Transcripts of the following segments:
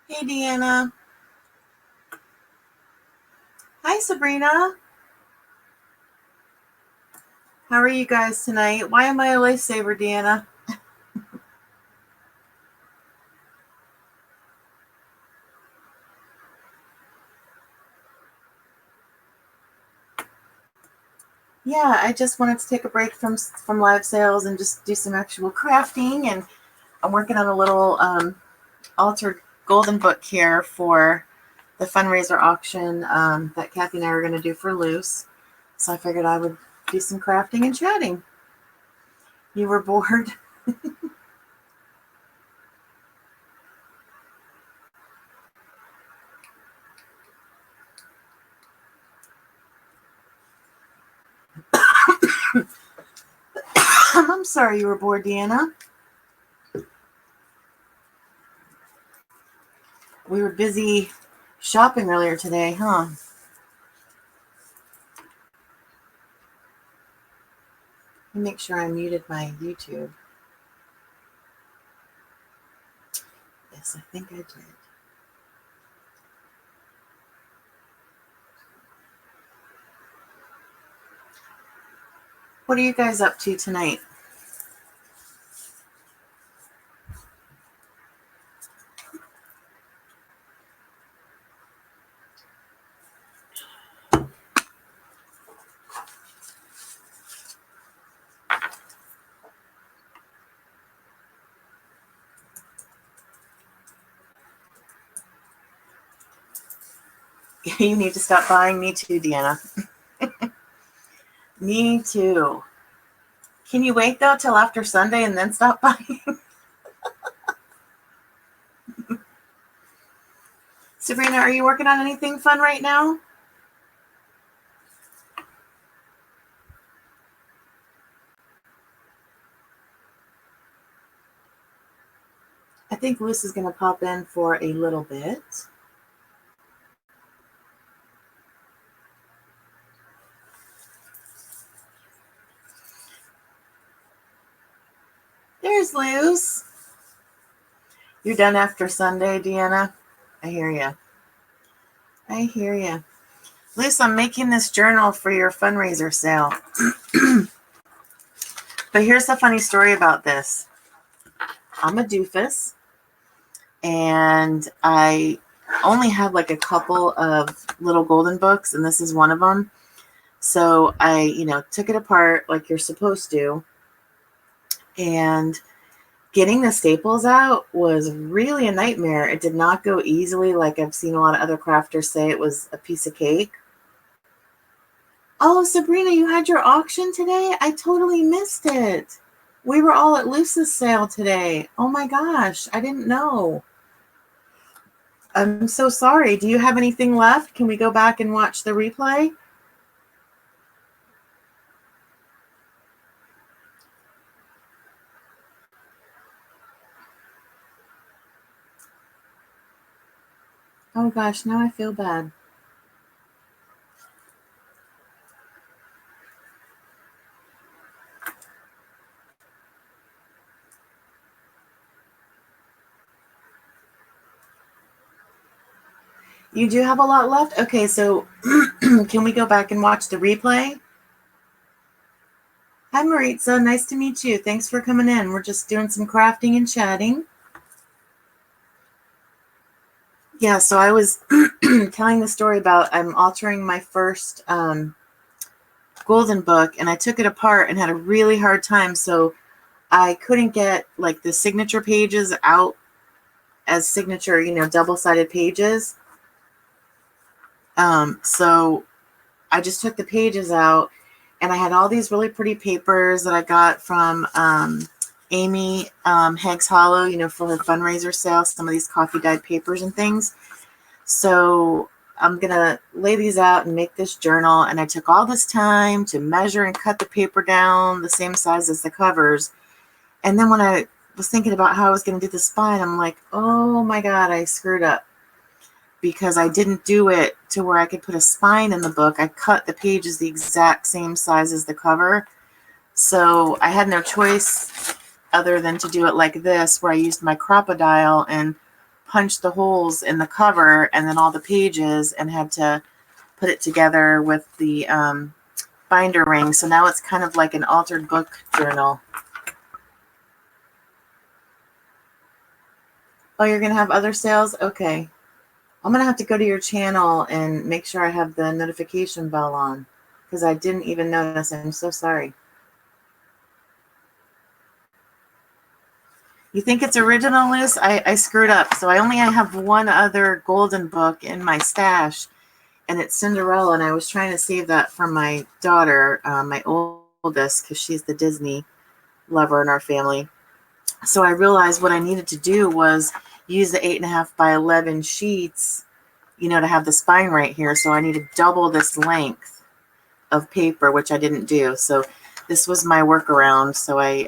Hey, Deanna. Hi, Sabrina. How are you guys tonight? Why am I a lifesaver, Deanna? Yeah, I just wanted to take a break from live sales and just do some actual crafting. And I'm working on a little altered golden book here for the fundraiser auction that Kathy and I are going to do for Loose. So I figured I would do some crafting and chatting. You were bored? I'm sorry you were bored, Deanna. We were busy shopping earlier today, huh? Let me make sure I muted my YouTube. Yes, I think I did. What are you guys up to tonight? You need to stop buying. Me too, Deanna. Me too. Can you wait though till after Sunday and then stop buying? Sabrina, are you working on anything fun right now? I think Luce is going to pop in for a little bit. There's Luce. You're done after Sunday, Deanna? I hear you. I hear you. Luce, I'm making this journal for your fundraiser sale. But here's the funny story about this. I'm a doofus, and I only have like a couple of little golden books, and this is one of them. So I, took it apart like you're supposed to, and getting the staples out was really a nightmare. It did not go easily. Like I've seen a lot of other crafters say it was a piece of cake. Oh, Sabrina, you had your auction today? I totally missed it. We were all at Luce's sale today. Oh my gosh, I didn't know. I'm so sorry. Do you have anything left? Can we go back and watch the replay? Oh gosh, now I feel bad. You do have a lot left? Okay, so can we go back and watch the replay? Hi, Maritza. Nice to meet you. Thanks for coming in. We're just doing some crafting and chatting. Yeah, so I was telling the story about I'm altering my first golden book, and I took it apart and had a really hard time. So I couldn't get like the signature pages out as signature, double-sided pages. So I just took the pages out, and I had all these really pretty papers that I got from Amy Hags Hollow, for her fundraiser sale, some of these coffee dyed papers and things. So I'm going to lay these out and make this journal. And I took all this time to measure and cut the paper down the same size as the covers. And then when I was thinking about how I was going to do the spine, I'm like, oh my God, I screwed up. Because I didn't do it to where I could put a spine in the book. I cut the pages the exact same size as the cover. So I had no choice other than to do it like this, where I used my Crop-A-Dile and punched the holes in the cover and then all the pages and had to put it together with the binder ring. So now it's kind of like an altered book journal. Oh, you're going to have other sales? Okay. I'm going to have to go to your channel and make sure I have the notification bell on because I didn't even notice. I'm so sorry. You think it's original, Liz? I screwed up. So I have one other golden book in my stash, and it's Cinderella, and I was trying to save that for my daughter, my oldest, because she's the Disney lover in our family. So I realized what I needed to do was use the 8.5 by 11 sheets, you know, to have the spine right here. So I need to double this length of paper, which I didn't do. So this was my workaround. So I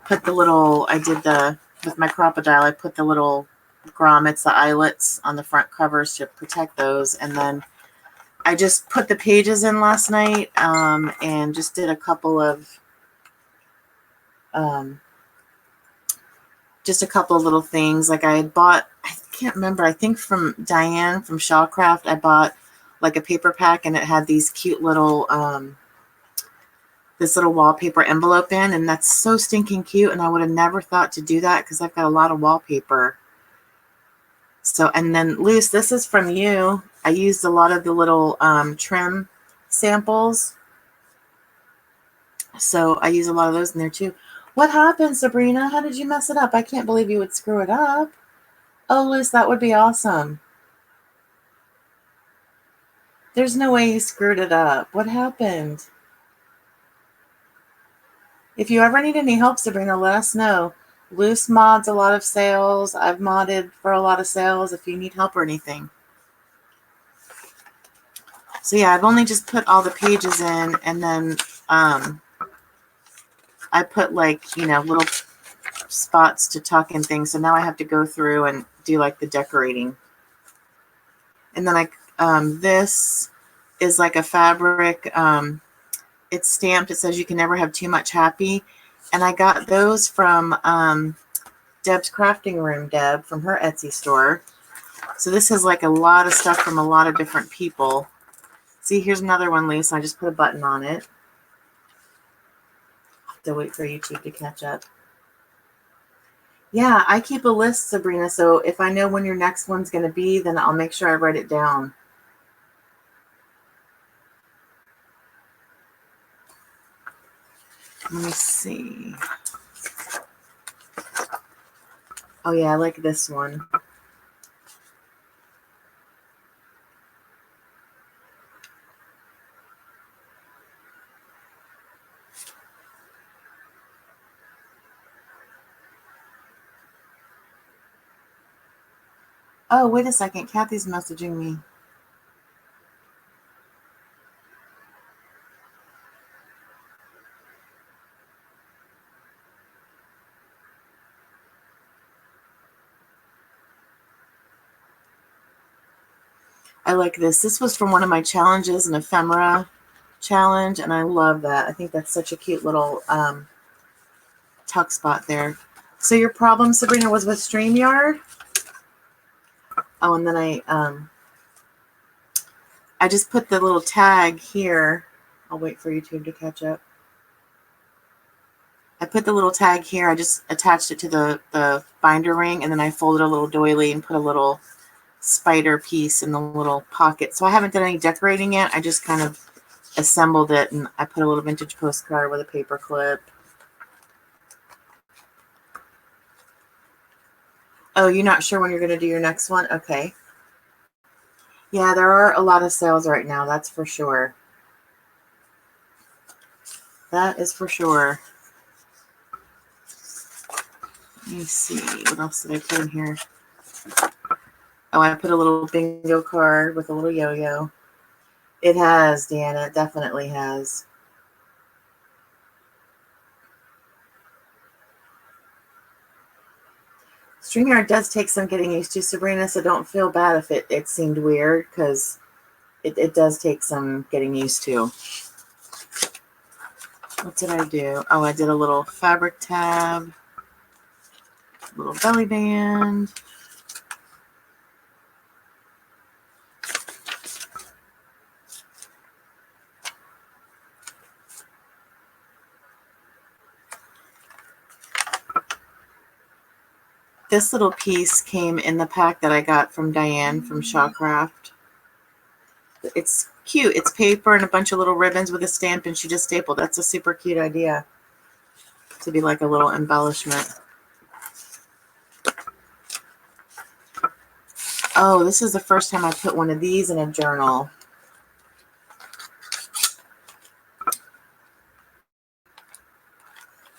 put the little, with my Crop-A-Dile, I put the little grommets, the eyelets on the front covers to protect those. And then I just put the pages in last night and just did a couple of little things. Like I had bought, I can't remember, I think from Diane from Shawcraft, I bought like a paper pack and it had these cute little, this little wallpaper envelope in, and that's so stinking cute. And I would have never thought to do that because I've got a lot of wallpaper. So, and then Luce, this is from you. I used a lot of the little trim samples. So I use a lot of those in there too. What happened, Sabrina? How did you mess it up? I can't believe you would screw it up. Oh, Liz, that would be awesome. There's no way you screwed it up. What happened? If you ever need any help, Sabrina, let us know. Loose mods a lot of sales. I've modded for a lot of sales if you need help or anything. So yeah, I've only just put all the pages in, and then I put like, you know, little spots to tuck in things. So now I have to go through and do like the decorating. And then this is like a fabric. It's stamped. It says you can never have too much happy. And I got those from Deb's Crafting Room, Deb, from her Etsy store. So this is like a lot of stuff from a lot of different people. See, here's another one, Lisa. I just put a button on it. I'll have to wait for YouTube to catch up. Yeah, I keep a list, Sabrina. So if I know when your next one's going to be, then I'll make sure I write it down. Let me see. Oh, yeah, I like this one. Oh, wait a second. Kathy's messaging me. I like this. This was from one of my challenges, an ephemera challenge, and I love that. I think that's such a cute little tuck spot there. So your problem, Sabrina, was with StreamYard? Oh, and then I just put the little tag here. I'll wait for YouTube to catch up. I put the little tag here. I just attached it to the binder ring, and then I folded a little doily and put a little spider piece in the little pocket. So I haven't done any decorating yet. I just kind of assembled it, and I put a little vintage postcard with a paper clip. Oh, you're not sure when you're going to do your next one? Okay. Yeah, there are a lot of sales right now. That's for sure. That is for sure. Let me see. What else did I put in here? Oh, I put a little bingo card with a little yo-yo. It has, Deanna. It definitely has. StreamYard does take some getting used to, Sabrina, so don't feel bad if it seemed weird, because it does take some getting used to. What did I do? Oh, I did a little fabric tab, a little belly band. This little piece came in the pack that I got from Diane from Shawcraft. It's cute. It's paper and a bunch of little ribbons with a stamp, and she just stapled. That's a super cute idea to be like a little embellishment. Oh, this is the first time I put one of these in a journal.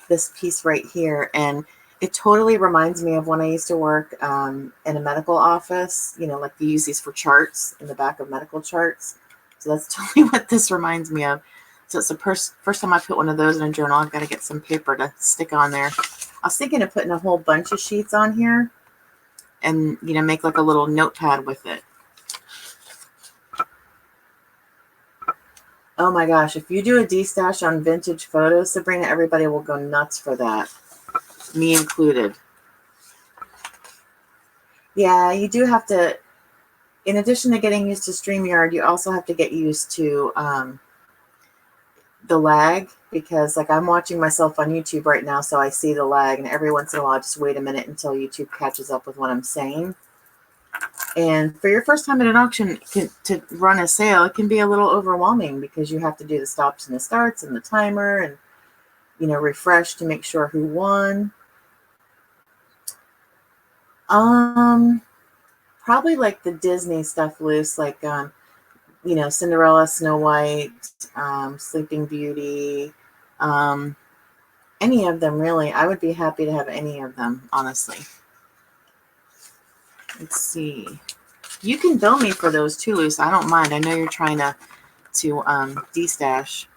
This piece right here, and it totally reminds me of when I used to work in a medical office. You know, like you use these for charts in the back of medical charts. So that's totally what this reminds me of. So it's the first time I put one of those in a journal. I've got to get some paper to stick on there. I was thinking of putting a whole bunch of sheets on here and, you know, make like a little notepad with it. Oh my gosh, if you do a D-stash on vintage photos, Sabrina, everybody will go nuts for that. Me included. Yeah, you do have to, in addition to getting used to StreamYard, you also have to get used to the lag, because like I'm watching myself on YouTube right now, so I see the lag, and every once in a while I just wait a minute until YouTube catches up with what I'm saying. And for your first time at an auction to run a sale, it can be a little overwhelming because you have to do the stops and the starts and the timer and, you know, refresh to make sure who won. Probably like the Disney stuff loose, like, you know, Cinderella, Snow White, Sleeping Beauty, any of them really. I would be happy to have any of them, honestly. Let's see. You can bill me for those too, Luce. I don't mind. I know you're trying to de-stash.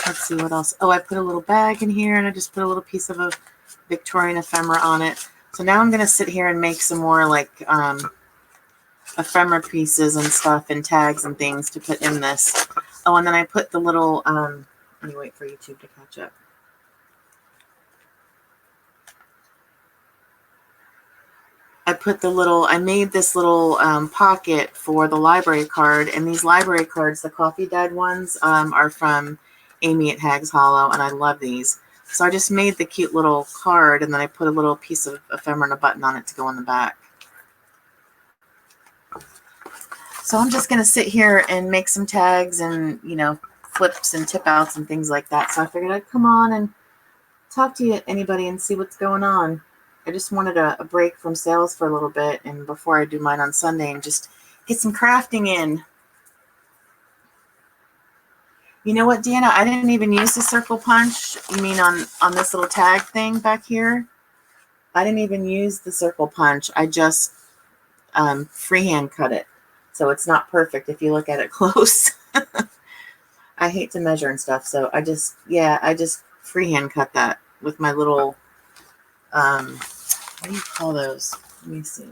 Let's see what else. Oh, I put a little bag in here, and I just put a little piece of a Victorian ephemera on it. So now I'm going to sit here and make some more like ephemera pieces and stuff and tags and things to put in this. Oh, and then I put the little, let me wait for YouTube to catch up. I made this little pocket for the library card, and these library cards, the coffee dyed ones, are from Amy at Hags Hollow, and I love these. So I just made the cute little card, and then I put a little piece of ephemera and a button on it to go on the back. So I'm just going to sit here and make some tags and, you know, flips and tip outs and things like that. So I figured I'd come on and talk to you, anybody, and see what's going on. I just wanted a break from sales for a little bit, and before I do mine on Sunday, and just get some crafting in. You know what, Deanna? I didn't even use the circle punch. You mean on this little tag thing back here? I didn't even use the circle punch. I just freehand cut it. So it's not perfect if you look at it close. I hate to measure and stuff, so I just freehand cut that with my little, what do you call those? Let me see.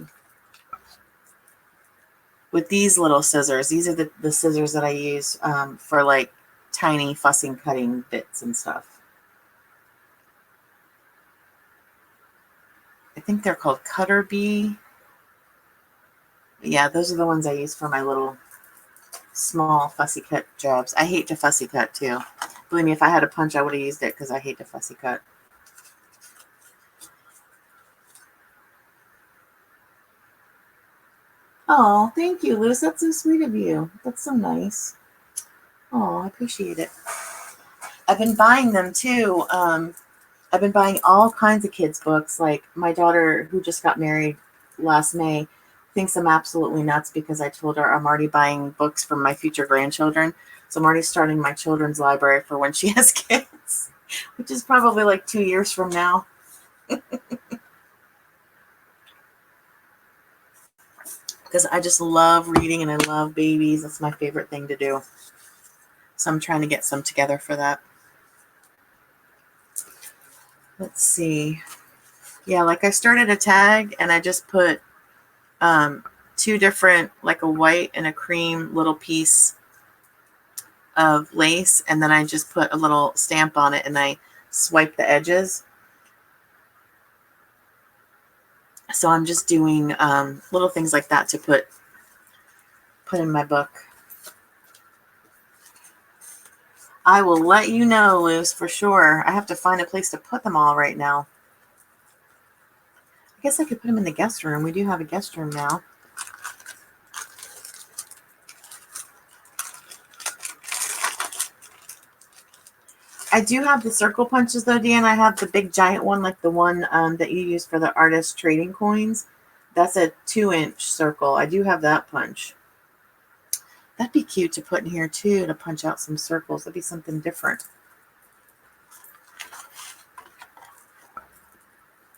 With these little scissors. These are the scissors that I use for like tiny fussing cutting bits and stuff. I think they're called Cutter Bee. Yeah, those are the ones I use for my little small fussy cut jobs. I hate to fussy cut too. Believe me, if I had a punch, I would have used it because I hate to fussy cut. Oh, thank you, Liz. That's so sweet of you. That's so nice. Oh, I appreciate it. I've been buying them too. I've been buying all kinds of kids' books. Like my daughter, who just got married last May, thinks I'm absolutely nuts because I told her I'm already buying books for my future grandchildren. So I'm already starting my children's library for when she has kids, which is probably like 2 years from now. Because I just love reading and I love babies. That's my favorite thing to do. So I'm trying to get some together for that. Let's see. Yeah, like I started a tag and I just put two different, like a white and a cream little piece of lace. And then I just put a little stamp on it and I swipe the edges. So I'm just doing little things like that to put in my book. I will let you know, Liz, for sure. I have to find a place to put them all right now. guess I could put them in the guest room. We do have a guest room now. I do have the circle punches though, Dan. I have the big giant one, like the one that you use for the artist trading coins. That's a 2-inch circle. I do have that punch. That'd be cute to put in here too, to punch out some circles. That'd be something different.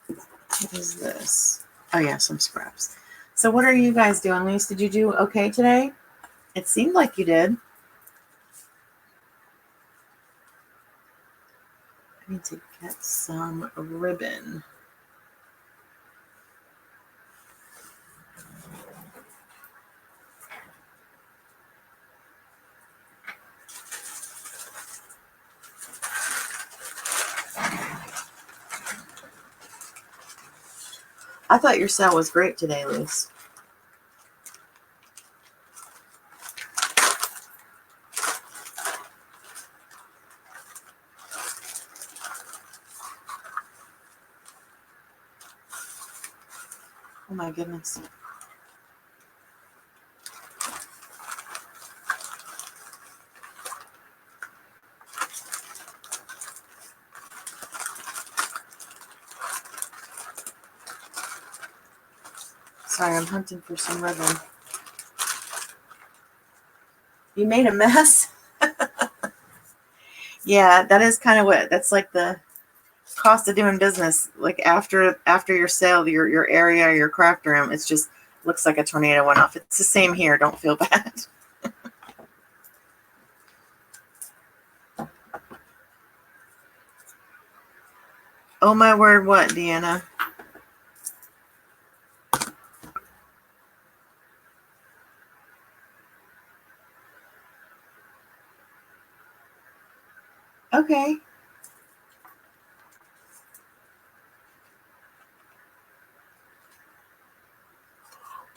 What is this? Oh yeah, some scraps. So what are you guys doing, Lise? Did you do okay today? It seemed like you did. I need to get some ribbon. I thought your sale was great today, Lise. Oh my goodness. Sorry, I'm hunting for some ribbon. You made a mess? Yeah, that is kind of what, that's like the cost of doing business. Like after your sale, your area, your craft room, it's just looks like a tornado went off. It's the same here. Don't feel bad. Oh my word, what, Deanna? Okay.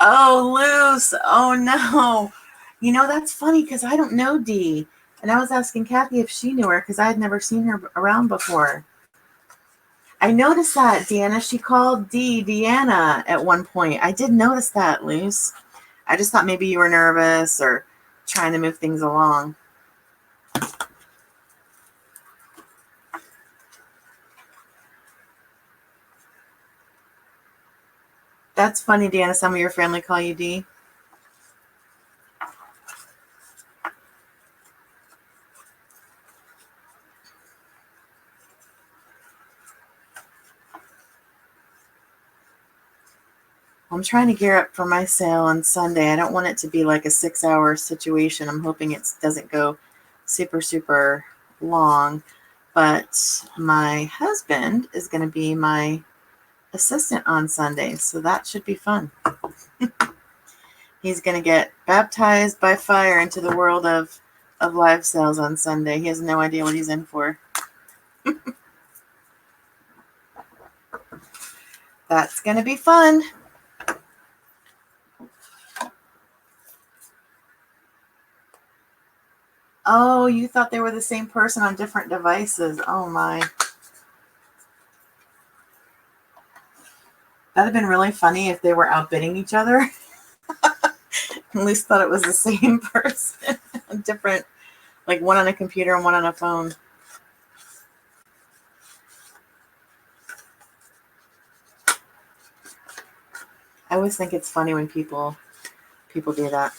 Oh, loose. Oh no. You know, that's funny because I don't know Dee. And I was asking Kathy if she knew her because I had never seen her around before. I noticed that, Deanna. She called Dee Deanna at one point. I did notice that, Luce. I just thought maybe you were nervous or trying to move things along. That's funny, Deanna. Some of your family call you Dee. I'm trying to gear up for my sale on Sunday. I don't want it to be like a 6-hour situation. I'm hoping it doesn't go super, super long. But my husband is going to be my assistant on Sunday, so that should be fun. He's going to get baptized by fire into the world of live sales on Sunday. He has no idea what he's in for. That's going to be fun. Oh, you thought they were the same person on different devices. Oh my. That'd have been really funny if they were outbidding each other. At least thought it was the same person. Different, like one on a computer and one on a phone. I always think it's funny when people do that.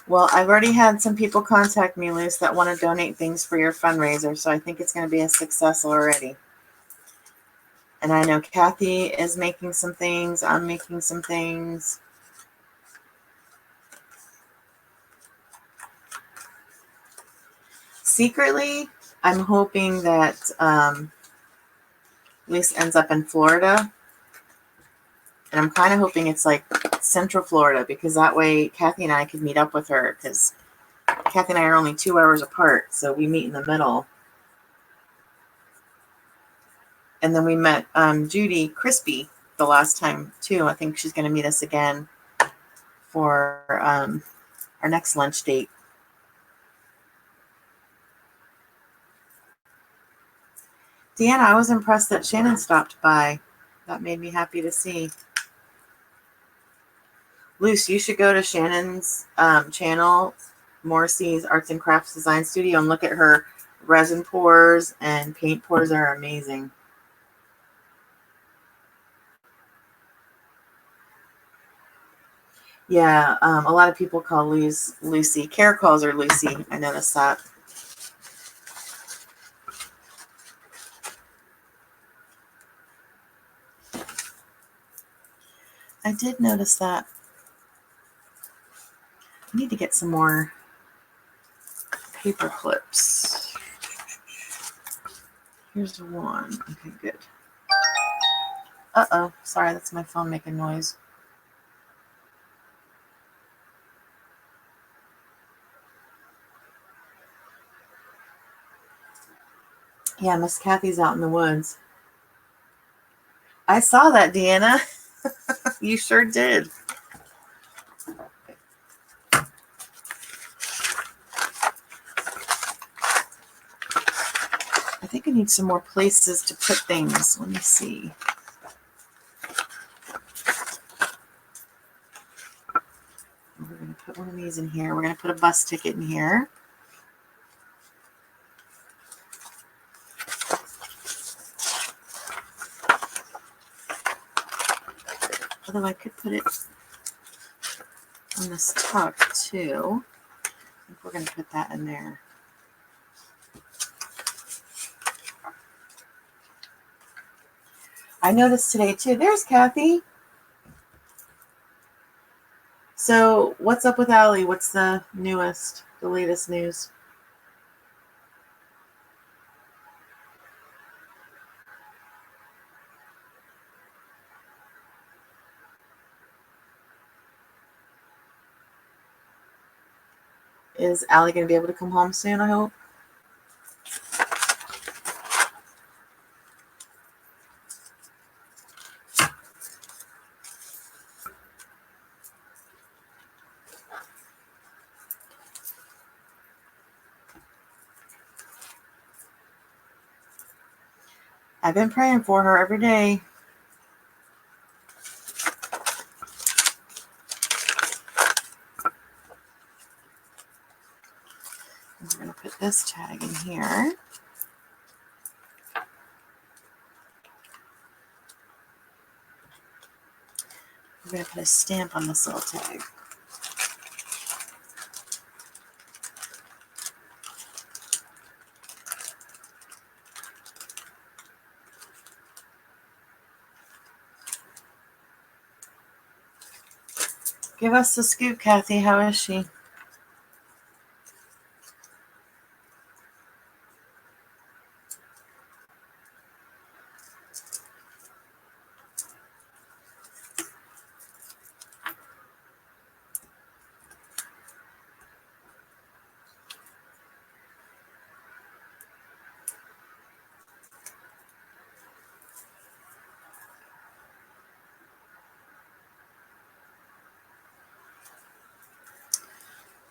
Well, I've already had some people contact me, Luce, that want to donate things for your fundraiser, so I think it's going to be a success already. And I know Kathy is making some things. I'm making some things. Secretly, I'm hoping that Luce ends up in Florida. And I'm kind of hoping it's like Central Florida, because that way Kathy and I could meet up with her, because Kathy and I are only 2 hours apart, so we meet in the middle. And then we met Judy Crispy the last time too. I think she's going to meet us again for our next lunch date. Deanna, I was impressed that Shannon stopped by. That made me happy to see. Luce, you should go to Shannon's channel, Morrissey's Arts and Crafts Design Studio, and look at her resin pours and paint pours are amazing. Yeah, a lot of people call Luz Lucy. Kara calls her Lucy. I noticed that. I did notice that. I need to get some more paper clips. Here's one. Okay, good. Uh-oh. Sorry, that's my phone making noise. Yeah, Miss Kathy's out in the woods. I saw that, Deanna. You sure did. I think I need some more places to put things. Let me see. We're going to put one of these in here. We're going to put a bus ticket in here. Although I could put it on this tuck too. I think we're going to put that in there. I noticed today too. There's Kathy. So what's up with Allie? What's the newest, the latest news? Is Allie going to be able to come home soon, I hope? I've been praying for her every day. We're going to put this tag in here. We're going to put a stamp on this little tag. Give us the scoop, Kathy. How is she?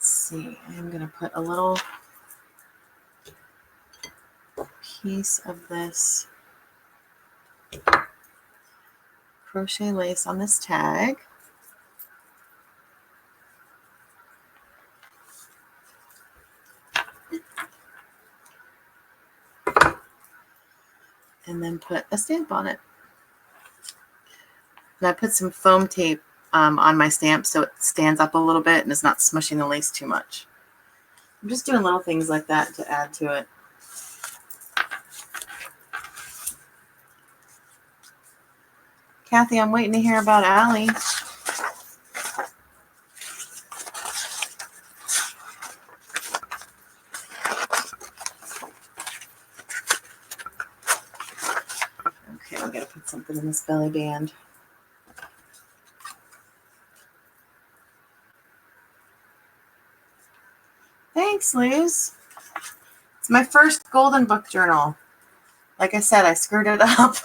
See, I'm going to put a little piece of this crochet lace on this tag. And then put a stamp on it. And I put some foam tape on my stamp so it stands up a little bit and is not smushing the lace too much. I'm just doing little things like that to add to it. Kathy, I'm waiting to hear about Allie. Okay, we gotta put something in this belly band. Thanks, Luz. It's my first Golden Book journal. Like I said, I screwed it up.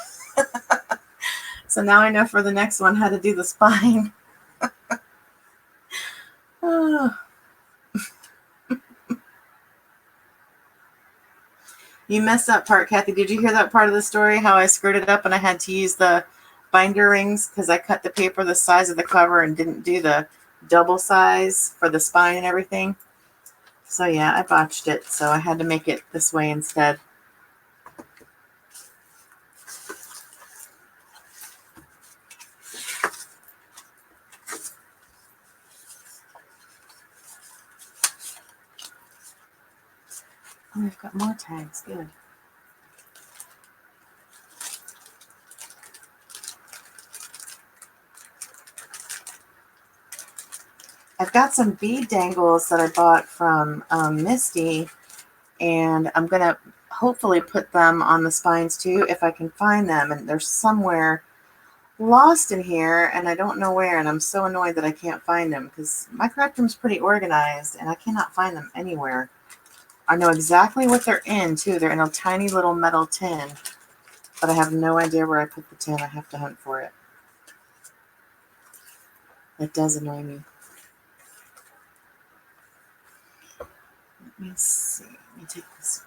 So now I know for the next one how to do the spine. Oh. You missed that part, Kathy. Did you hear that part of the story? How I screwed it up and I had to use the binder rings because I cut the paper the size of the cover and didn't do the double size for the spine and everything. So yeah, I botched it. So I had to make it this way instead. Oh, we've got more tags. Good. I've got some bead dangles that I bought from Misty, and I'm going to hopefully put them on the spines too if I can find them. And they're somewhere lost in here, and I don't know where, and I'm so annoyed that I can't find them because my craft room's pretty organized, and I cannot find them anywhere. I know exactly what they're in, too. They're in a tiny little metal tin, but I have no idea where I put the tin. I have to hunt for it. It does annoy me. Let me see. Let me take this.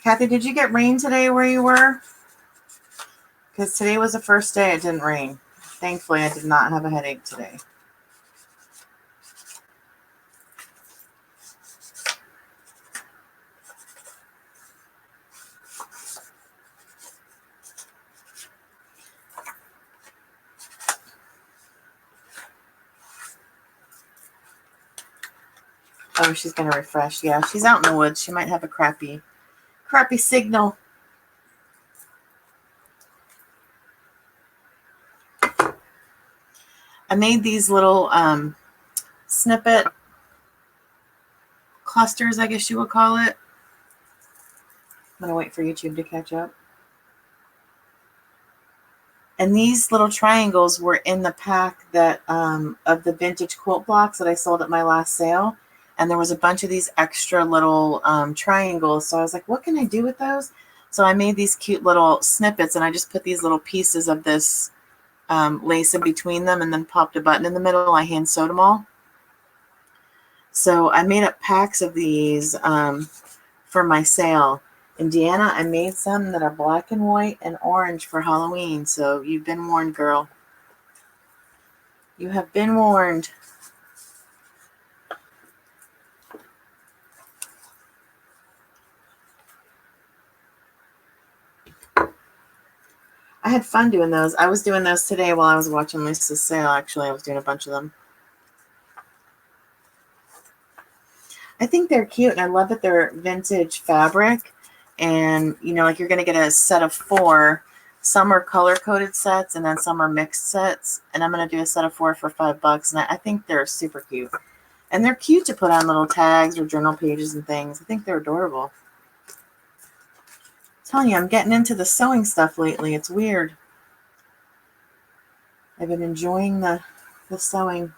Kathy, did you get rain today where you were? Because today was the first day it didn't rain. Thankfully, I did not have a headache today. Oh, she's going to refresh. Yeah, she's out in the woods. She might have a crappy signal. I made these little snippet clusters, I guess you would call it. I'm going to wait for YouTube to catch up. And these little triangles were in the pack that of the vintage quilt blocks that I sold at my last sale. And there was a bunch of these extra little triangles. So I was like, what can I do with those? So I made these cute little snippets, and I just put these little pieces of this lace in between them and then popped a button in the middle. I hand sewed them all. So I made up packs of these for my sale. And Deanna, I made some that are black and white and orange for Halloween. So you've been warned, girl. You have been warned. I had fun doing those. I was doing those today while I was watching Lisa's sale. Actually, I was doing a bunch of them. I think they're cute, and I love that they're vintage fabric. And, you know, like you're going to get a set of 4. Some are color-coded sets, and then some are mixed sets. And I'm going to do a set of 4 for $5. And I think they're super cute. And they're cute to put on little tags or journal pages and things. I think they're adorable. I'm telling you, I'm getting into the sewing stuff lately. It's weird. I've been enjoying the sewing.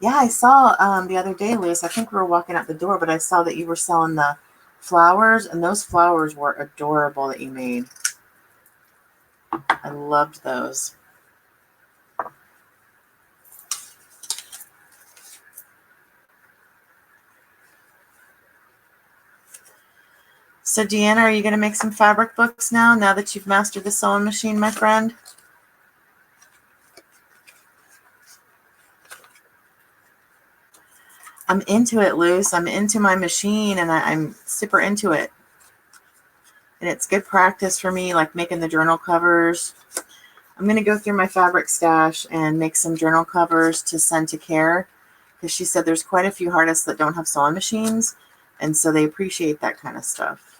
Yeah, I saw the other day, Liz, I think we were walking out the door, but I saw that you were selling the flowers, and those flowers were adorable that you made. I loved those. So, Deanna, are you going to make some fabric books now that you've mastered the sewing machine, my friend? I'm into it, Luce. I'm into my machine, and I'm super into it. And it's good practice for me, like making the journal covers. I'm going to go through my fabric stash and make some journal covers to send to Care, because she said there's quite a few artists that don't have sewing machines, and so they appreciate that kind of stuff.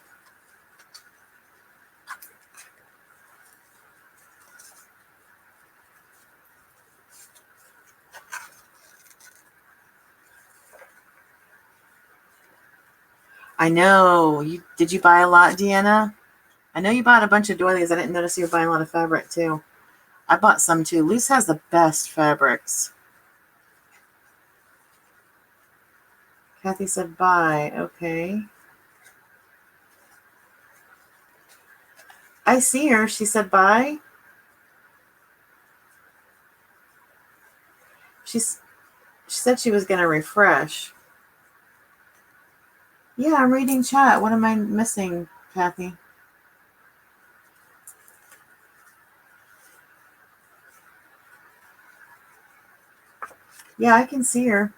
I know. Did you buy a lot, Deanna? I know you bought a bunch of doilies. I didn't notice you were buying a lot of fabric, too. I bought some, too. Luce has the best fabrics. Kathy said buy. Okay. I see her. She said bye. She said she was going to refresh. Yeah, I'm reading chat. What am I missing, Kathy? Yeah, I can see her.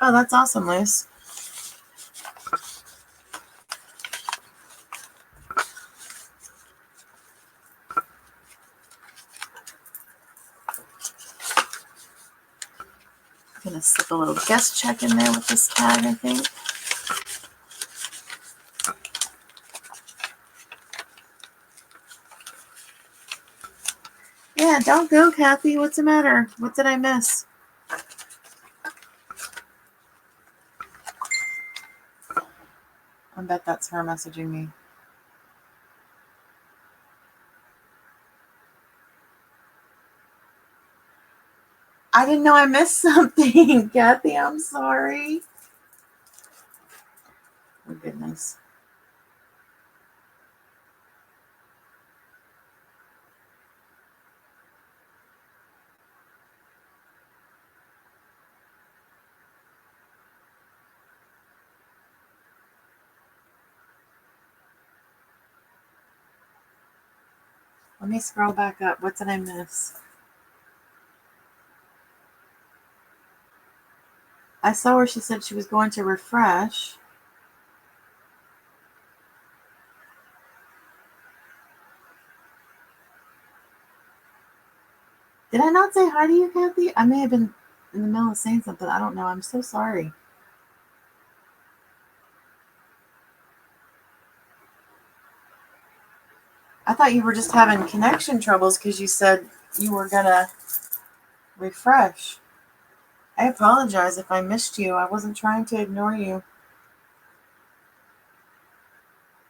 Oh, that's awesome, Liz. I'm going to slip a little guest check in there with this tag, I think. Yeah, don't go, Kathy. What's the matter? What did I miss? I bet that's her messaging me. I didn't know I missed something, Kathy. I'm sorry. Oh, goodness. Let me scroll back up. What did I miss? I saw where she said she was going to refresh. Did I not say hi to you, Kathy? I may have been in the middle of saying something. I don't know. I'm so sorry. I thought you were just having connection troubles because you said you were going to refresh. I apologize if I missed you. I wasn't trying to ignore you.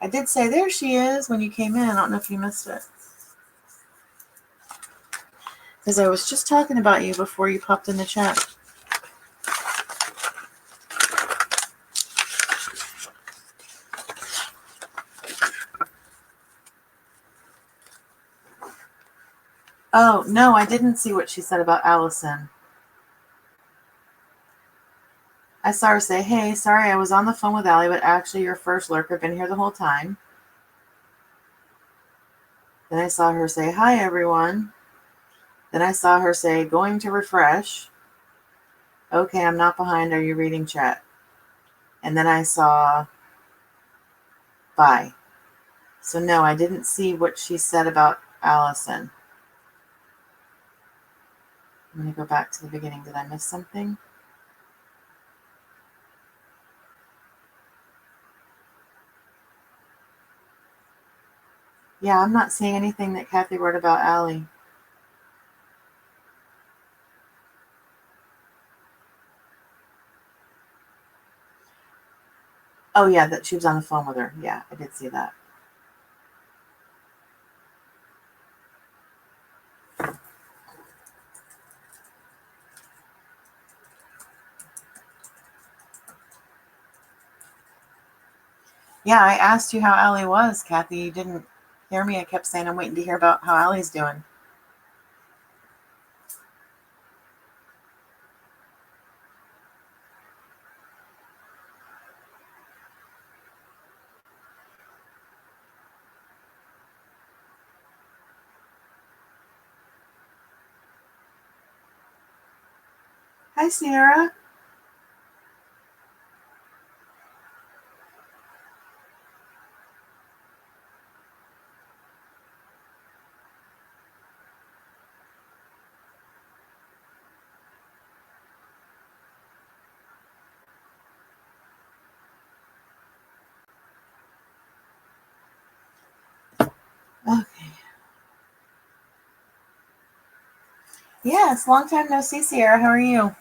I did say there she is when you came in. I don't know if you missed it. Because I was just talking about you before you popped in the chat. Oh, no, I didn't see what she said about Allison. I saw her say, hey, sorry, I was on the phone with Allie, but actually your first lurker, been here the whole time. Then I saw her say, hi, everyone. Then I saw her say, going to refresh. Okay, I'm not behind. Are you reading chat? And then I saw, bye. So no, I didn't see what she said about Allison. I'm going to go back to the beginning. Did I miss something? Yeah, I'm not seeing anything that Kathy wrote about Allie. Oh, yeah, that she was on the phone with her. Yeah, I did see that. Yeah, I asked you how Allie was, Kathy. You didn't hear me. I kept saying I'm waiting to hear about how Allie's doing. Hi, Sierra. Okay. Yes, long time no see, Sierra. How are you?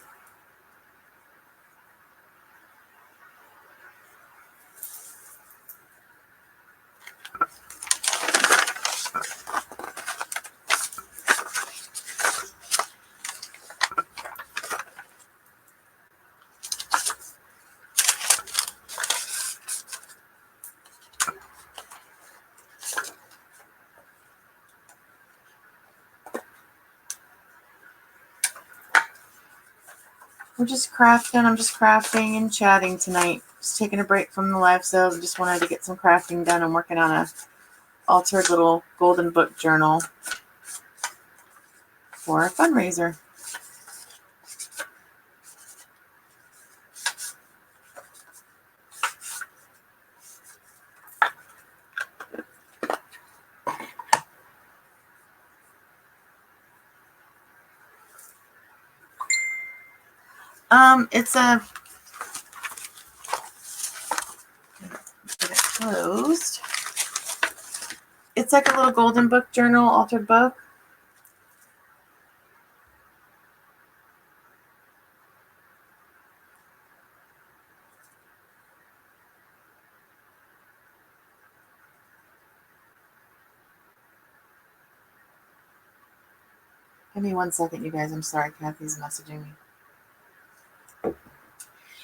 We're just crafting. I'm just crafting and chatting tonight. Just taking a break from the live sales. I just wanted to get some crafting done. I'm working on a altered little golden book journal for a fundraiser. It's a get it closed. It's like a little golden book journal, altered book. Give me 1 second, you guys. I'm sorry, Kathy's messaging me.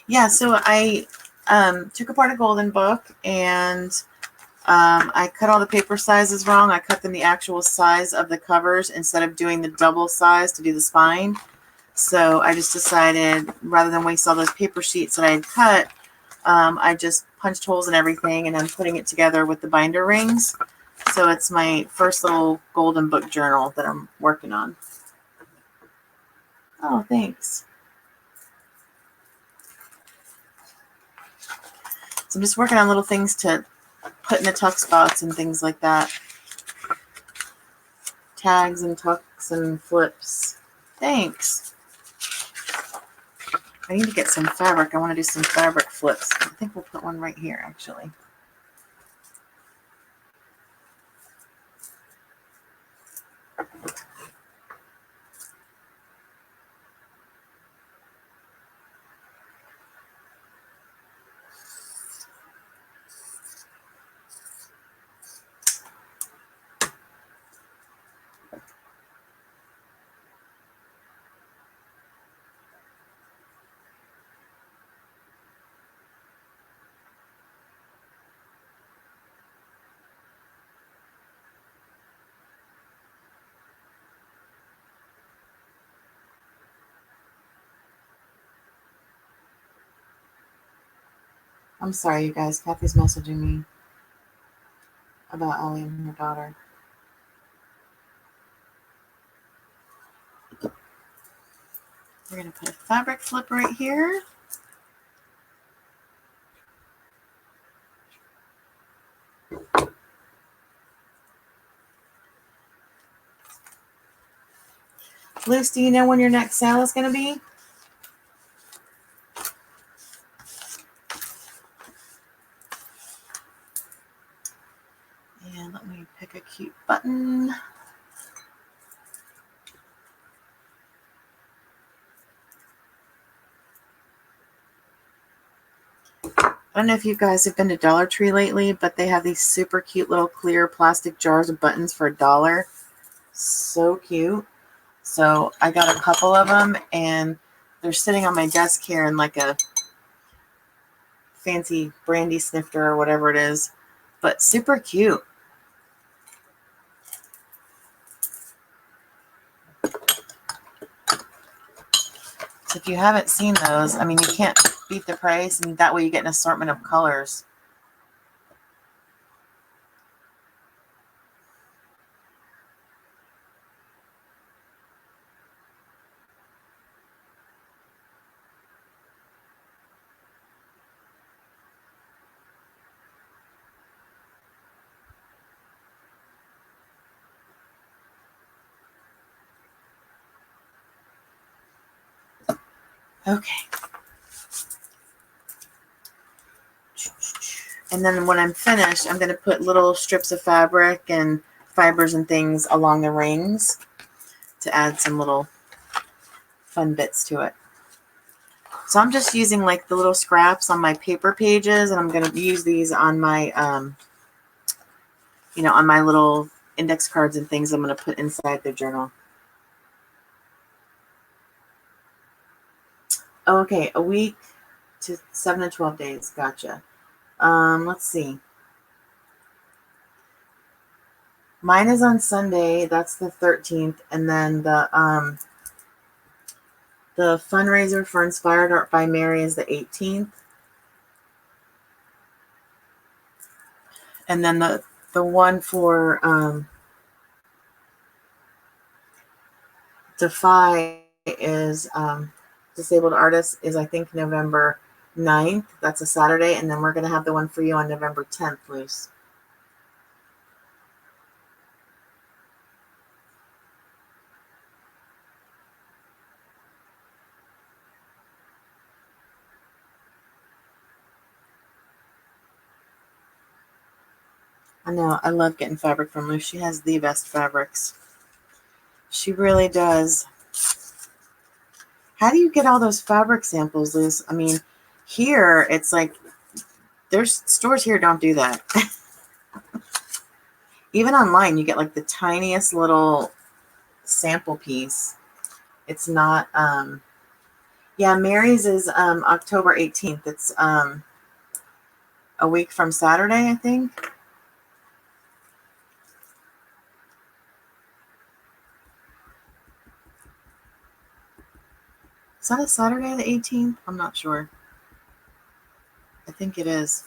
Yeah, so I took apart a golden book and I cut all the paper sizes wrong. I cut them the actual size of the covers instead of doing the double size to do the spine. So I just decided, rather than waste all those paper sheets that I had cut, I just punched holes in everything and I'm putting it together with the binder rings. So it's my first little golden book journal that I'm working on. Oh, thanks. So I'm just working on little things to put in the tuck spots and things like that. Tags and tucks and flips. Thanks. I need to get some fabric. I want to do some fabric flips. I think we'll put one right here, actually. I'm sorry, you guys. Kathy's messaging me about Ellie and her daughter. We're going to put a fabric flip right here. Luce, do you know when your next sale is going to be? And let me pick a cute button. I don't know if you guys have been to Dollar Tree lately, but they have these super cute little clear plastic jars of buttons for $1. So cute. So I got a couple of them and they're sitting on my desk here in like a fancy brandy snifter or whatever it is, but super cute. So if you haven't seen those, I mean, you can't beat the price, and that way you get an assortment of colors. Okay. And then when I'm finished, I'm going to put little strips of fabric and fibers and things along the rings to add some little fun bits to it. So I'm just using like the little scraps on my paper pages, and I'm going to use these on my, on my little index cards and things I'm going to put inside the journal. Okay, a week to 7 to 12 days. Gotcha. Let's see. Mine is on Sunday. That's the 13th. And then the The fundraiser for Inspired Art by Mary is the 18th. And then the one for Defy is Disabled Artists is, I think, November 9th. That's a Saturday. And then we're going to have the one for you on November 10th, Luce. I know. I love getting fabric from Luce. She has the best fabrics. She really does. How do you get all those fabric samples, Luce? I mean, here, it's like, there's stores here don't do that. Even online, you get like the tiniest little sample piece. It's not, yeah, Mary's is October 18th. It's a week from Saturday, I think. Is that a Saturday the 18th? I'm not sure. I think it is.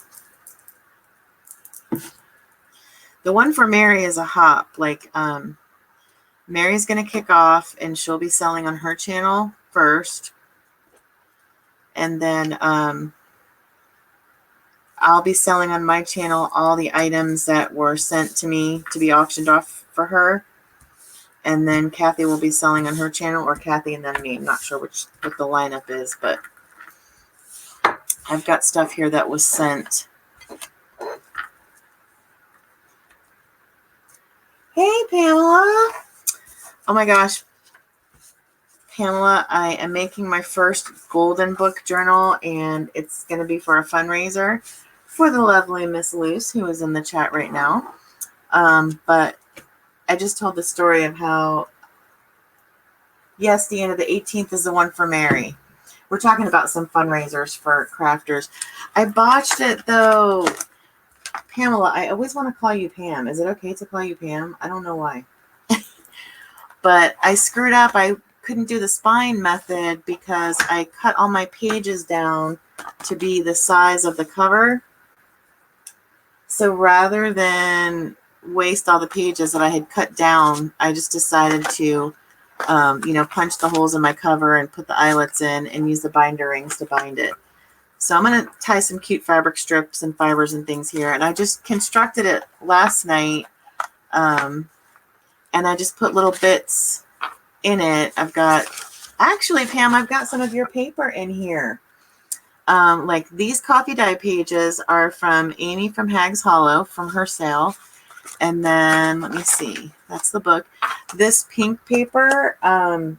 The one for Mary is a hop. Like, Mary's going to kick off, and she'll be selling on her channel first. And then I'll be selling on my channel all the items that were sent to me to be auctioned off for her. And then Kathy will be selling on her channel, or Kathy and then me. I'm not sure what the lineup is, but I've got stuff here that was sent. Hey, Pamela. Oh my gosh. Pamela, I am making my first golden book journal, and it's going to be for a fundraiser for the lovely Miss Luce, who is in the chat right now. But I just told the story of how, yes, Deanna, the 18th is the one for Mary. We're talking about some fundraisers for crafters. I botched it, though. Pamela, I always want to call you Pam. Is it okay to call you Pam? I don't know why. But I screwed up. I couldn't do the spine method because I cut all my pages down to be the size of the cover. So rather than waste all the pages that I had cut down, I just decided to, punch the holes in my cover and put the eyelets in and use the binder rings to bind it. So I'm going to tie some cute fabric strips and fibers and things here. And I just constructed it last night. And I just put little bits in it. Actually, Pam, I've got some of your paper in here. Like these coffee dye pages are from Amy from Hags Hollow from her sale. And then let me see, that's the book. This pink paper, I'm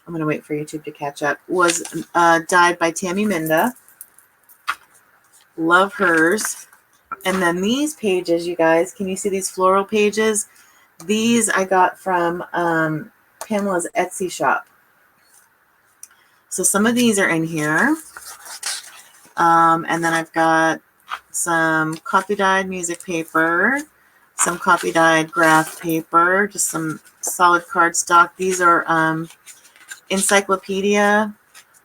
going to wait for YouTube to catch up, was dyed by Tammy Minda. Love hers. And then these pages, you guys, can you see these floral pages? These I got from Pamela's Etsy shop. So some of these are in here. And then I've got some copy dyed music paper, some copy dyed graph paper, just some solid cardstock. These are encyclopedia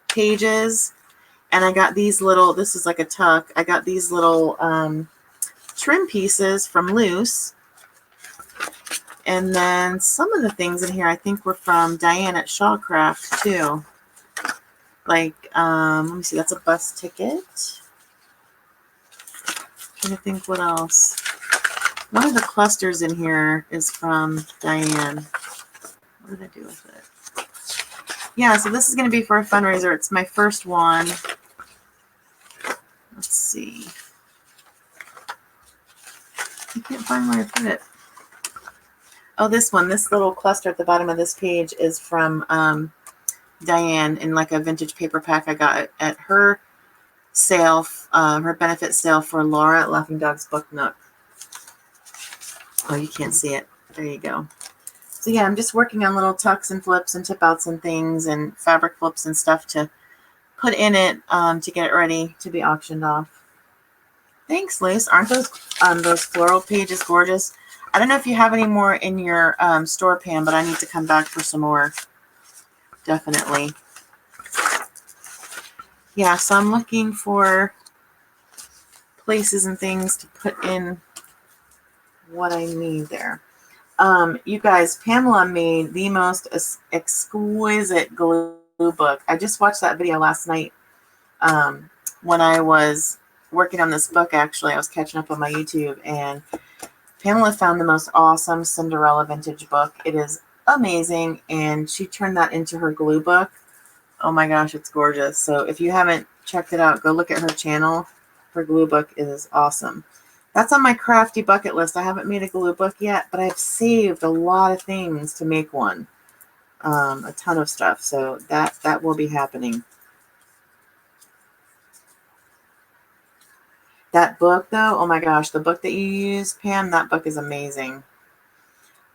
pages. And I got these little, this is like a tuck. I got these little trim pieces from Luce. And then some of the things in here I think were from Diane at Shawcraft too. Like, let me see, that's a bus ticket. Trying to think what else. One of the clusters in here is from Diane. What did I do with it? Yeah, so this is going to be for a fundraiser. It's my first one. Let's see. I can't find where I put it. Oh, this one. This little cluster at the bottom of this page is from Diane in like a vintage paper pack I got at her sale, her benefit sale for Laura at Laughing Dogs Book Nook. Oh, you can't see it. There you go. So yeah, I'm just working on little tucks and flips and tip outs and things and fabric flips and stuff to put in it to get it ready to be auctioned off. Thanks, Luce. Aren't those floral pages gorgeous? I don't know if you have any more in your store, Pam, but I need to come back for some more. definitely. Yeah, so I'm looking for places and things to put in what I need there. You guys, Pamela made the most exquisite glue book. I just watched that video last night when I was working on this book. Actually, I was catching up on my YouTube, and Pamela found the most awesome Cinderella vintage book. It is amazing, and she turned that into her glue book. Oh my gosh, it's gorgeous. So if you haven't checked it out, go look at her channel. Her glue book is awesome. That's on my crafty bucket list. I haven't made a glue book yet, but I've saved a lot of things to make one. A ton of stuff. So that will be happening. That book, though, oh my gosh, the book that you used, Pam, that book is amazing.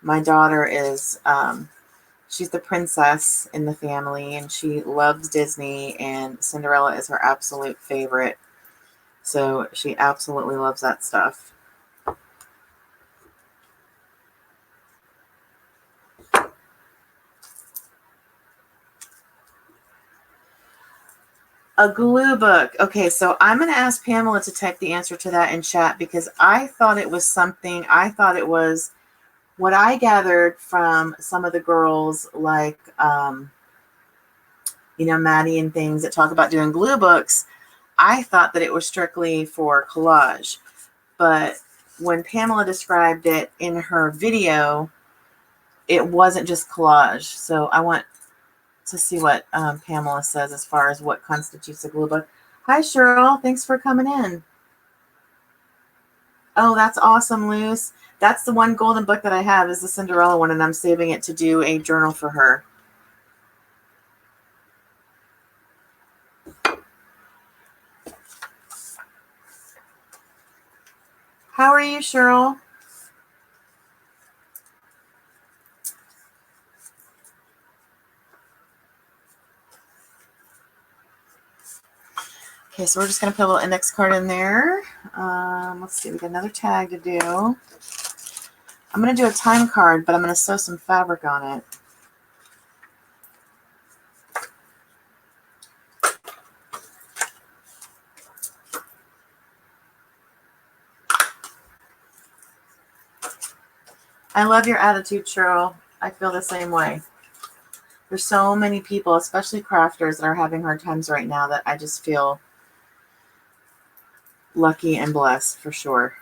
My daughter is, she's the princess in the family, and she loves Disney, and Cinderella is her absolute favorite. So she absolutely loves that stuff. A glue book. Okay, so I'm going to ask Pamela to type the answer to that in chat, because I thought it was something, I thought it was what I gathered from some of the girls, like, Maddie and things that talk about doing glue books. I thought that it was strictly for collage. But when Pamela described it in her video, it wasn't just collage. So I want to see what Pamela says as far as what constitutes a glue book. Hi, Cheryl. Thanks for coming in. Oh, that's awesome, Luce. That's the one golden book that I have, is the Cinderella one, and I'm saving it to do a journal for her. How are you, Cheryl? Okay, so we're just going to put a little index card in there. Let's see, we got another tag to do. I'm going to do a time card, but I'm going to sew some fabric on it. I love your attitude, Cheryl. I feel the same way. There's so many people, especially crafters, that are having hard times right now, that I just feel lucky and blessed for sure.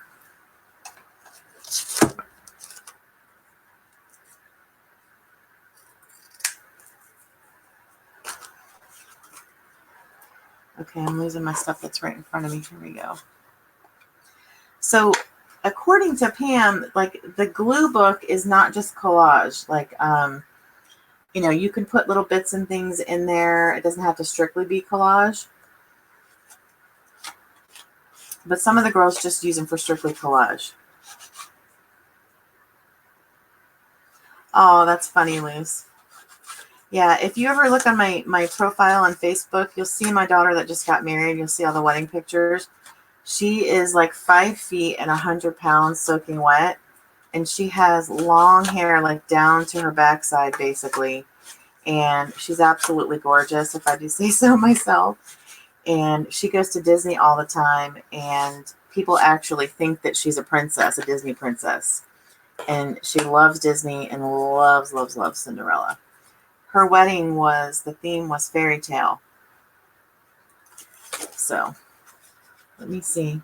Okay, I'm losing my stuff that's right in front of me. Here we go. So according to Pam, like, the glue book is not just collage. Like, you can put little bits and things in there. It doesn't have to strictly be collage. But some of the girls just use them for strictly collage. Oh, that's funny, Luce. Yeah, if you ever look on my profile on Facebook, you'll see my daughter that just got married. You'll see all the wedding pictures. She is like 5 feet and 100 pounds soaking wet. And she has long hair, like down to her backside, basically. And she's absolutely gorgeous, if I do say so myself. And she goes to Disney all the time. And people actually think that she's a princess, a Disney princess. And she loves Disney and loves, loves, loves Cinderella. Her wedding the theme was fairy tale. So, let me see.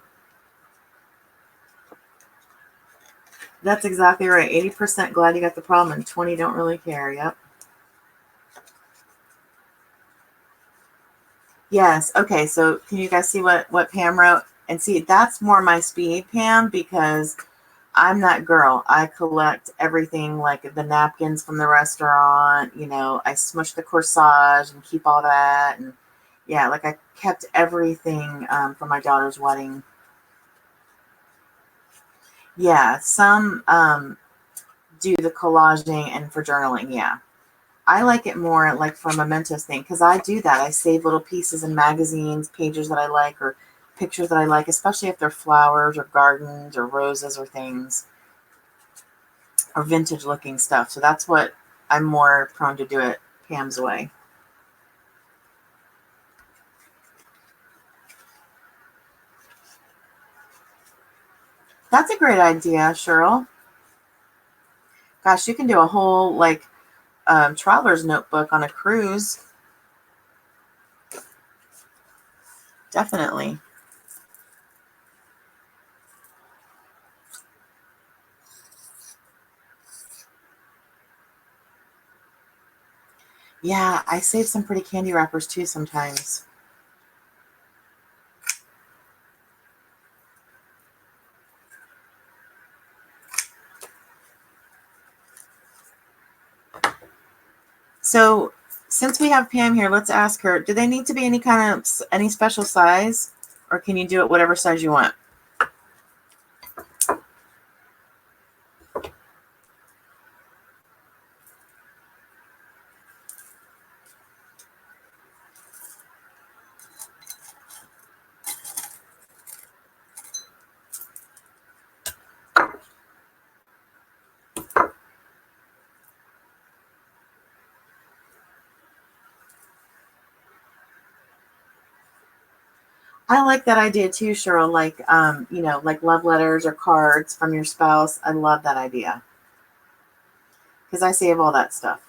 That's exactly right. 80% glad you got the problem and 20 don't really care. Yep. Yes. Okay. So can you guys see what Pam wrote? And see, that's more my speed, Pam, because I'm that girl. I collect everything, like the napkins from the restaurant. I smush the corsage and keep all that. And yeah, like I kept everything for my daughter's wedding. Yeah, some do the collaging and for journaling. Yeah, I like it more like for a mementos thing, because I do that. I save little pieces in magazines, pages that I like, or pictures that I like, especially if they're flowers or gardens or roses or things, or vintage looking stuff. So that's what I'm more prone to do it, Pam's way. That's a great idea, Cheryl. Gosh, you can do a whole like traveler's notebook on a cruise. Definitely. Yeah, I save some pretty candy wrappers too sometimes. So since we have Pam here, let's ask her, do they need to be any special size, or can you do it whatever size you want? I like that idea too, Cheryl. Like, like love letters or cards from your spouse. I love that idea because I save all that stuff.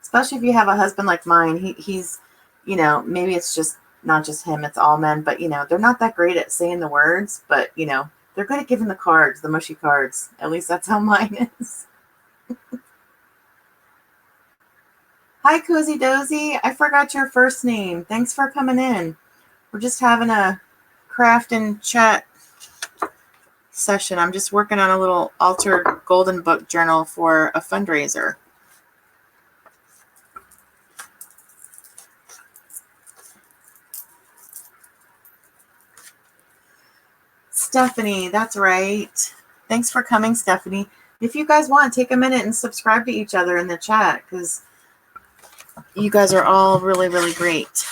Especially if you have a husband like mine. He's, maybe it's just not just him, it's all men, but they're not that great at saying the words, but they're good at giving the cards, the mushy cards. At least that's how mine is. Hi, Cozy Dozy. I forgot your first name. Thanks for coming in. We're just having a craft and chat session. I'm just working on a little altered golden book journal for a fundraiser. Stephanie, that's right. Thanks for coming, Stephanie. If you guys want, take a minute and subscribe to each other in the chat because you guys are all really, really great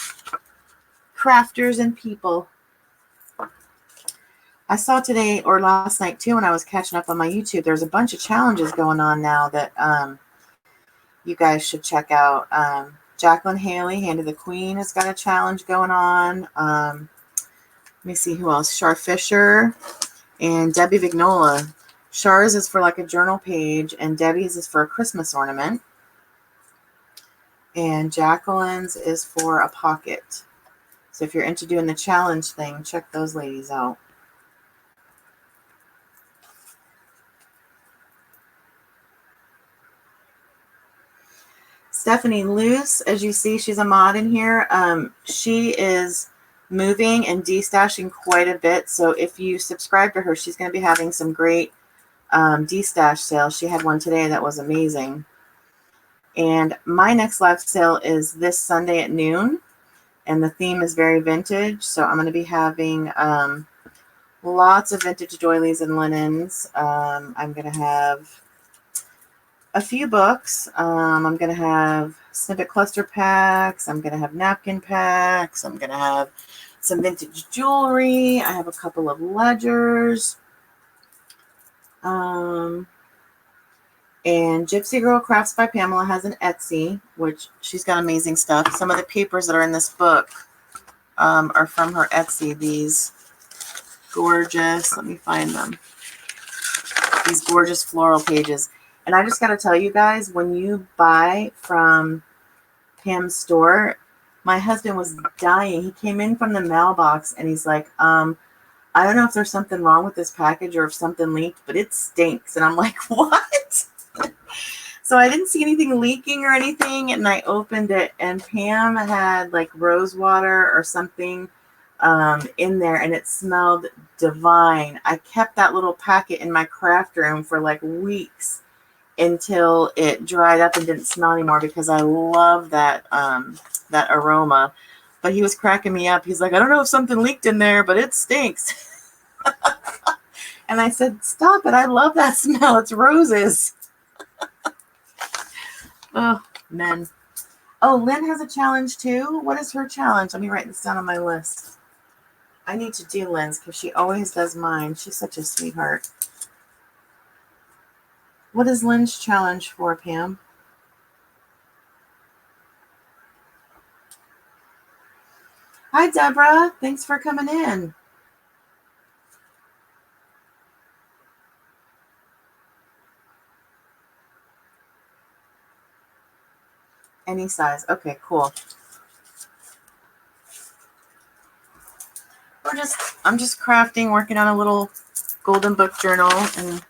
crafters and people. I saw today or last night too when I was catching up on my YouTube, there's a bunch of challenges going on now that you guys should check out. Jacqueline Haley, Hand of the Queen, has got a challenge going on. Let me see who else. Char Fisher and Debbie Vignola. Char's is for like a journal page, and Debbie's is for a Christmas ornament. And Jacqueline's is for a pocket. So if you're into doing the challenge thing, check those ladies out. Stephanie Luce, as you see, she's a mod in here. She is moving and destashing quite a bit. So if you subscribe to her, she's going to be having some great destash sales. She had one today that was amazing. And my next live sale is this Sunday at noon. And the theme is very vintage. So I'm going to be having lots of vintage doilies and linens. I'm going to have a few books. I'm going to have snippet cluster packs. I'm going to have napkin packs. I'm going to have some vintage jewelry. I have a couple of ledgers. And Gypsy Girl Crafts by Pamela has an Etsy, which she's got amazing stuff. Some of the papers that are in this book are from her Etsy. These gorgeous, let me find them. These gorgeous floral pages. And I just got to tell you guys, when you buy from Pam's store, my husband was dying. He came in from the mailbox and he's like, I don't know if there's something wrong with this package or if something leaked, but it stinks. And I'm like, what? So I didn't see anything leaking or anything. And I opened it and Pam had like rose water or something in there and it smelled divine. I kept that little packet in my craft room for like weeks until it dried up and didn't smell anymore because I love that that aroma. But he was cracking me up. He's like, I don't know if something leaked in there, but it stinks. And I said, stop it. I love that smell. It's roses. Oh, men. Oh, Lynn has a challenge too. What is her challenge? Let me write this down on my list. I need to do Lynn's because she always does mine. She's such a sweetheart. What is Lynn's challenge for, Pam? Hi, Deborah. Thanks for coming in. Any size. Okay, cool. I'm just crafting, working on a little golden book journal, and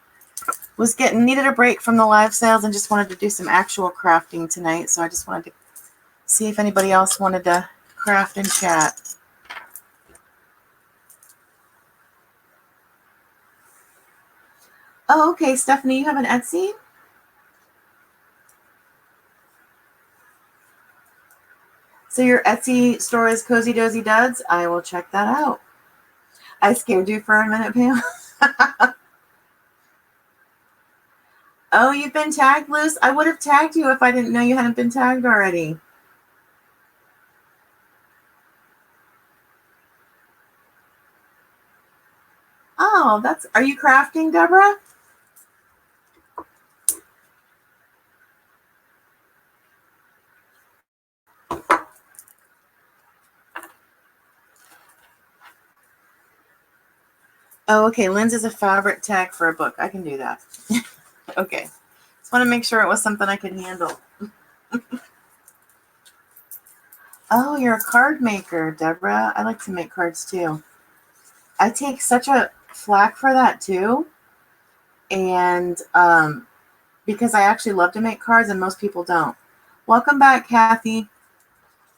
needed a break from the live sales and just wanted to do some actual crafting tonight. So I just wanted to see if anybody else wanted to craft and chat. Oh, okay, Stephanie, you have an Etsy? So your Etsy store is Cozy Dozy Duds? I will check that out. I scared you for a minute, Pam. Oh, you've been tagged, Luce? I would have tagged you if I didn't know you hadn't been tagged already. Oh, are you crafting, Deborah? Oh, okay. Lynn's is a fabric tag for a book. I can do that. Okay. Just want to make sure it was something I could handle. Oh, you're a card maker, Deborah. I like to make cards too. I take such a flack for that too. And because I actually love to make cards and most people don't. Welcome back, Kathy.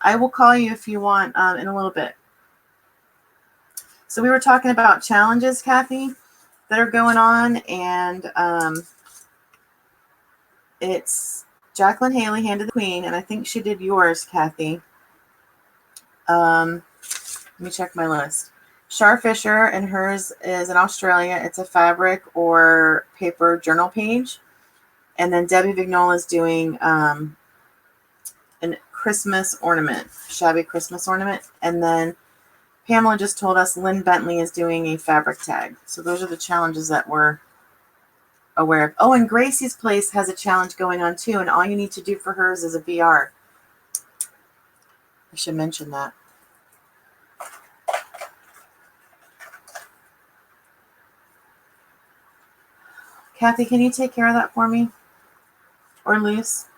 I will call you if you want in a little bit. So we were talking about challenges, Kathy, that are going on, and it's Jacqueline Haley, Hand of the Queen, and I think she did yours, Kathy. Let me check my list. Shar Fisher, and hers is in Australia. It's a fabric or paper journal page. And then Debbie Vignola is doing a Christmas ornament, shabby Christmas ornament. And then Pamela just told us Lynn Bentley is doing a fabric tag. So those are the challenges that we're aware of. Oh, and Gracie's Place has a challenge going on too. And all you need to do for hers is a BR. I should mention that. Kathy, can you take care of that for me? Or Luce?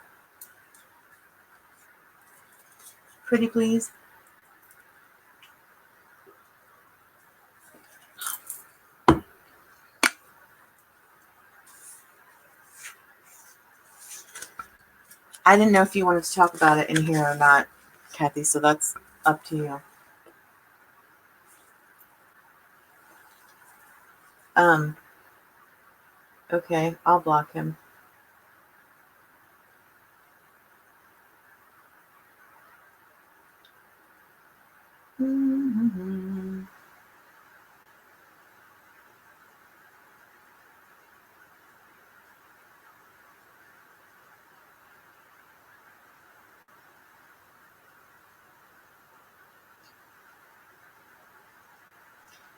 Pretty please. I didn't know if you wanted to talk about it in here or not, Kathy, so that's up to you. Okay, I'll block him. Mm-hmm.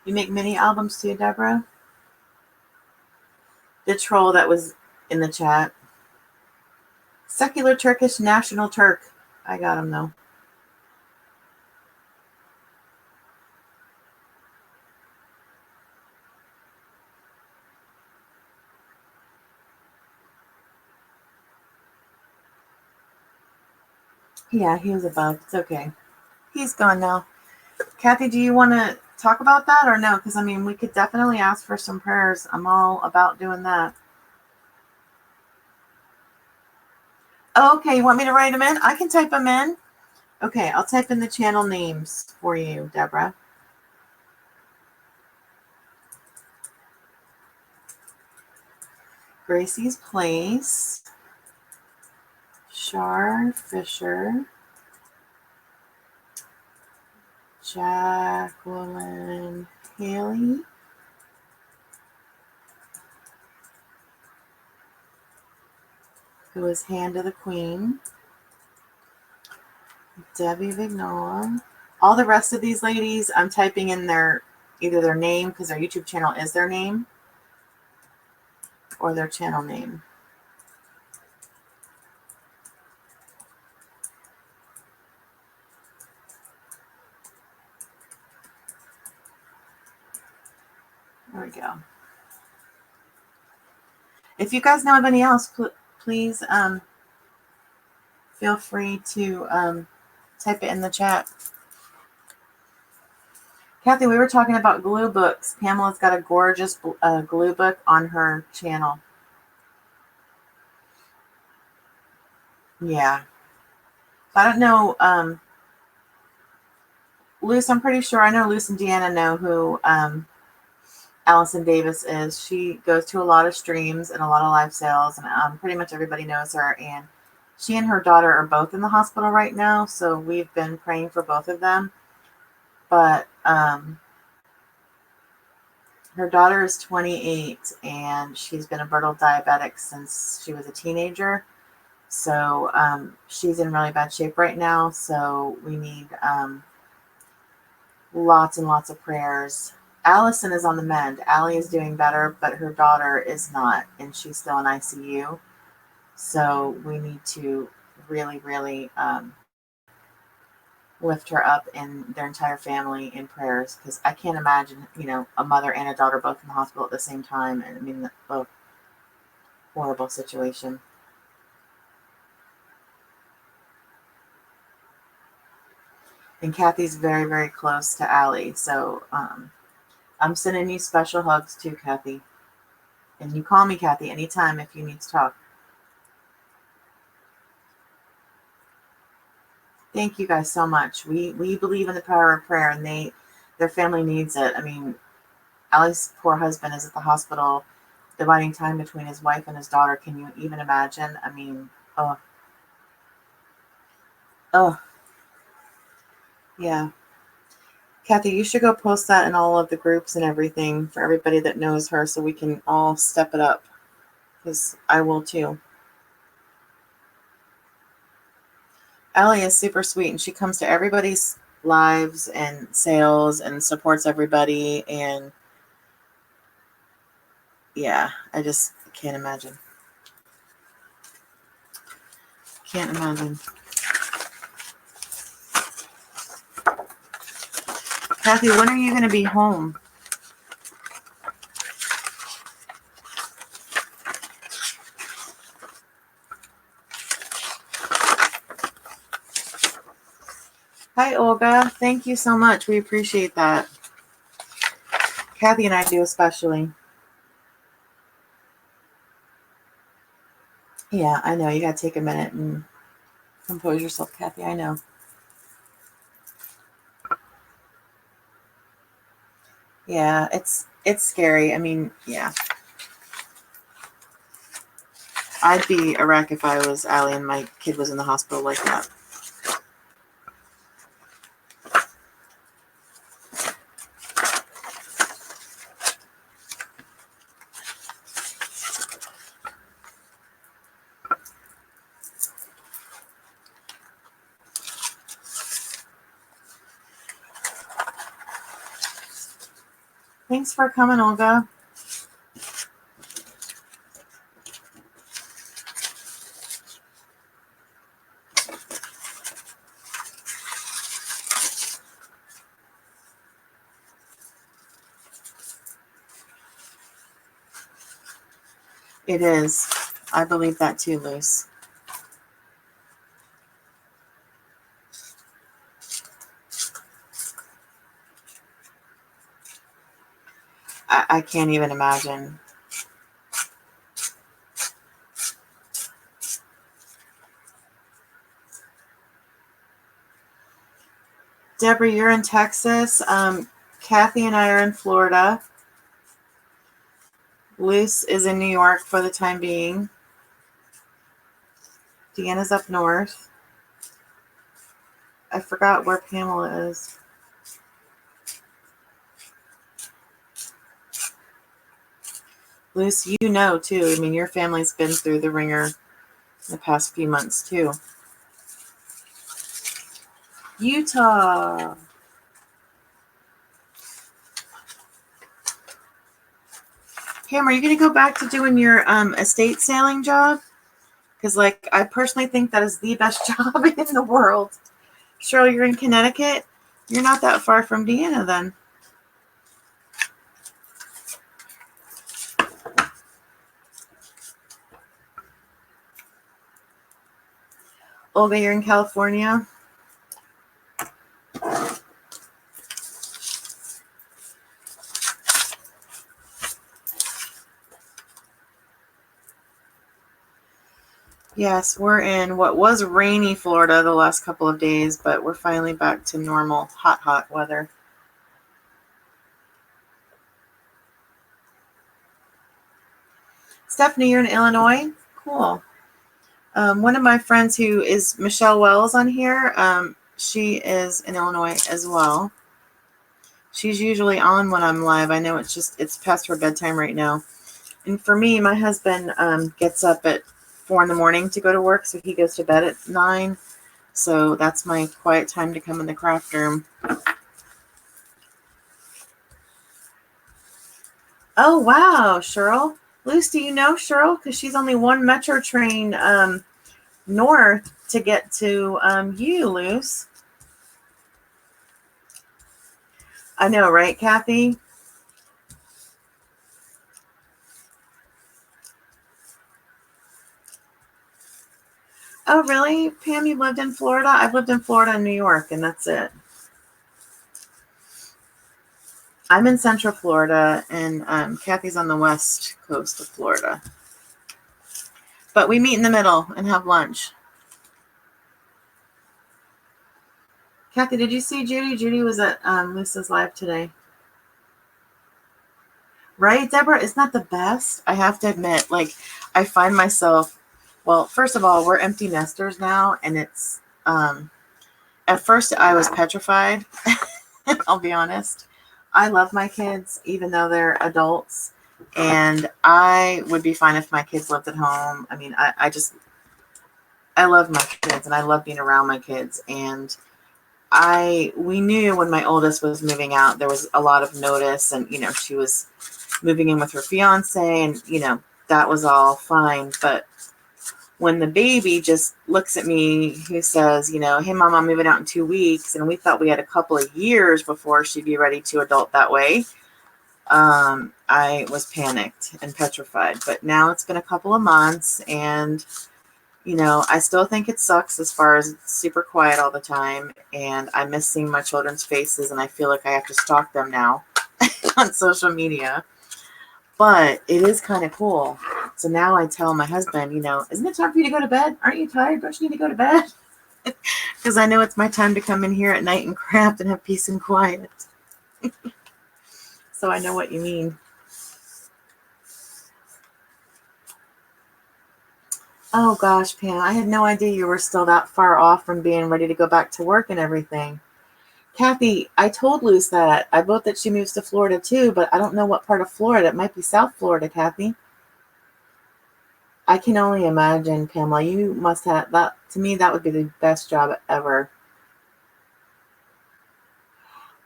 You make mini albums too, Deborah? The troll that was in the chat. Secular Turkish National Turk. I got him though. Yeah, he was a bug. It's okay. He's gone now. Kathy, do you want to talk about that or no? Because, I mean, we could definitely ask for some prayers. I'm all about doing that. Oh, okay, you want me to write them in? I can type them in. Okay, I'll type in the channel names for you, Deborah. Gracie's Place. Shar Fisher. Jacqueline Haley. Who is Hand of the Queen. Debbie Vignola. All the rest of these ladies, I'm typing in either their name, because their YouTube channel is their name, or their channel name. There we go. If you guys know of any else, please feel free to type it in the chat. Kathy, we were talking about glue books. Pamela's got a gorgeous glue book on her channel. Yeah. I don't know. Luce, I'm pretty sure I know Luce and Deanna know who Allison Davis is. She goes to a lot of streams and a lot of live sales, and pretty much everybody knows her. And she and her daughter are both in the hospital right now, so we've been praying for both of them. But her daughter is 28, and she's been a brittle diabetic since she was a teenager. So she's in really bad shape right now. So we need lots and lots of prayers. Allison is on the mend. Allie is doing better, but her daughter is not, and she's still in ICU. So we need to really, really lift her up and their entire family in prayers, because I can't imagine, a mother and a daughter both in the hospital at the same time. And I mean, a horrible situation. And Kathy's very, very close to Allie. So I'm sending you special hugs too, Kathy. And you call me, Kathy, anytime if you need to talk. Thank you guys so much. We believe in the power of prayer, and their family needs it. I mean, Allie's poor husband is at the hospital dividing time between his wife and his daughter. Can you even imagine? I mean, oh. Yeah. Kathy, you should go post that in all of the groups and everything for everybody that knows her, so we can all step it up, because I will too. Allie is super sweet, and she comes to everybody's lives and sales and supports everybody. And yeah, I just can't imagine. Can't imagine. Kathy, when are you going to be home? Hi, Olga. Thank you so much. We appreciate that. Kathy and I do especially. Yeah, I know. You got to take a minute and compose yourself, Kathy. I know. Yeah, it's scary. I mean, yeah. I'd be a wreck if I was Allie and my kid was in the hospital like that. Thanks for coming, Olga. It is. I believe that too, Luce. I can't even imagine. Deborah, you're in Texas. Kathy and I are in Florida. Luce is in New York for the time being. Deanna's up north. I forgot where Pamela is. Luce, you know too. I mean, your family's been through the ringer in the past few months too. Utah. Pam, are you going to go back to doing your estate sailing job? Because, I personally think that is the best job in the world. Cheryl, you're in Connecticut. You're not that far from Deanna then. Olga, you're in California? Yes, we're in what was rainy Florida the last couple of days, but we're finally back to normal hot weather. Stephanie, you're in Illinois? Cool. One of my friends who is Michelle Wells on here, she is in Illinois as well. She's usually on when I'm live. I know it's past her bedtime right now. And for me, my husband gets up at 4 in the morning to go to work, so he goes to bed at 9. So that's my quiet time to come in the craft room. Oh, wow, Cheryl. Luce, do you know Cheryl? Because she's only one metro train north to get to you, Luce. I know, right, Kathy? Oh, really? Pam, you lived in Florida? I've lived in Florida and New York, and that's it. I'm in Central Florida, and Kathy's on the west coast of Florida. But we meet in the middle and have lunch. Kathy, did you see Judy? Judy was at Lisa's live today. Right, Deborah? Isn't that the best? I have to admit, like, I find myself, well, first of all, we're empty nesters now, and it's, at first I was petrified. I'll be honest. I love my kids, even though they're adults, and I would be fine if my kids lived at home. I mean, I love my kids, and I love being around my kids, and we knew when my oldest was moving out, there was a lot of notice, and, she was moving in with her fiance, and, that was all fine. But when the baby just looks at me, who says, hey, Mom, I'm moving out in 2 weeks, and we thought we had a couple of years before she'd be ready to adult that way, I was panicked and petrified. But now it's been a couple of months, and, I still think it sucks as far as it's super quiet all the time, and I miss seeing my children's faces, and I feel like I have to stalk them now on social media. But it is kind of cool. So now I tell my husband, isn't it time for you to go to bed? Aren't you tired? Don't you need to go to bed? Because I know it's my time to come in here at night and craft and have peace and quiet. So I know what you mean. Oh gosh, Pam, I had no idea you were still that far off from being ready to go back to work and everything. Kathy, I told Luce that. I vote that she moves to Florida too, but I don't know what part of Florida. It might be South Florida, Kathy. I can only imagine, Pamela. You must have that. To me, that would be the best job ever.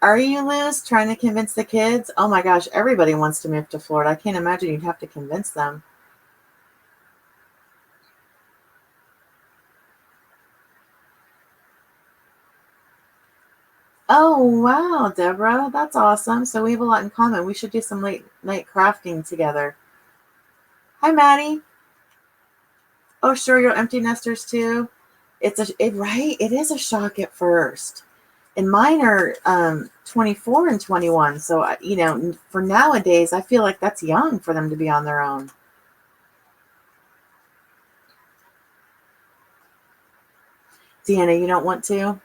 Are you, Liz, trying to convince the kids? Oh my gosh, everybody wants to move to Florida. I can't imagine you'd have to convince them. Oh wow, Deborah, that's awesome. So we have a lot in common. We should do some late night crafting together. Hi, Maddie. Oh, sure, you're empty nesters too. Right. It is a shock at first, and mine are 24 and 21. So for nowadays, I feel like that's young for them to be on their own. Deanna, you don't want to?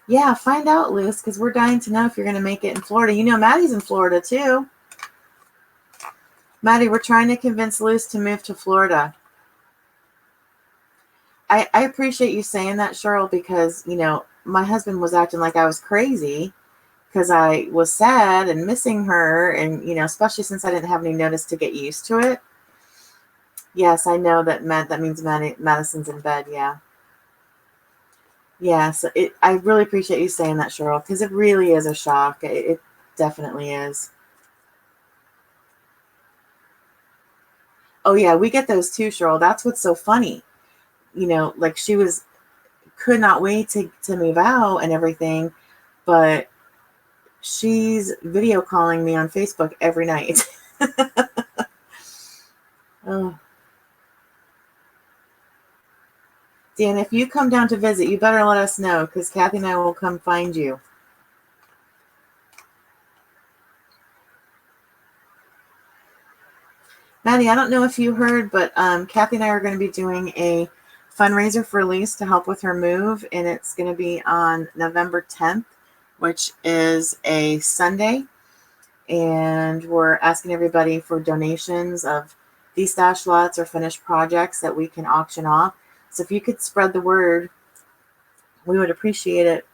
Yeah, find out, Luce, because we're dying to know if you're going to make it in Florida. Maddie's in Florida too. Maddie, we're trying to convince Luce to move to Florida. I appreciate you saying that, Cheryl, because, my husband was acting like I was crazy because I was sad and missing her. And, especially since I didn't have any notice to get used to it. Yes, I know that means Madison's in bed. Yeah. Yes, I really appreciate you saying that, Cheryl, because it really is a shock. It definitely is. Oh yeah, we get those too, Cheryl. That's what's so funny. Like she could not wait to move out and everything, but she's video calling me on Facebook every night. Oh. Dan, if you come down to visit, you better let us know because Kathy and I will come find you. Maddie, I don't know if you heard, but Kathy and I are going to be doing a fundraiser for Elise to help with her move, and it's going to be on November 10th, which is a Sunday. And we're asking everybody for donations of de-stash lots or finished projects that we can auction off. So if you could spread the word, we would appreciate it.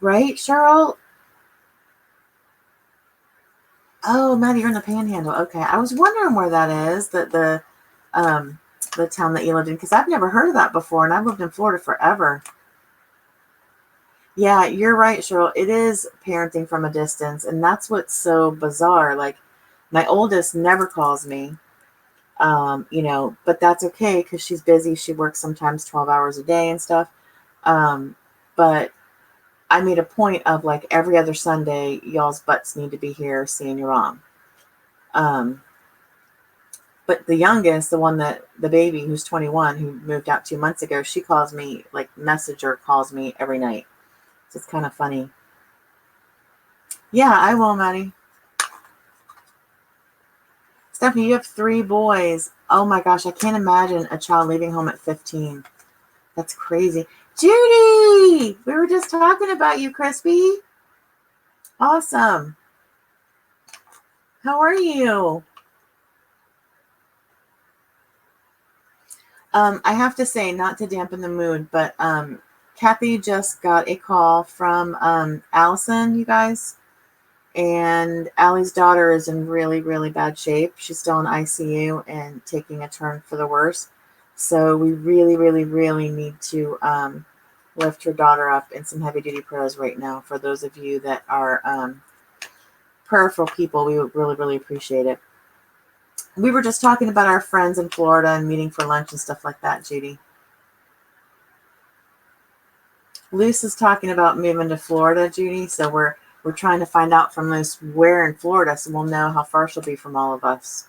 Right, Cheryl? Oh, Maddie, you're in the Panhandle. Okay, I was wondering where that is. The town that you lived in, because I've never heard of that before, and I've lived in Florida forever. Yeah, you're right, Cheryl. It is parenting from a distance, and that's what's so bizarre. Like, my oldest never calls me, but that's okay because she's busy. She works sometimes 12 hours a day and stuff. But I made a point of like every other Sunday, y'all's butts need to be here seeing your mom. But the youngest, the baby who's 21, who moved out 2 months ago, she calls me, like Messenger calls me every night. So it's kind of funny. Yeah, I will, Maddie. Stephanie, you have 3 boys. Oh my gosh, I can't imagine a child leaving home at 15. That's crazy. Judy, we were just talking about you, Crispy. Awesome. How are you? I have to say, not to dampen the mood, but Kathy just got a call from Allison, you guys. And Allie's daughter is in really, really bad shape. She's still in ICU and taking a turn for the worse. So we really, really, really need to lift her daughter up in some heavy-duty prayers right now. For those of you that are prayerful people, we would really, really appreciate it. We were just talking about our friends in Florida and meeting for lunch and stuff like that, Judy. Luce is talking about moving to Florida, Judy. So we're trying to find out from Luce where in Florida, so we'll know how far she'll be from all of us.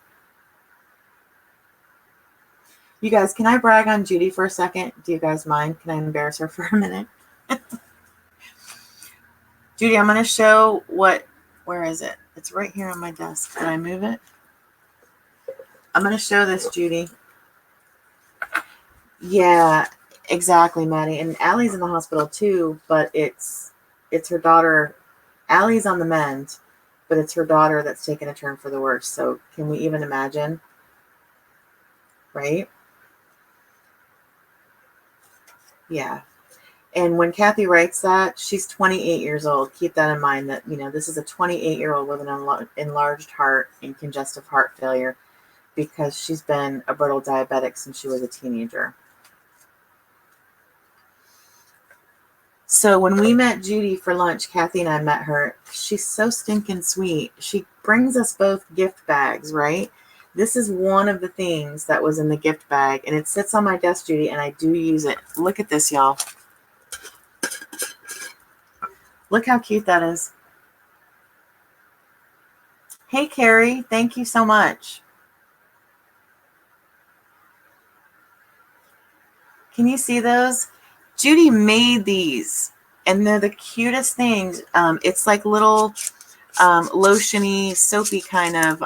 You guys, can I brag on Judy for a second? Do you guys mind? Can I embarrass her for a minute? Judy, I'm going to show where is it? It's right here on my desk. Did I move it? I'm going to show this, Judy. Yeah, exactly, Maddie. And Allie's in the hospital too, but it's her daughter. Allie's on the mend, but it's her daughter that's taken a turn for the worse. So can we even imagine? Right? Yeah. And when Kathy writes that, she's 28 years old. Keep that in mind that, this is a 28-year-old with an enlarged heart and congestive heart failure because she's been a brittle diabetic since she was a teenager. So when we met Judy for lunch, Kathy and I met her. She's so stinking sweet. She brings us both gift bags, right? This is one of the things that was in the gift bag, and it sits on my desk, Judy, and I do use it. Look at this, y'all. Look how cute that is. Hey, Carrie, thank you so much. Can you see those? Judy made these, and they're the cutest things. It's like little lotiony, soapy kind of,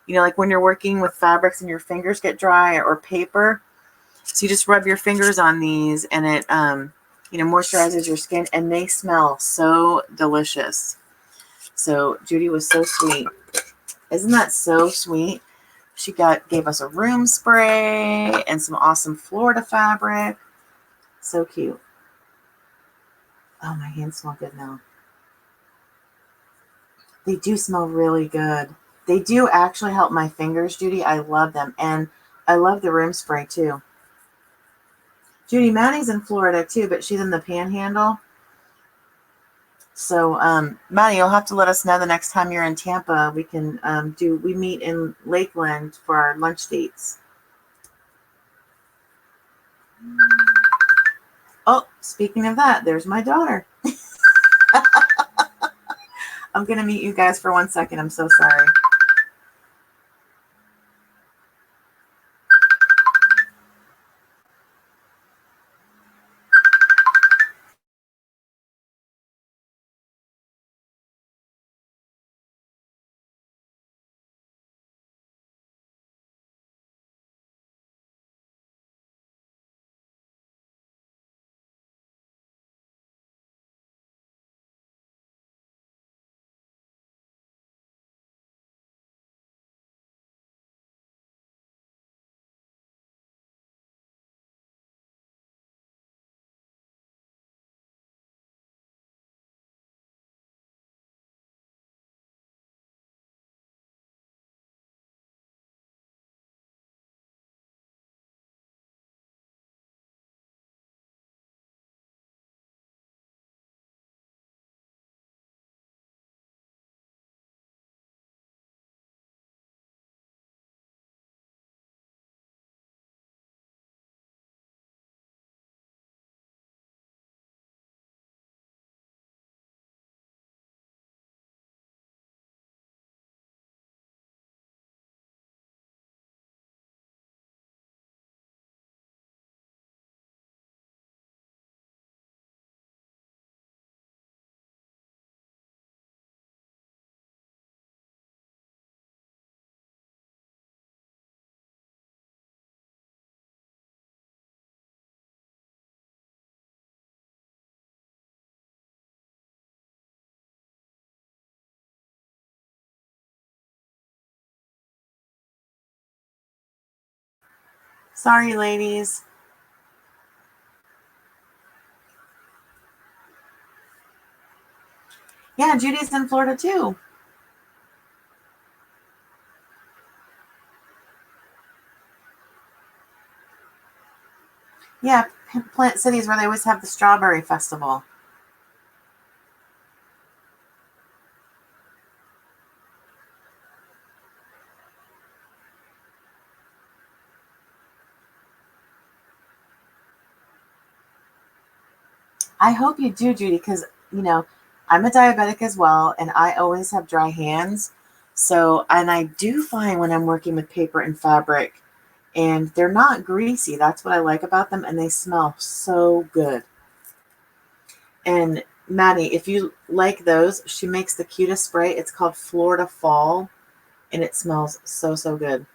like when you're working with fabrics and your fingers get dry or paper. So you just rub your fingers on these and it, moisturizes your skin, and they smell so delicious. So Judy was so sweet. Isn't that so sweet? She gave us a room spray and some awesome Florida fabric. So cute. Oh, my hands smell good now. They do smell really good. They do actually help my fingers, Judy. I love them. And I love the room spray too. Judy, Maddie's in Florida too, but she's in the Panhandle. So, Maddie, you'll have to let us know the next time you're in Tampa. We can we meet in Lakeland for our lunch dates. Oh, speaking of that, there's my daughter. I'm going to mute you guys for 1 second. I'm so sorry. Sorry, ladies. Yeah, Judy's in Florida too. Yeah, Plant City's where they always have the strawberry festival. I hope you do, Judy, because, I'm a diabetic as well, and I always have dry hands. So, and I do find when I'm working with paper and fabric, and they're not greasy. That's what I like about them, and they smell so good. And Maddie, if you like those, she makes the cutest spray. It's called Florida Fall, and it smells so, so good.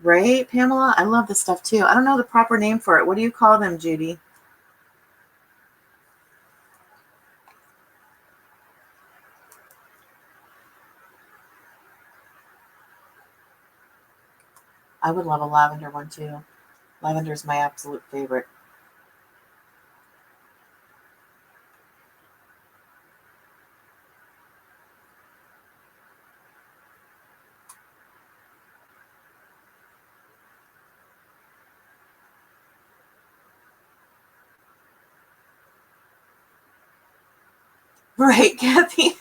Right, Pamela? I love this stuff too. I don't know the proper name for it. What do you call them, Judy? I would love a lavender one too. Lavender is my absolute favorite. Right, Kathy?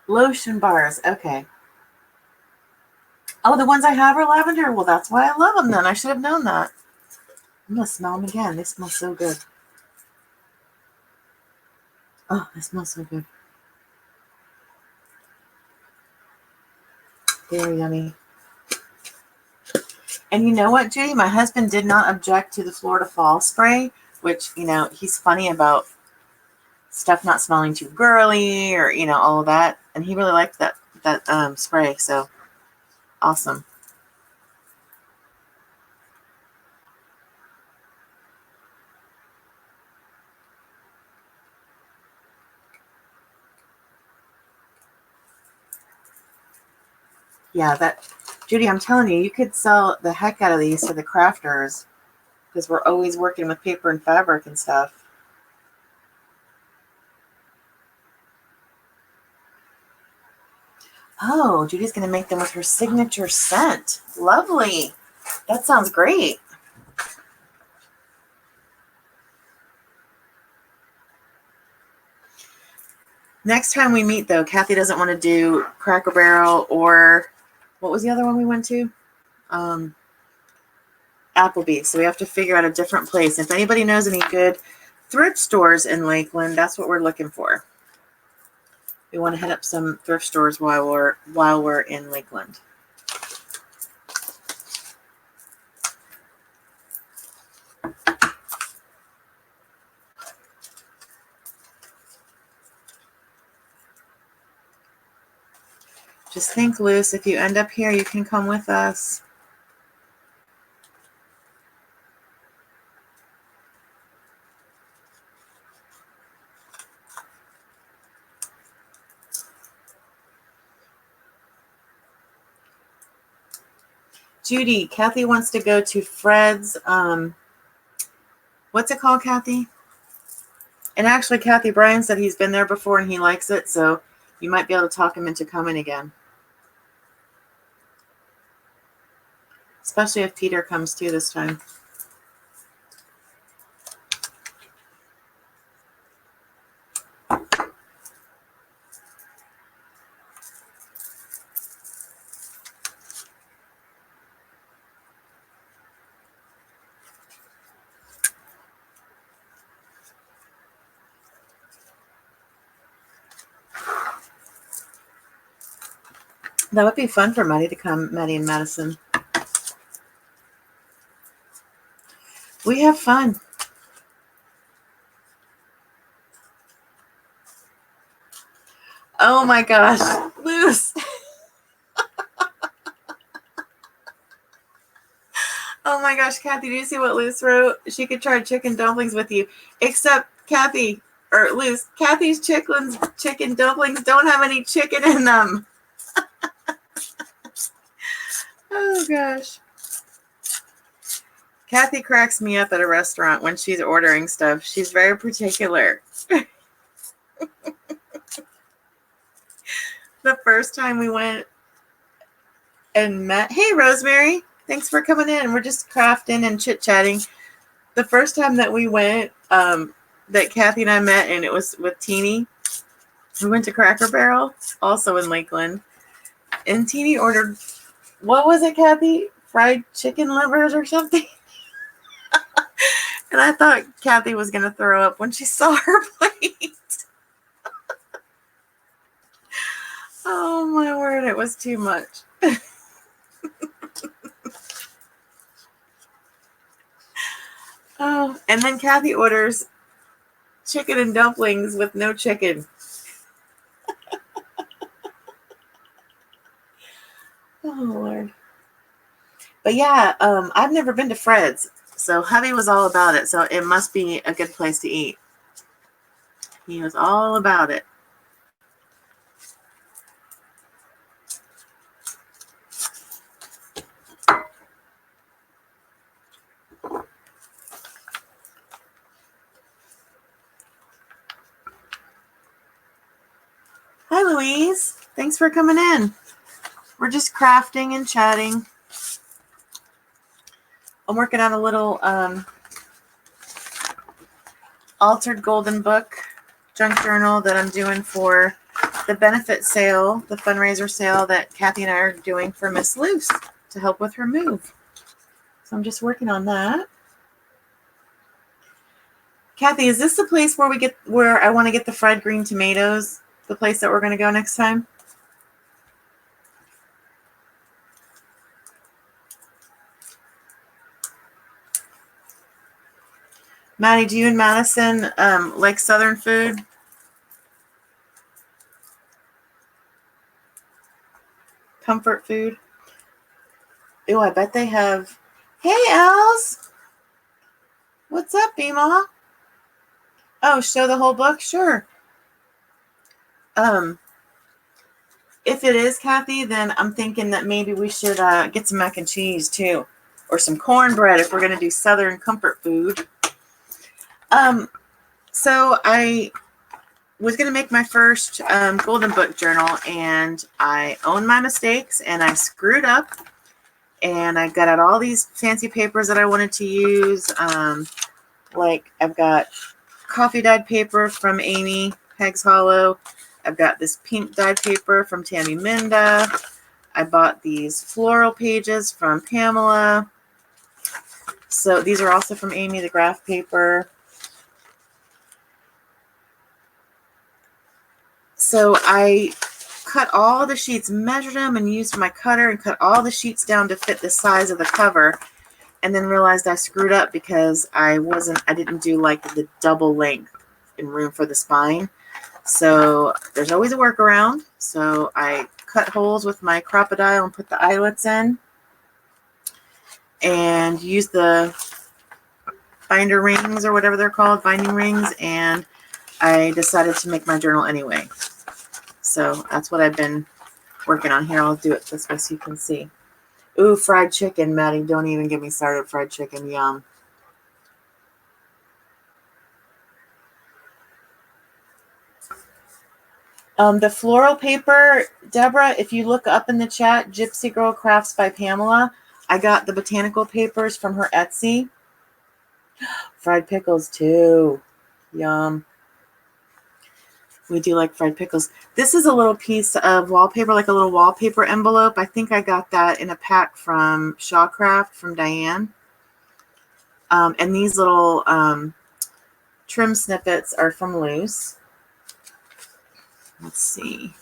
Lotion bars. Okay. Oh, the ones I have are lavender. Well, that's why I love them then. I should have known that. I'm going to smell them again. They smell so good. Oh, they smell so good. Very yummy. And you know what, Judy? My husband did not object to the Florida Fall spray, which, he's funny about stuff not smelling too girly or, all of that. And he really liked that spray. So awesome. Yeah, Judy, I'm telling you, you could sell the heck out of these to the crafters because we're always working with paper and fabric and stuff. Oh, Judy's going to make them with her signature scent. Lovely. That sounds great. Next time we meet, though, Kathy doesn't want to do Cracker Barrel or what was the other one we went to? Applebee's. So we have to figure out a different place. If anybody knows any good thrift stores in Lakeland, that's what we're looking for. We want to hit up some thrift stores while we're in Lakeland. Just think loose. If you end up here, you can come with us. Judy, Kathy wants to go to Fred's. What's it called, Kathy? And actually, Kathy, Brian said he's been there before and he likes it, so you might be able to talk him into coming again. Especially if Peter comes too this time. That would be fun for Maddie to come, Maddie and Madison. We have fun. Oh my gosh, Luce. Oh my gosh, Kathy, do you see what Luce wrote? She could try chicken dumplings with you. Except Kathy, or Luce, Kathy's chicken dumplings don't have any chicken in them. Oh gosh. Kathy cracks me up at a restaurant when she's ordering stuff. She's very particular. The first time we went and met, hey Rosemary, thanks for coming in. We're just crafting and chit-chatting. The first time that we went, that Kathy and I met, and it was with Teeny, we went to Cracker Barrel, also in Lakeland, and Teeny ordered, what was it, Kathy? Fried chicken livers or something? And I thought Kathy was going to throw up when she saw her plate. Oh my word, it was too much. Oh, and then Kathy orders chicken and dumplings with no chicken. Oh Lord. But yeah, I've never been to Fred's, so hubby was all about it. So it must be a good place to eat. He was all about it. Hi, Louise. Thanks for coming in. We're just crafting and chatting. I'm working on a little altered golden book junk journal that I'm doing for the benefit sale, the fundraiser sale that Kathy and I are doing for Miss Luce to help with her move. So I'm just working on that. Kathy, is this the place where I want to get the fried green tomatoes? The place that we're going to go next time? Maddie, do you and Madison like Southern food? Comfort food? Ew, I bet they have. Hey, Els! What's up, Bima? Oh, show the whole book? Sure. If it is, Kathy, then I'm thinking that maybe we should get some mac and cheese, too. Or some cornbread if we're going to do Southern comfort food. So I was going to make my first golden book journal, and I own my mistakes, and I screwed up, and I got out all these fancy papers that I wanted to use. Like I've got coffee dyed paper from Amy Peg's Hollow. I've got this pink dyed paper from Tammy Minda. I bought these floral pages from Pamela. So these are also from Amy, the graph paper. So I cut all the sheets, measured them, and used my cutter and cut all the sheets down to fit the size of the cover. And then realized I screwed up because I didn't do like the double length in room for the spine. So there's always a workaround. So I cut holes with my Crop-A-Dile and put the eyelets in. And used the binder rings or whatever they're called, binding rings. And I decided to make my journal anyway. So that's what I've been working on here. I'll do it this way so you can see. Ooh, fried chicken, Maddie. Don't even get me started. Fried chicken, yum. The floral paper, Deborah, if you look up in the chat, Gypsy Girl Crafts by Pamela, I got the botanical papers from her Etsy. Fried pickles, too. Yum. We do like fried pickles. This is a little piece of wallpaper, like a little wallpaper envelope. I think I got that in a pack from Shawcraft from Diane. And these little trim snippets are from Luce. Let's see.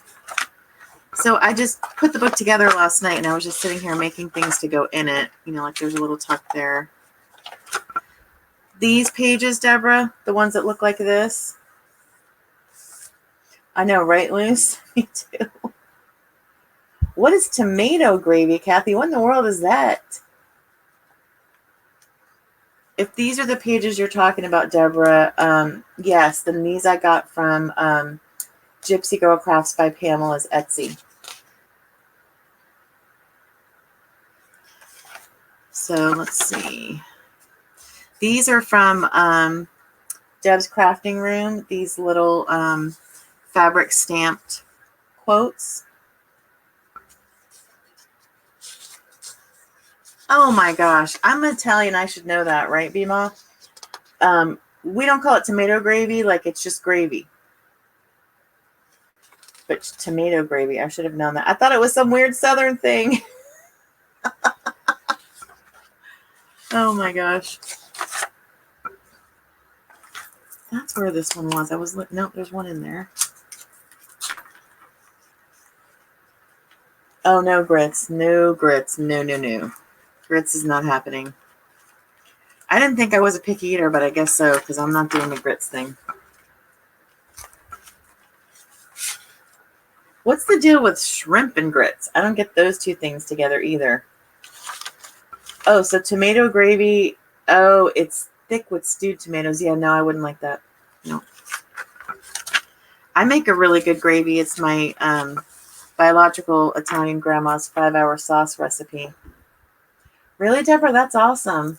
So I just put the book together last night, and I was just sitting here making things to go in it. You know, like there's a little tuck there. These pages, Deborah, the ones that look like this. I know, right, Luce? Me too. What is tomato gravy, Kathy? What in the world is that? If these are the pages you're talking about, Deborah, yes, then these I got from Gypsy Girl Crafts by Pamela's Etsy. So let's see. These are from Deb's Crafting Room. These little fabric stamped quotes. Oh my gosh, I'm Italian. I should know that, right, Bima? We don't call it tomato gravy, like it's just gravy. But tomato gravy, I should have known that. I thought it was some weird Southern thing. Oh my gosh. That's where this one was. I was looking. Nope, there's one in there. Oh, no grits. No grits. No, no, no. Grits is not happening. I didn't think I was a picky eater, but I guess so, because I'm not doing the grits thing. What's the deal with shrimp and grits? I don't get those two things together either. Oh, so tomato gravy. Oh, it's thick with stewed tomatoes. Yeah, no, I wouldn't like that. No. I make a really good gravy. It's my biological Italian grandma's 5-hour sauce recipe. Really, Deborah? That's awesome.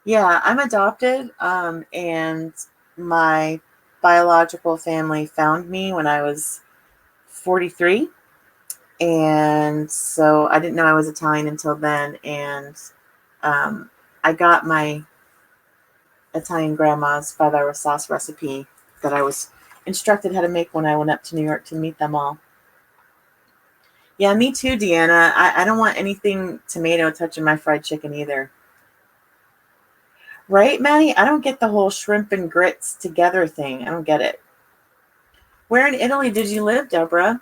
Yeah, I'm adopted, and my biological family found me when I was 43. And so I didn't know I was Italian until then. And I got my Italian grandma's 5-hour sauce recipe that I was instructed how to make when I went up to New York to meet them all. Yeah, me too, Deanna. I don't want anything tomato touching my fried chicken either. Right, Maddie? I don't get the whole shrimp and grits together thing. I don't get it. Where in Italy did you live, Deborah?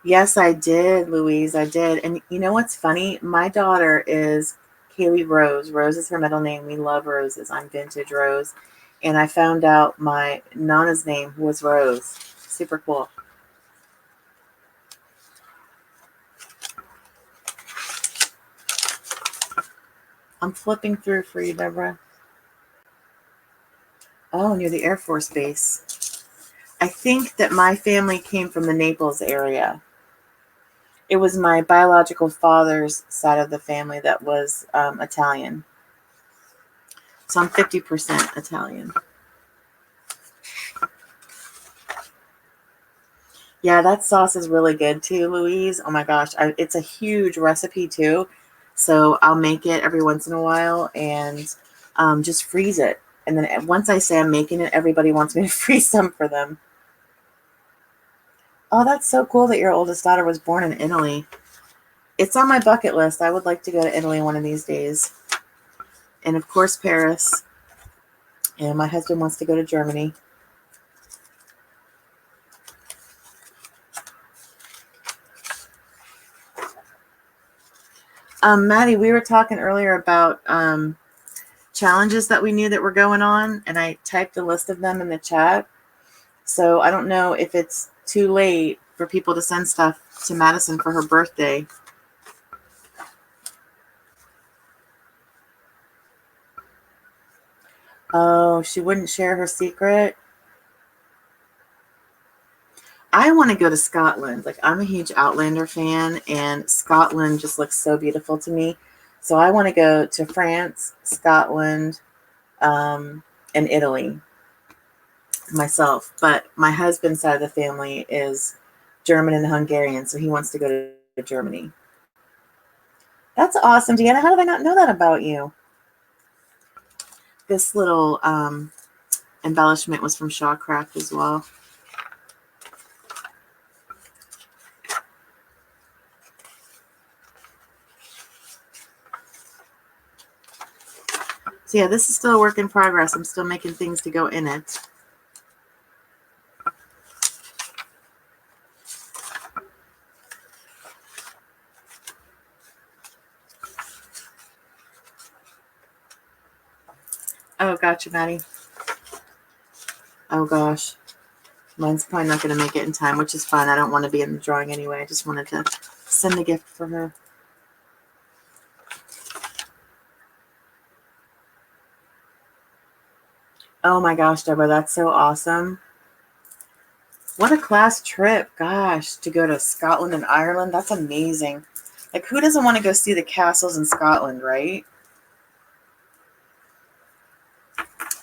Yes, I did, Louise. I did. And you know what's funny? My daughter is Kaylee Rose. Rose is her middle name. We love roses. I'm vintage Rose. And I found out my Nana's name was Rose. Super cool. I'm flipping through for you, Deborah. Oh, near the Air Force Base. I think that my family came from the Naples area. It was my biological father's side of the family that was Italian. So I'm 50% Italian. Yeah, that sauce is really good too, Louise. Oh my gosh, it's a huge recipe too. So I'll make it every once in a while and just freeze it. And then once I say I'm making it, everybody wants me to freeze some for them. Oh, that's so cool that your oldest daughter was born in Italy. It's on my bucket list. I would like to go to Italy one of these days. And of course, Paris. And my husband wants to go to Germany. Maddie, we were talking earlier about challenges that we knew that were going on, and I typed a list of them in the chat. So I don't know if it's too late for people to send stuff to Madison for her birthday. Oh, she wouldn't share her secret? I want to go to Scotland. Like, I'm a huge Outlander fan, and Scotland just looks so beautiful to me. So I want to go to France, Scotland, and Italy myself. But my husband's side of the family is German and Hungarian, so he wants to go to Germany. That's awesome, Deanna. How did I not know that about you? This little embellishment was from Shawcraft as well. So yeah, this is still a work in progress. I'm still making things to go in it. Oh, gotcha, Maddie. Oh, gosh. Mine's probably not going to make it in time, which is fine. I don't want to be in the drawing anyway. I just wanted to send a gift for her. Oh my gosh, Deborah, that's so awesome. What a class trip. Gosh, to go to Scotland and Ireland. That's amazing. Like, who doesn't want to go see the castles in Scotland, right?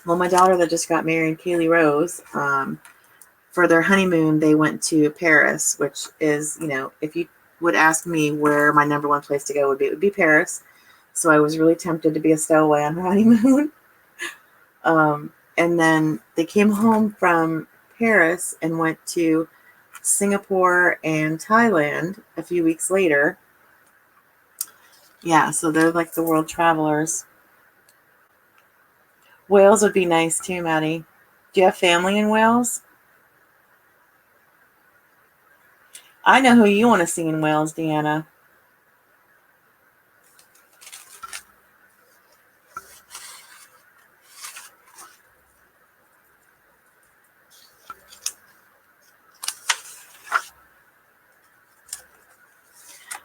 Well, my daughter that just got married, Kaylee Rose, for their honeymoon, they went to Paris, which is, if you would ask me where my number one place to go would be, it would be Paris. So I was really tempted to be a stowaway on her honeymoon. And then they came home from Paris and went to Singapore and Thailand a few weeks later. Yeah, so they're like the world travelers. Wales would be nice too, Maddie. Do you have family in Wales? I know who you want to see in Wales, Deanna.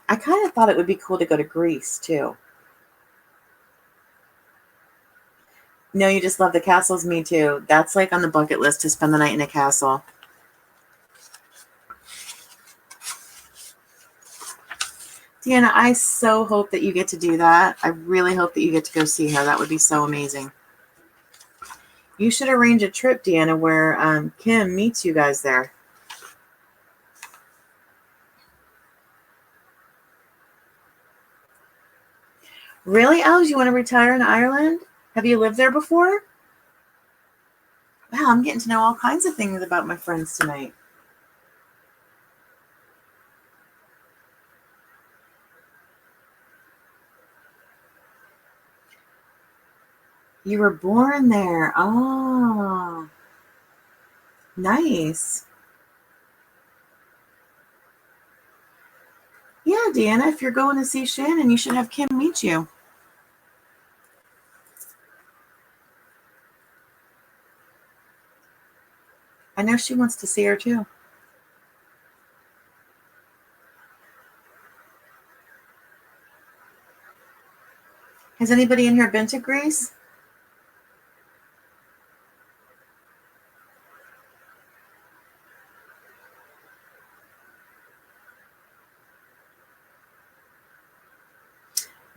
I kind of thought it would be cool to go to Greece too. No, you just love the castles? Me too. That's like on the bucket list, to spend the night in a castle. Deanna, I so hope that you get to do that. I really hope that you get to go see her. That would be so amazing. You should arrange a trip, Deanna, where Kim meets you guys there. Really, Els? You want to retire in Ireland? Have you lived there before? Wow, I'm getting to know all kinds of things about my friends tonight. You were born there. Oh, nice. Yeah, Deanna, if you're going to see Shannon, you should have Kim meet you. I know she wants to see her too. Has anybody in here been to Greece?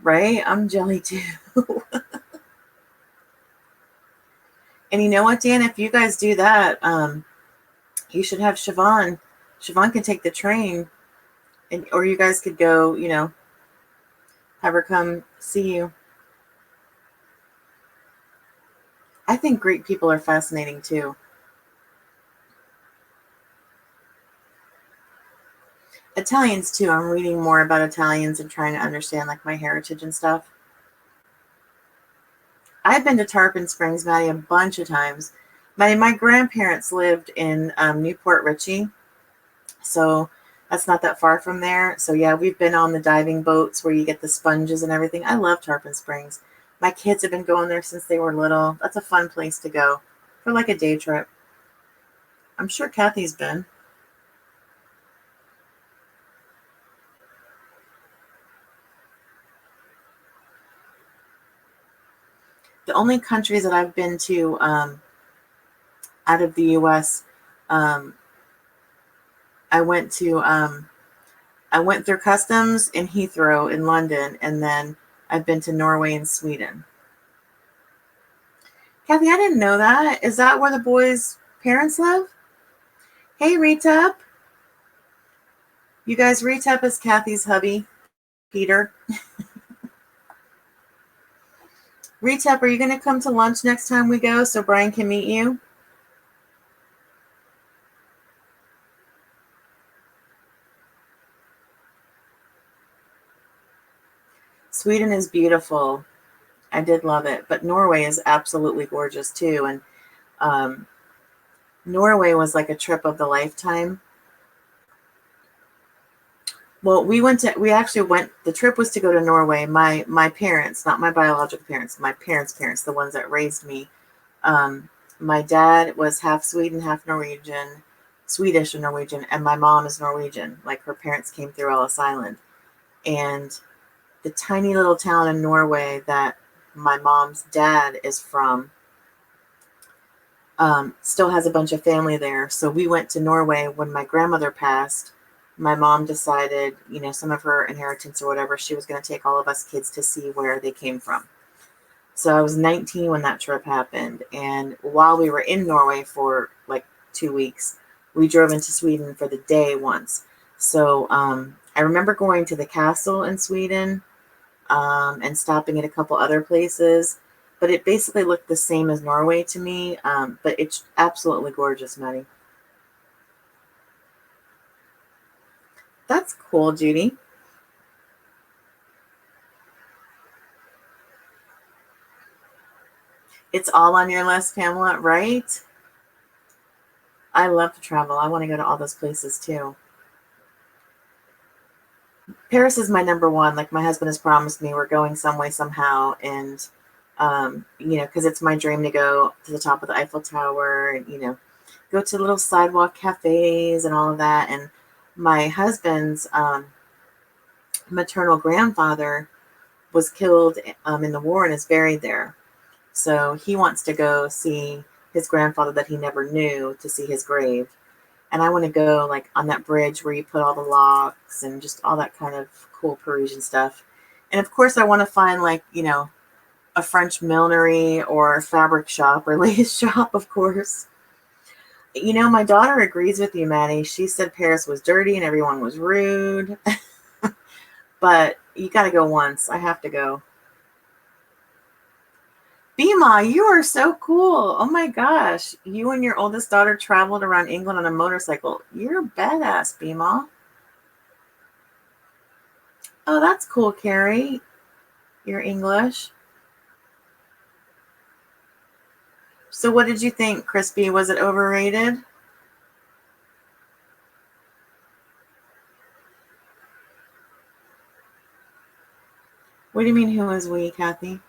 Right? I'm jelly too. And you know what, Dan? If you guys do that, you should have Siobhan. Siobhan can take the train, or you guys could go, have her come see you. I think Greek people are fascinating too. Italians too. I'm reading more about Italians and trying to understand like my heritage and stuff. I've been to Tarpon Springs, Maddie, a bunch of times. Maddie, my grandparents lived in Newport Richey, so that's not that far from there. So yeah, we've been on the diving boats where you get the sponges and everything. I love Tarpon Springs. My kids have been going there since they were little. That's a fun place to go for like a day trip. I'm sure Kathy's been. The only countries that I've been to out of the U.S., um, I went to I went through customs in Heathrow in London, and then I've been to Norway and Sweden. Kathy, I didn't know that. Is that where the boys' parents live? Hey, Retep. You guys, Retep is Kathy's hubby, Peter. Retep, are you going to come to lunch next time we go so Brian can meet you? Sweden is beautiful. I did love it, but Norway is absolutely gorgeous too. And Norway was like a trip of the lifetime. Well, the trip was to go to Norway. My parents, not my biological parents, my parents, the ones that raised me. My dad was half Sweden, half Norwegian. Swedish or Norwegian, and my mom is Norwegian. Like her parents came through Ellis Island. And the tiny little town in Norway that my mom's dad is from still has a bunch of family there. So we went to Norway when my grandmother passed. My mom decided, some of her inheritance or whatever, she was going to take all of us kids to see where they came from. So I was 19 when that trip happened. And while we were in Norway for like 2 weeks, we drove into Sweden for the day once. So I remember going to the castle in Sweden and stopping at a couple other places. But it basically looked the same as Norway to me. But it's absolutely gorgeous, Maddie. That's cool, Judy. It's all on your list, Pamela, right? I love to travel. I want to go to all those places too. Paris is my number one. Like my husband has promised me we're going some way, somehow. And, because it's my dream to go to the top of the Eiffel Tower and, go to little sidewalk cafes and all of that. And my husband's maternal grandfather was killed in the war and is buried there. So he wants to go see his grandfather that he never knew, to see his grave. And I want to go like on that bridge where you put all the locks and just all that kind of cool Parisian stuff. And of course I want to find like, a French millinery or fabric shop or lace shop, of course. My daughter agrees with you, Maddie. She said Paris was dirty and everyone was rude. But you got to go once. I have to go. Bima, you are so cool. Oh my gosh. You and your oldest daughter traveled around England on a motorcycle. You're badass, Bima. Oh, that's cool, Carrie. You're English. So what did you think, Crispy? Was it overrated? What do you mean, who is we, Kathy?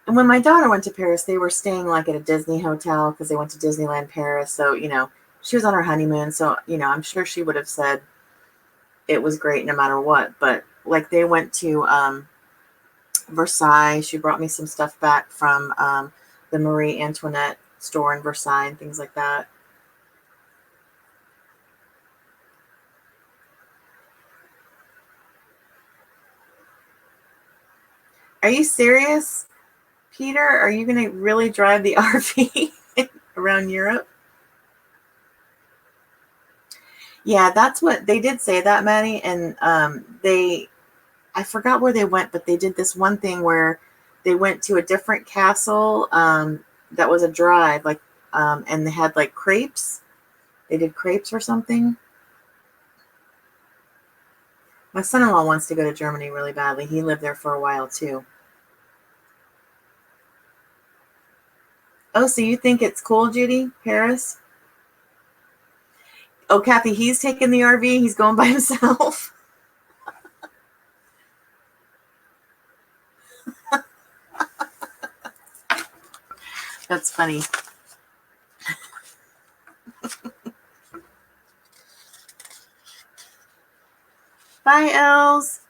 And when my daughter went to Paris, they were staying like at a Disney hotel because they went to Disneyland Paris. So, she was on her honeymoon. So, I'm sure she would have said it was great no matter what. But like they went to Versailles. She brought me some stuff back from the Marie Antoinette store in Versailles and things like that. Are you serious, Peter? Are you going to really drive the RV around Europe? Yeah, that's what they did say that, Maddie. And I forgot where they went, but they did this one thing where they went to a different castle that was a drive, like, and they had like crepes. They did crepes or something. My son-in-law wants to go to Germany really badly. He lived there for a while too. Oh, so you think it's cool, Judy? Paris? Oh, Kathy, he's taking the RV. He's going by himself. That's funny. Bye, Els.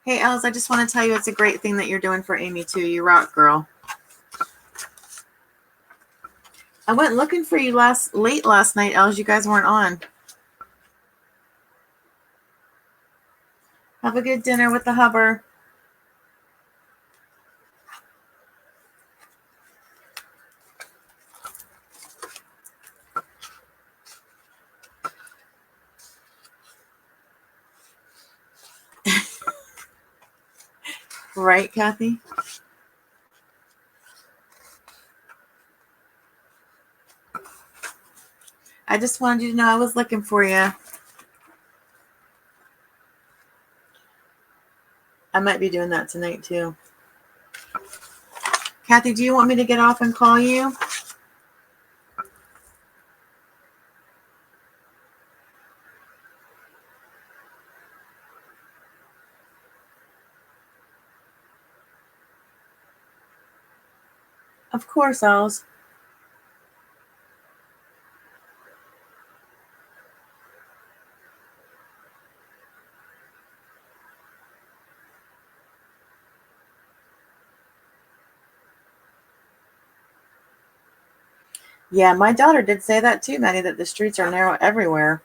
Hey, Els, I just want to tell you it's a great thing that you're doing for Amy, too. You rock, girl. I went looking for you late last night, Els. You guys weren't on. Have a good dinner with the hubber. Right, Kathy? I just wanted you to know I was looking for you. I might be doing that tonight, too. Kathy, do you want me to get off and call you? Of course, Els. Yeah, my daughter did say that too, Maddie, that the streets are narrow everywhere.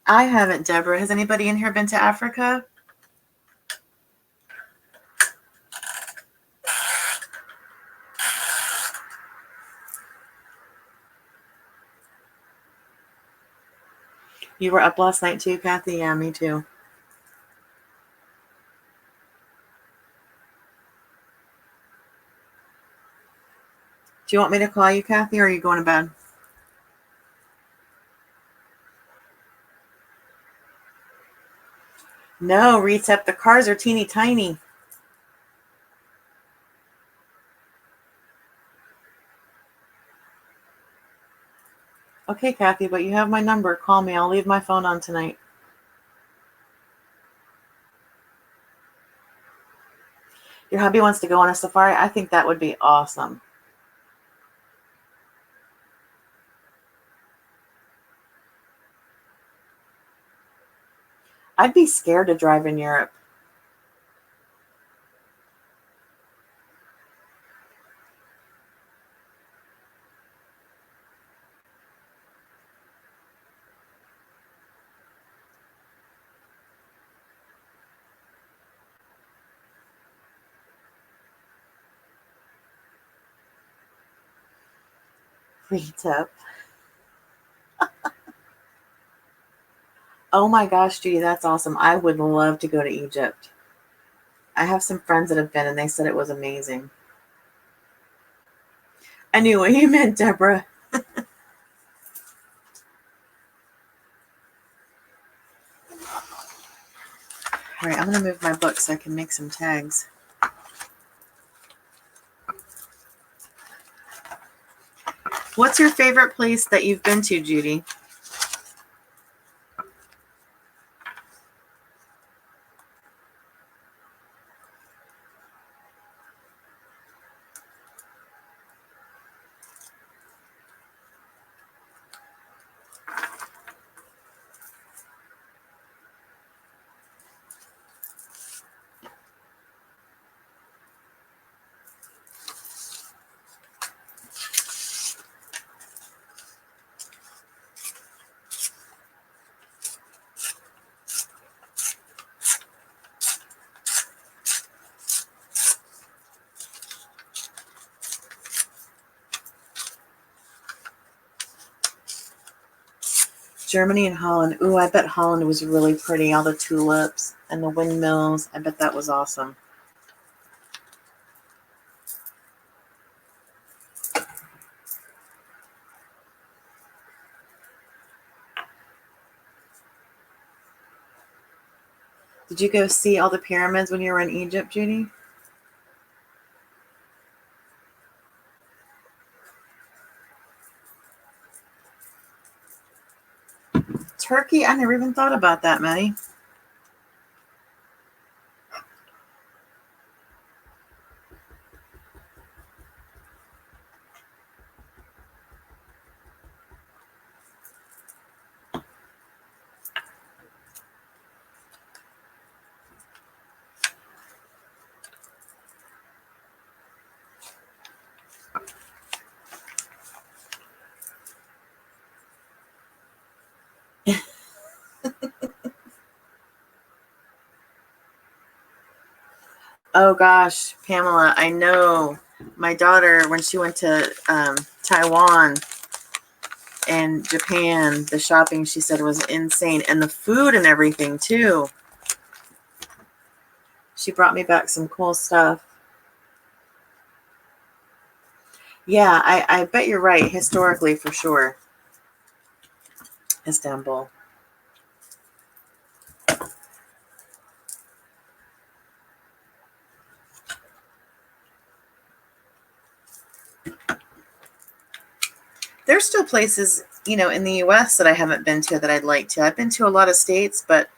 I haven't, Deborah. Has anybody in here been to Africa? You were up last night too, Kathy? Yeah, me too. Do you want me to call you, Kathy, or are you going to bed? No, Recep, the cars are teeny tiny. Okay, Kathy, but you have my number. Call me. I'll leave my phone on tonight. Your hubby wants to go on a safari? I think that would be awesome. I'd be scared to drive in Europe. Recep. Oh my gosh, Judy, that's awesome. I would love to go to Egypt. I have some friends that have been and they said it was amazing. I knew what you meant, Deborah. All right, I'm going to move my book so I can make some tags. What's your favorite place that you've been to, Judy? Germany and Holland. Ooh, I bet Holland was really pretty. All the tulips and the windmills. I bet that was awesome. Did you go see all the pyramids when you were in Egypt, Judy? Turkey? I never even thought about that, Maddie. Oh gosh, Pamela, I know my daughter, when she went to Taiwan and Japan, the shopping, she said, was insane. And the food and everything too. She brought me back some cool stuff. Yeah, I bet you're right, historically, for sure. Istanbul. There's still places in the US that I haven't been to that I'd like to. I've been to a lot of states, but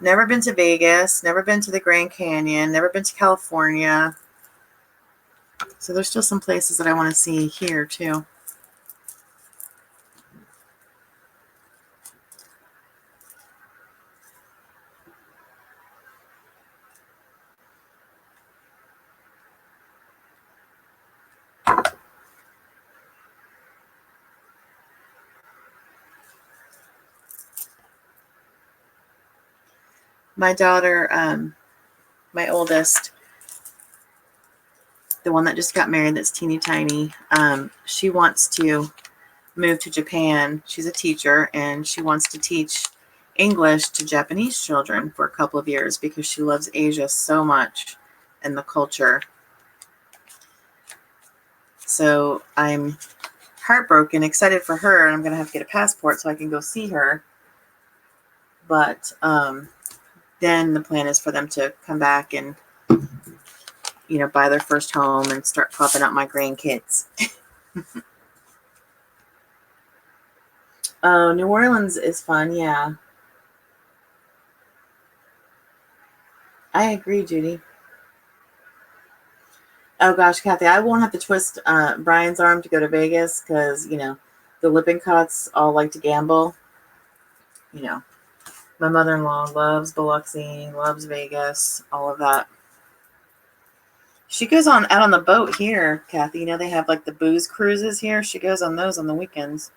never been to Vegas, never been to the Grand Canyon, never been to California. So there's still some places that I want to see here too. My daughter, my oldest, the one that just got married, that's teeny tiny, she wants to move to Japan. She's a teacher, and she wants to teach English to Japanese children for a couple of years because she loves Asia so much and the culture. So I'm heartbroken, excited for her, and I'm going to have to get a passport so I can go see her. But then the plan is for them to come back and, buy their first home and start popping out my grandkids. Oh, New Orleans is fun, yeah. I agree, Judy. Oh gosh, Kathy, I won't have to twist Brian's arm to go to Vegas because, the Lippincott's all like to gamble. My mother-in-law loves Biloxi, loves Vegas, all of that. She goes out on the boat here, Kathy. They have like the booze cruises here. She goes on those on the weekends.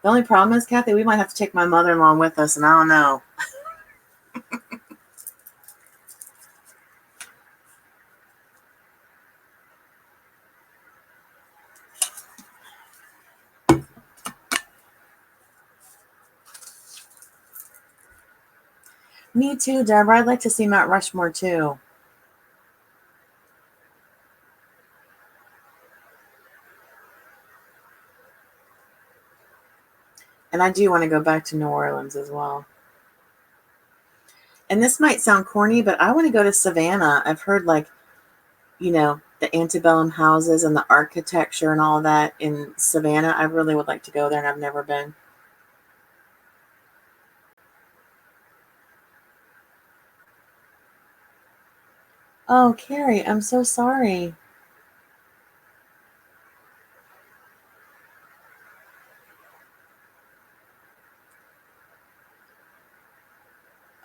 The only problem is, Kathy, we might have to take my mother-in-law with us, and I don't know. Me too, Deborah. I'd like to see Mount Rushmore too. And I do want to go back to New Orleans as well. And this might sound corny, but I want to go to Savannah. I've heard the antebellum houses and the architecture and all that in Savannah. I really would like to go there, and I've never been. Oh, Carrie, I'm so sorry.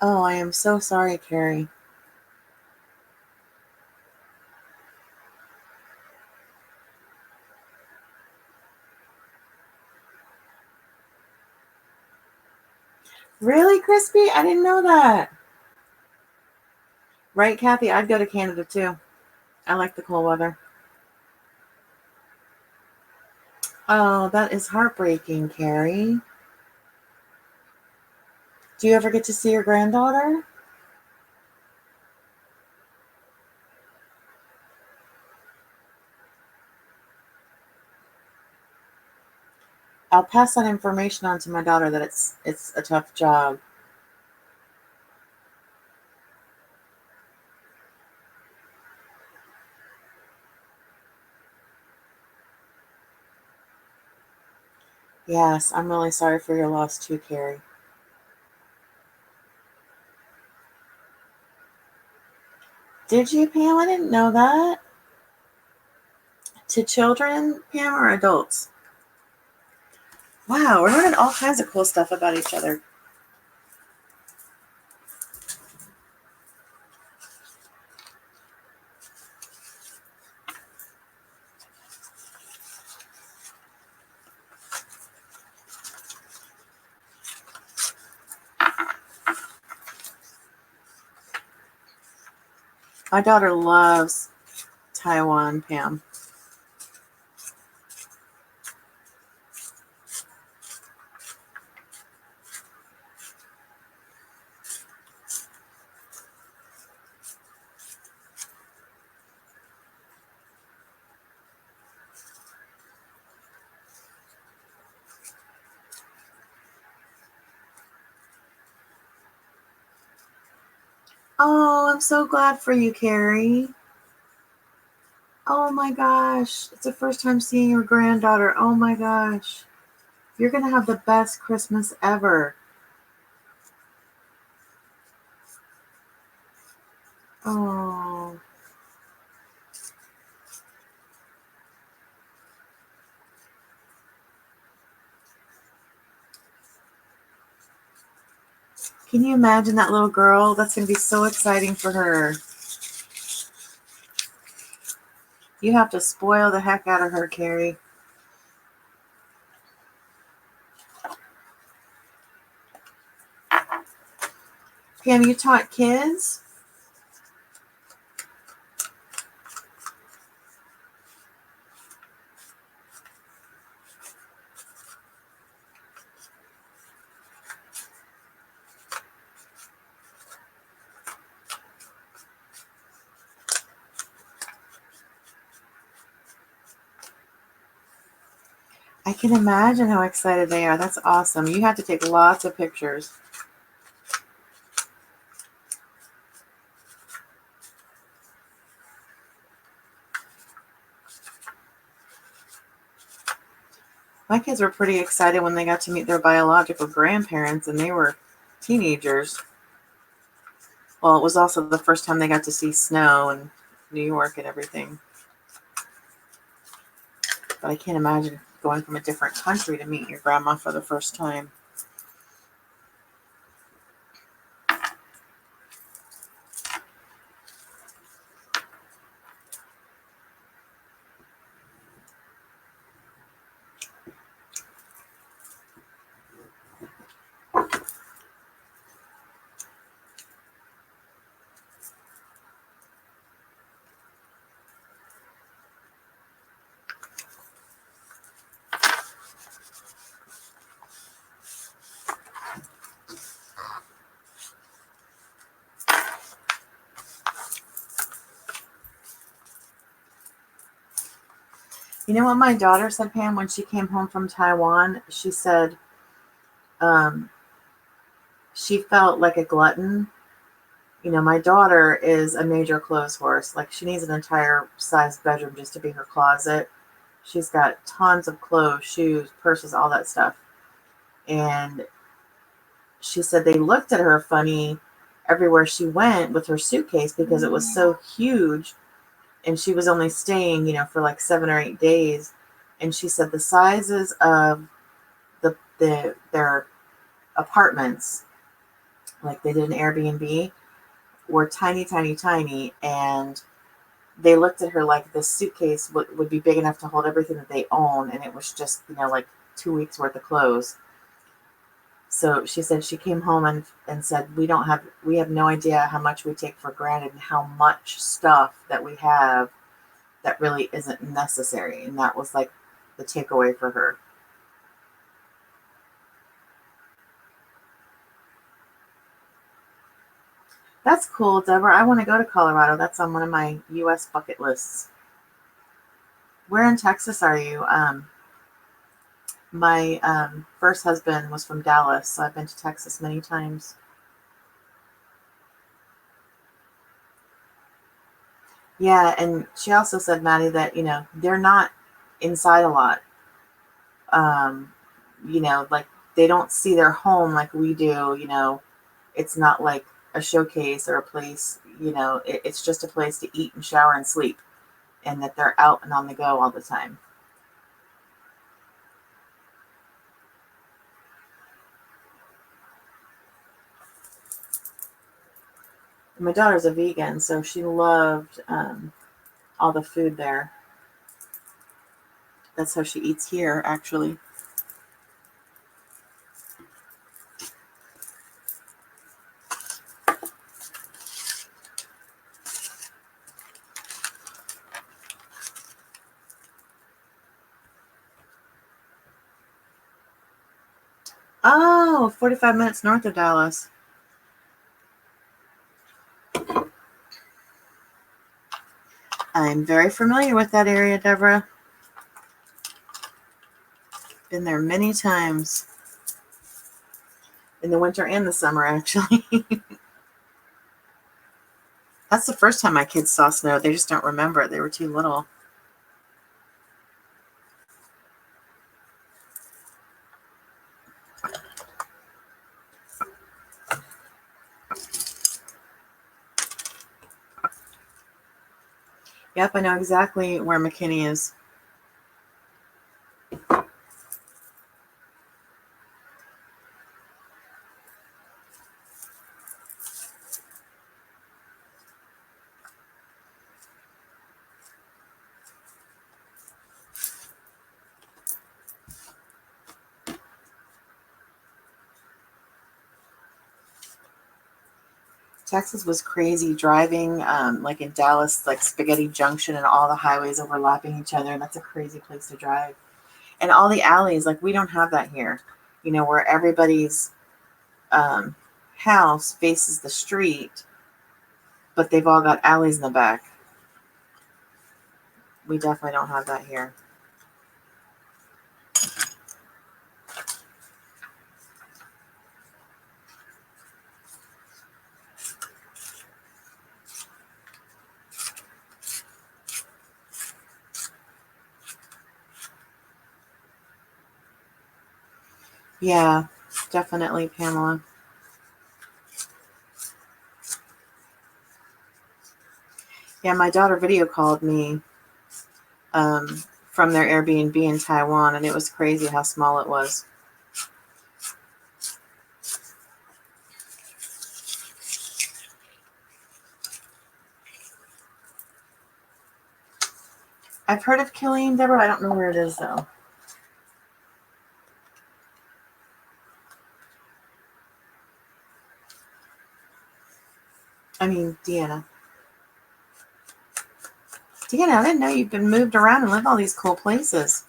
Oh, I am so sorry, Carrie. Really, Crispy? I didn't know that. Right, Kathy? I'd go to Canada too. I like the cold weather. Oh, that is heartbreaking, Carrie. Do you ever get to see your granddaughter? I'll pass that information on to my daughter that it's a tough job. Yes, I'm really sorry for your loss too, Carrie. Did you, Pam? I didn't know that. To children, Pam, or adults? Wow, we're learning all kinds of cool stuff about each other. My daughter loves Taiwan, Pam. Oh, I'm so glad for you, Carrie. Oh my gosh. It's the first time seeing your granddaughter. Oh my gosh. You're going to have the best Christmas ever. Oh. Can you imagine that little girl? That's going to be so exciting for her. You have to spoil the heck out of her, Carrie. Pam, you taught kids? I can imagine how excited they are. That's awesome. You have to take lots of pictures. My kids were pretty excited when they got to meet their biological grandparents, and they were teenagers. Well, it was also the first time they got to see snow in New York and everything. But I can't imagine going from a different country to meet your grandma for the first time. You know what my daughter said, Pam, when she came home from Taiwan? She said um, she felt like a glutton. You know, my daughter is a major clothes horse. Like, she needs an entire sized bedroom just to be her closet. She's got tons of clothes, shoes, purses, all that stuff. And she said they looked at her funny everywhere she went with her suitcase because it was so huge, and she was only staying, for like 7 or 8 days. And she said the sizes of their apartments, like they did an Airbnb, were tiny, tiny, tiny. And they looked at her like this suitcase would be big enough to hold everything that they own, and it was just, like 2 weeks worth of clothes. So she said she came home and said, we have no idea how much we take for granted and how much stuff that we have that really isn't necessary. And that was like the takeaway for her. That's cool, Deborah. I want to go to Colorado. That's on one of my US bucket lists. Where in Texas are you? My first husband was from Dallas, so I've been to Texas many times. Yeah, and she also said, Maddie, that, they're not inside a lot. Um, like, they don't see their home like we do. It's not like a showcase or a place, it's just a place to eat and shower and sleep, and that they're out and on the go all the time. My daughter's a vegan, so she loved all the food there. That's how she eats here, actually. Oh, 45 minutes north of Dallas. I'm very familiar with that area, Deborah. Been there many times. In the winter and the summer, actually. That's the first time my kids saw snow. They just don't remember it. They were too little. Yep, I know exactly where McKinney is. Texas was crazy driving, like in Dallas, like Spaghetti Junction and all the highways overlapping each other. That's a crazy place to drive. And all the alleys, like we don't have that here, where everybody's um, house faces the street, but they've all got alleys in the back. We definitely don't have that here. Yeah, definitely, Pamela. Yeah, my daughter video called me from their Airbnb in Taiwan, and it was crazy how small it was. I've heard of Killeen, Deborah. I don't know where it is, though. I mean, Deanna. Deanna, I didn't know you've been moved around and lived all these cool places.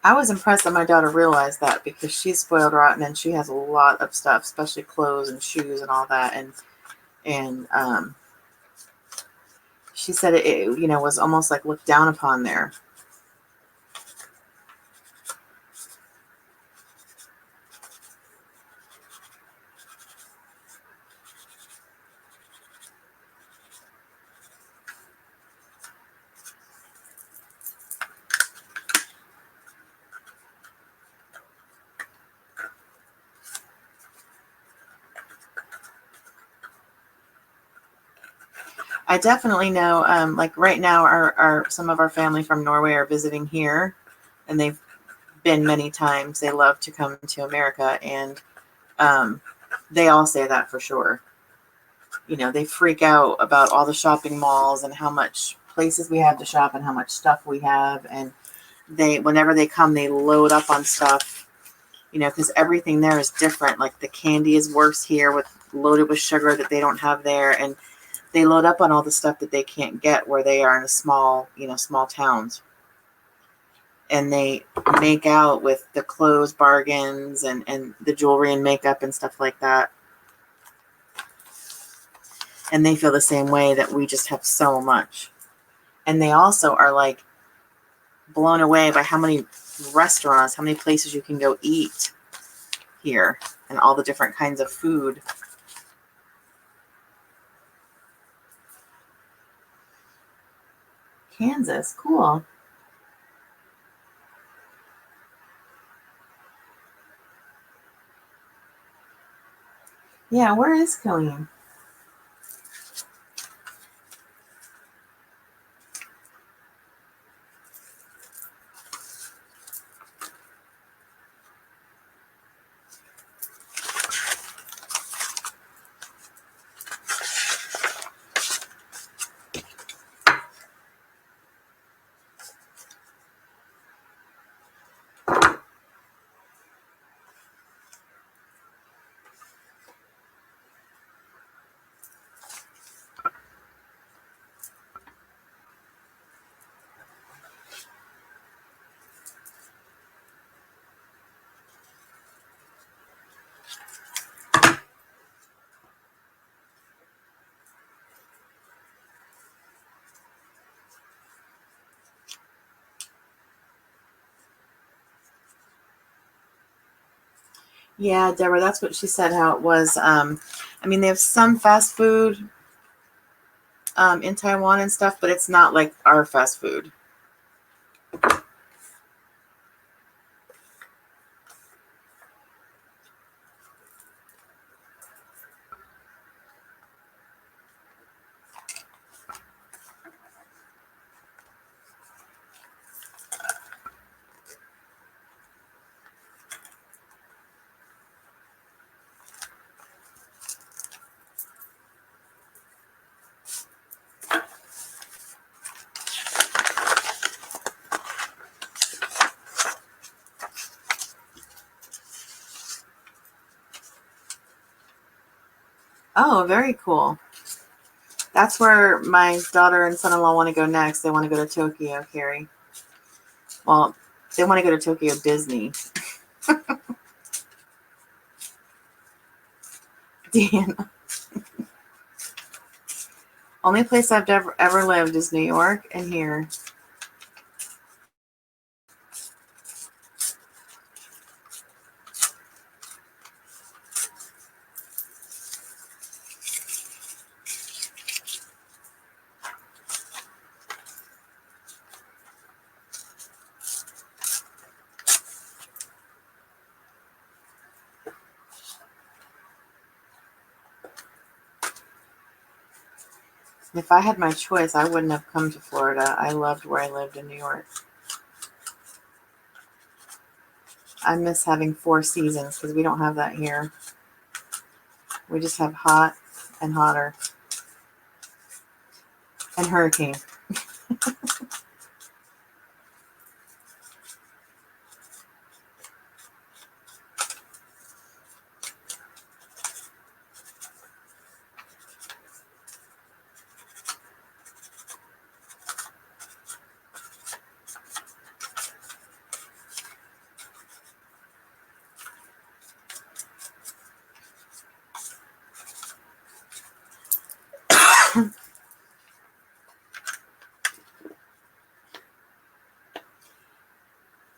I was impressed that my daughter realized that because she's spoiled rotten and she has a lot of stuff, especially clothes and shoes and all that. And she said it was almost like looked down upon there. I definitely know, like right now, our some of our family from Norway are visiting here, and they've been many times. They love to come to America, and they all say that for sure. They freak out about all the shopping malls and how much places we have to shop and how much stuff we have. And whenever they come, they load up on stuff, because everything there is different. Like the candy is worse here loaded with sugar that they don't have there. And they load up on all the stuff that they can't get where they are in a small towns. And they make out with the clothes bargains and the jewelry and makeup and stuff like that. And they feel the same way, that we just have so much. And they also are like blown away by how many restaurants, how many places you can go eat here, and all the different kinds of food. Kansas, cool. Yeah, where is Killeen? Yeah, Deborah, that's what she said, how it was. I mean, they have some fast food in Taiwan and stuff, but it's not like our fast food. Oh, very cool. That's where my daughter and son-in-law want to go next. They want to go to Tokyo, Carrie. Well, they want to go to Tokyo Disney. Dan, only place I've ever lived is New York and here. If I had my choice, I wouldn't have come to Florida. I loved where I lived in New York. I miss having 4 seasons because we don't have that here. We just have hot and hotter and hurricane.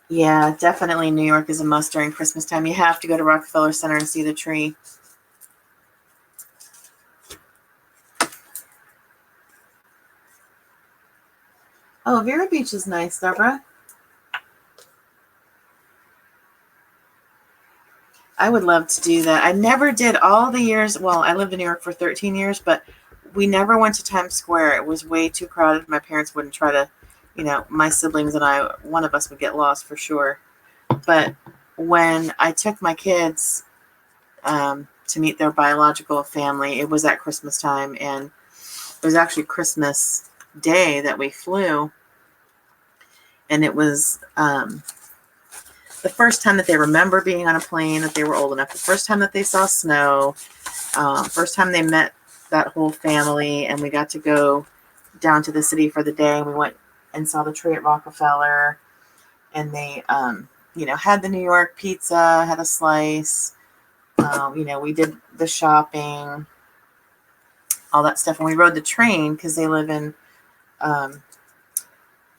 Yeah, definitely New York is a must during Christmas time. You have to go to Rockefeller Center and see the tree. Oh, Vero Beach is nice, Deborah. I would love to do that. I never did all the years. Well, I lived in New York for 13 years, but we never went to Times Square. It was way too crowded. My parents wouldn't try to, my siblings and I, one of us would get lost for sure. But when I took my kids to meet their biological family, it was at Christmas time, and it was actually Christmas Day that we flew, and it was the first time that they remember being on a plane, that they were old enough, the first time that they saw snow, first time they met that whole family, and we got to go down to the city for the day, and we went and saw the tree at Rockefeller, and they had the New York pizza, had a slice. We did the shopping, all that stuff. And we rode the train because they live in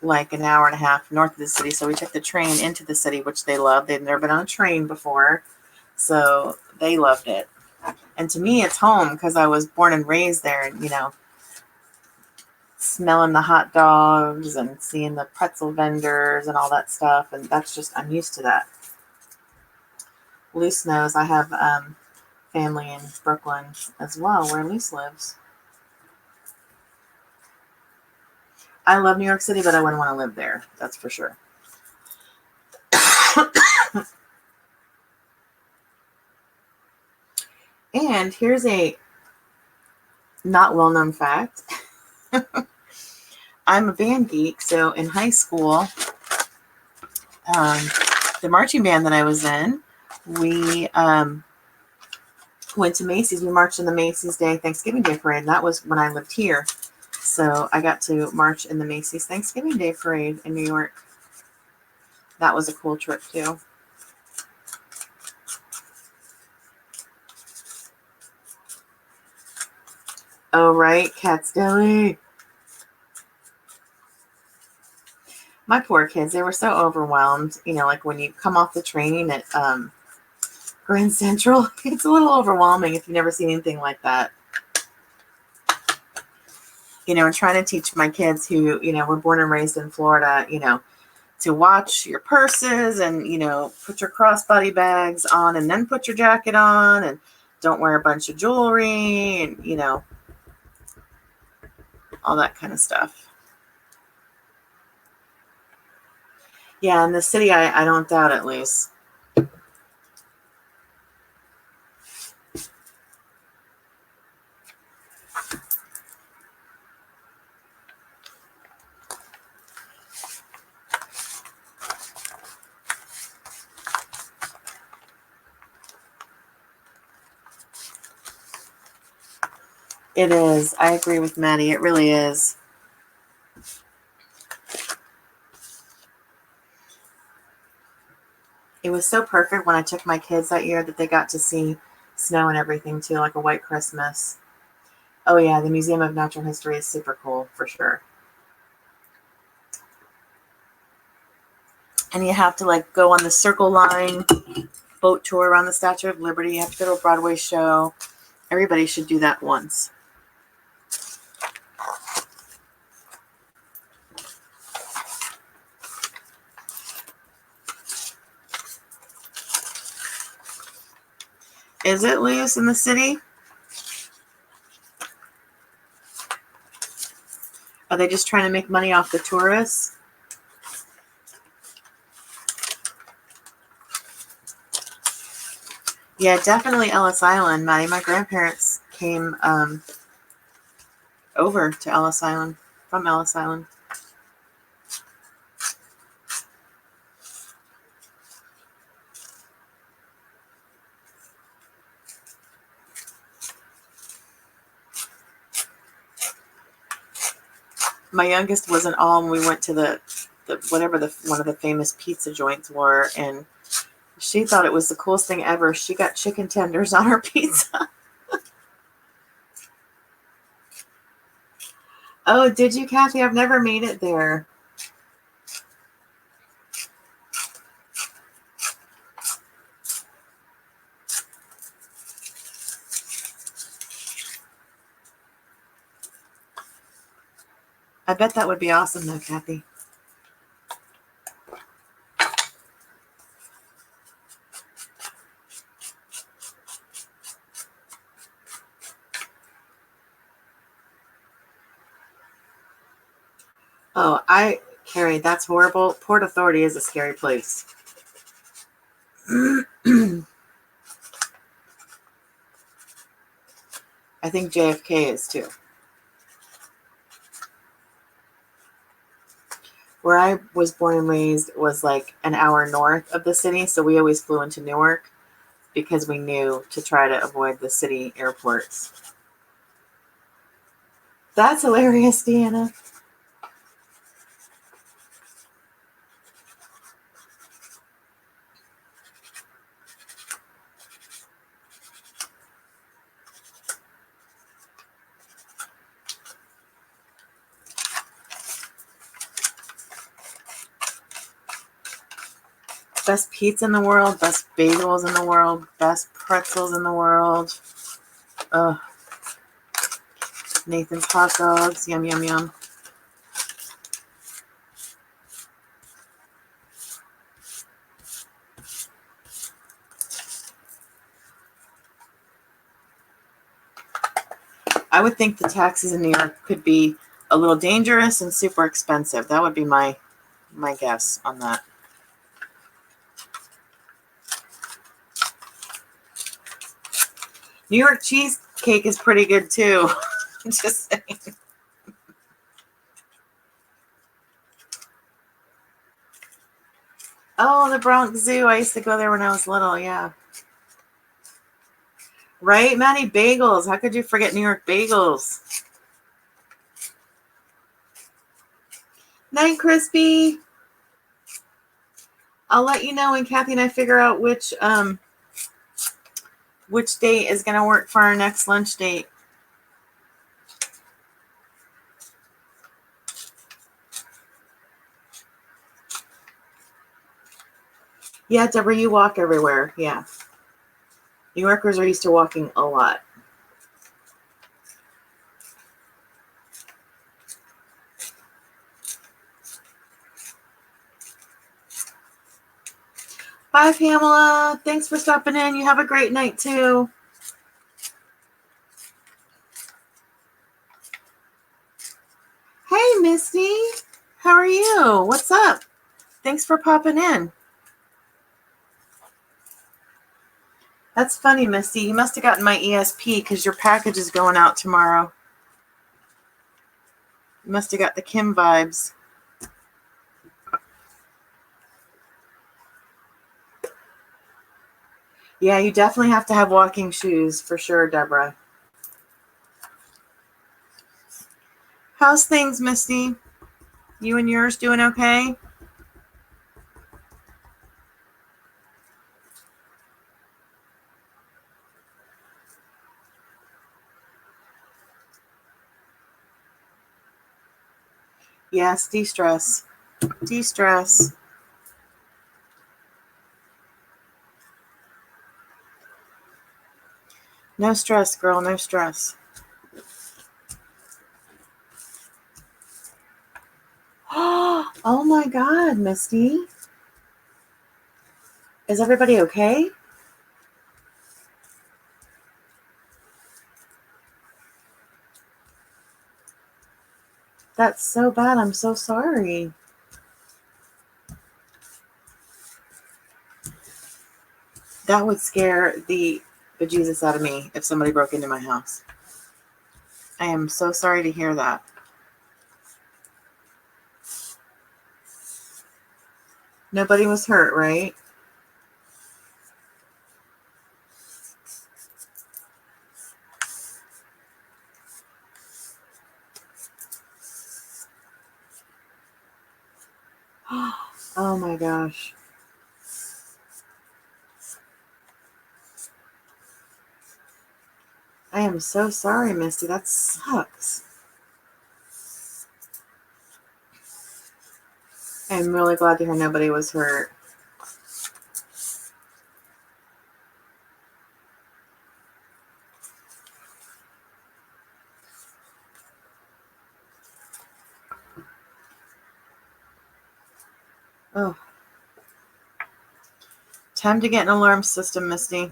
like an hour and a half north of the city. So we took the train into the city, which they loved. They'd never been on a train before, so they loved it. And to me, it's home because I was born and raised there, and, smelling the hot dogs and seeing the pretzel vendors and all that stuff. And that's just, I'm used to that. Luce knows I have family in Brooklyn as well, where Luce lives. I love New York City, but I wouldn't want to live there. That's for sure. And here's a not well-known fact. I'm a band geek, so in high school, the marching band that I was in, we went to Macy's. We marched in the Macy's Day Thanksgiving Day Parade, and that was when I lived here. So I got to march in the Macy's Thanksgiving Day Parade in New York. That was a cool trip, too. Oh, right, Cat's Deli. My poor kids, they were so overwhelmed. Like when you come off the train at Grand Central, it's a little overwhelming if you've never seen anything like that. And trying to teach my kids who, were born and raised in Florida, to watch your purses and, put your crossbody bags on and then put your jacket on and don't wear a bunch of jewelry and, all that kind of stuff. Yeah, in the city, I don't doubt it, Lise. It is. I agree with Maddie. It really is. It was so perfect when I took my kids that year that they got to see snow and everything too, like a white Christmas. Oh yeah, the Museum of Natural History is super cool for sure. And you have to like go on the Circle Line boat tour around the Statue of Liberty. You have to go to a Broadway show. Everybody should do that once. Is it loose in the city? Are they just trying to make money off the tourists? Yeah, definitely Ellis Island, Maddie. My grandparents came over to Ellis Island, from Ellis Island. My youngest was in awe when we went to the whatever one of the famous pizza joints were, and she thought it was the coolest thing ever. She got chicken tenders on her pizza. Oh, did you, Kathy? I've never made it there. I bet that would be awesome though, Kathy. Oh, Carrie, that's horrible. Port Authority is a scary place. I think JFK is too. Where I was born and raised was like an hour north of the city, so we always flew into Newark because we knew to try to avoid the city airports. That's hilarious, Deanna. Best pizza in the world, best bagels in the world, best pretzels in the world. Ugh. Nathan's hot dogs. Yum, yum, yum. I would think the taxis in New York could be a little dangerous and super expensive. That would be my guess on that. New York cheesecake is pretty good too. Just saying. Oh, the Bronx Zoo. I used to go there when I was little. Yeah. Right, Maddie? Bagels. How could you forget New York bagels? Night, Crispy. I'll let you know when Kathy and I figure out which date is going to work for our next lunch date. Yeah, Deborah, you walk everywhere. Yeah. New Yorkers are used to walking a lot. Bye, Pamela. Thanks for stopping in. You have a great night, too. Hey, Misty. How are you? What's up? Thanks for popping in. That's funny, Misty. You must have gotten my ESP because your package is going out tomorrow. You must have got the Kim vibes. Yeah, you definitely have to have walking shoes for sure, Deborah. How's things, Misty? You and yours doing okay? Yes, de-stress. De-stress. No stress, girl, no stress. Oh my God, Misty. Is everybody okay? That's so bad. I'm so sorry. That would scare the bejesus out of me if somebody broke into my house. I am so sorry to hear that. Nobody was hurt, right? Oh my gosh. I am so sorry, Misty. That sucks. I'm really glad to hear nobody was hurt. Oh, time to get an alarm system, Misty.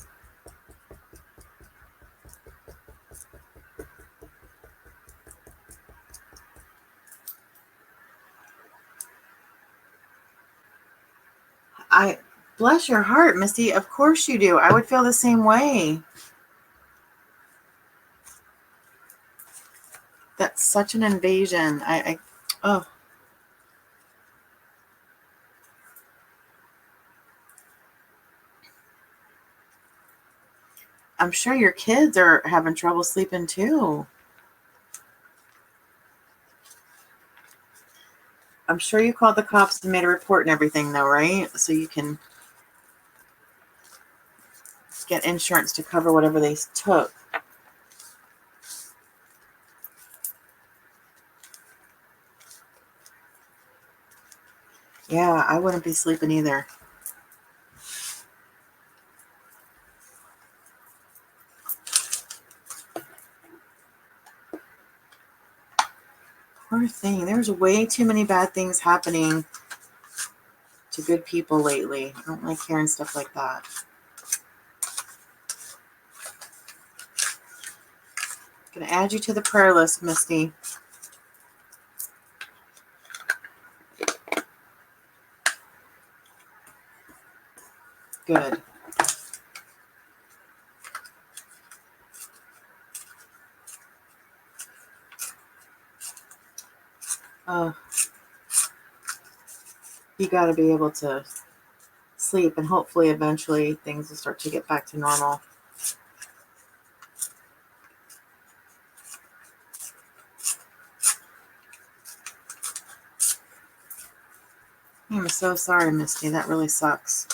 I bless your heart, Misty. Of course you do. I would feel the same way. That's such an invasion. Oh, I'm sure your kids are having trouble sleeping too. I'm sure you called the cops and made a report and everything, though, right? So you can get insurance to cover whatever they took. Yeah, I wouldn't be sleeping either. Poor thing. There's way too many bad things happening to good people lately. I don't like hearing stuff like that. Gonna add you to the prayer list, Misty. Good. Oh, you got to be able to sleep, and hopefully eventually things will start to get back to normal. I'm so sorry, Misty. That really sucks.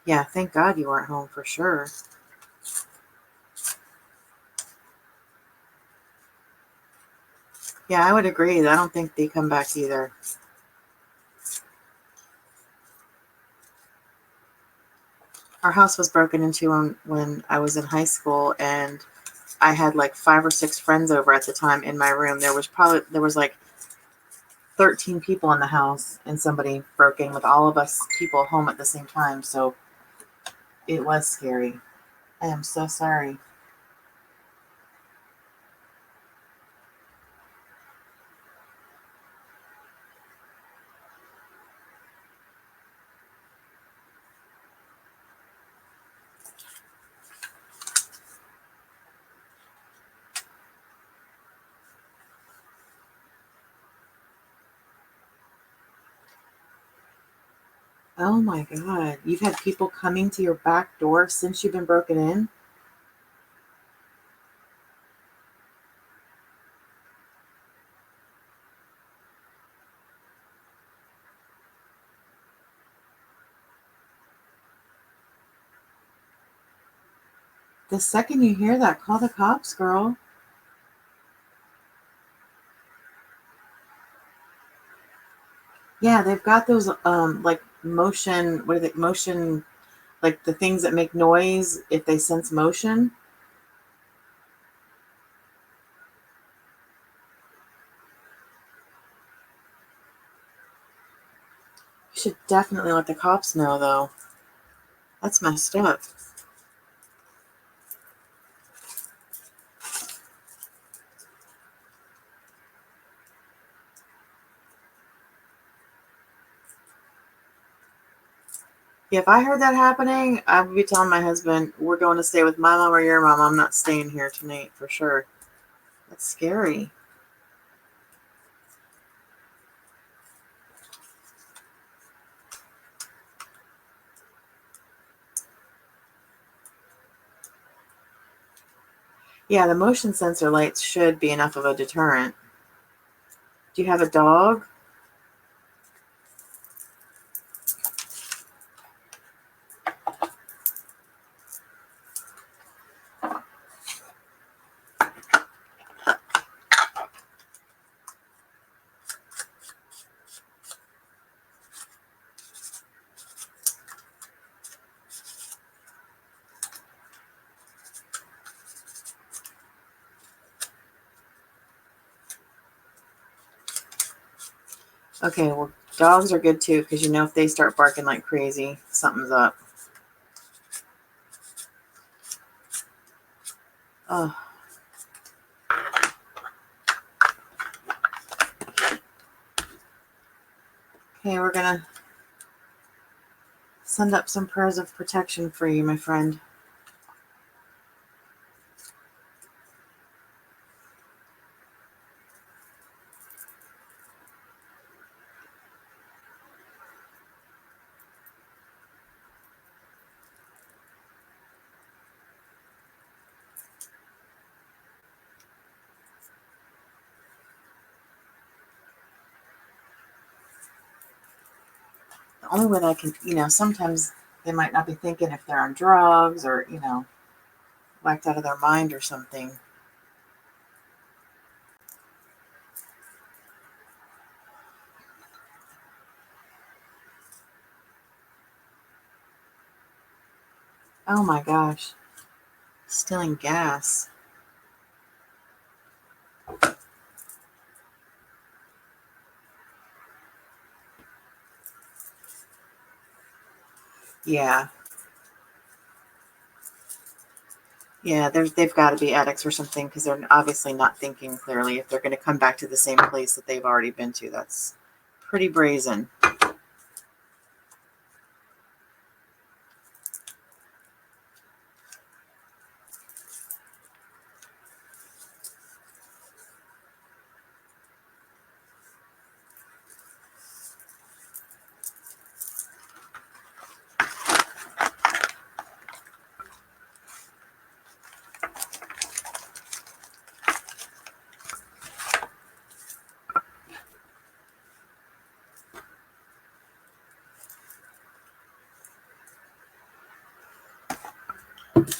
Yeah, thank God you weren't home for sure. Yeah, I would agree. I don't think they come back either. Our house was broken into when I was in high school, and I had like 5 or 6 friends over at the time in my room. There was like 13 people in the house, and somebody broke in with all of us people home at the same time. So it was scary. I am so sorry. Oh my God. You've had people coming to your back door since you've been broken in? The second you hear that, call the cops, girl. Yeah, they've got those like motion, what are they, motion, like the things that make noise if they sense motion. You should definitely let the cops know, though. That's messed up. Yeah, if I heard that happening, I would be telling my husband, we're going to stay with my mom or your mom. I'm not staying here tonight for sure. That's scary. Yeah, the motion sensor lights should be enough of a deterrent. Do you have a dog? Okay, well, dogs are good too because you know if they start barking like crazy, something's up. Oh, okay, we're gonna send up some prayers of protection for you, my friend. The only way that I can, sometimes they might not be thinking if they're on drugs or, whacked out of their mind or something. Oh my gosh. Stealing gas. Yeah. Yeah, they've got to be addicts or something because they're obviously not thinking clearly if they're going to come back to the same place that they've already been to. That's pretty brazen.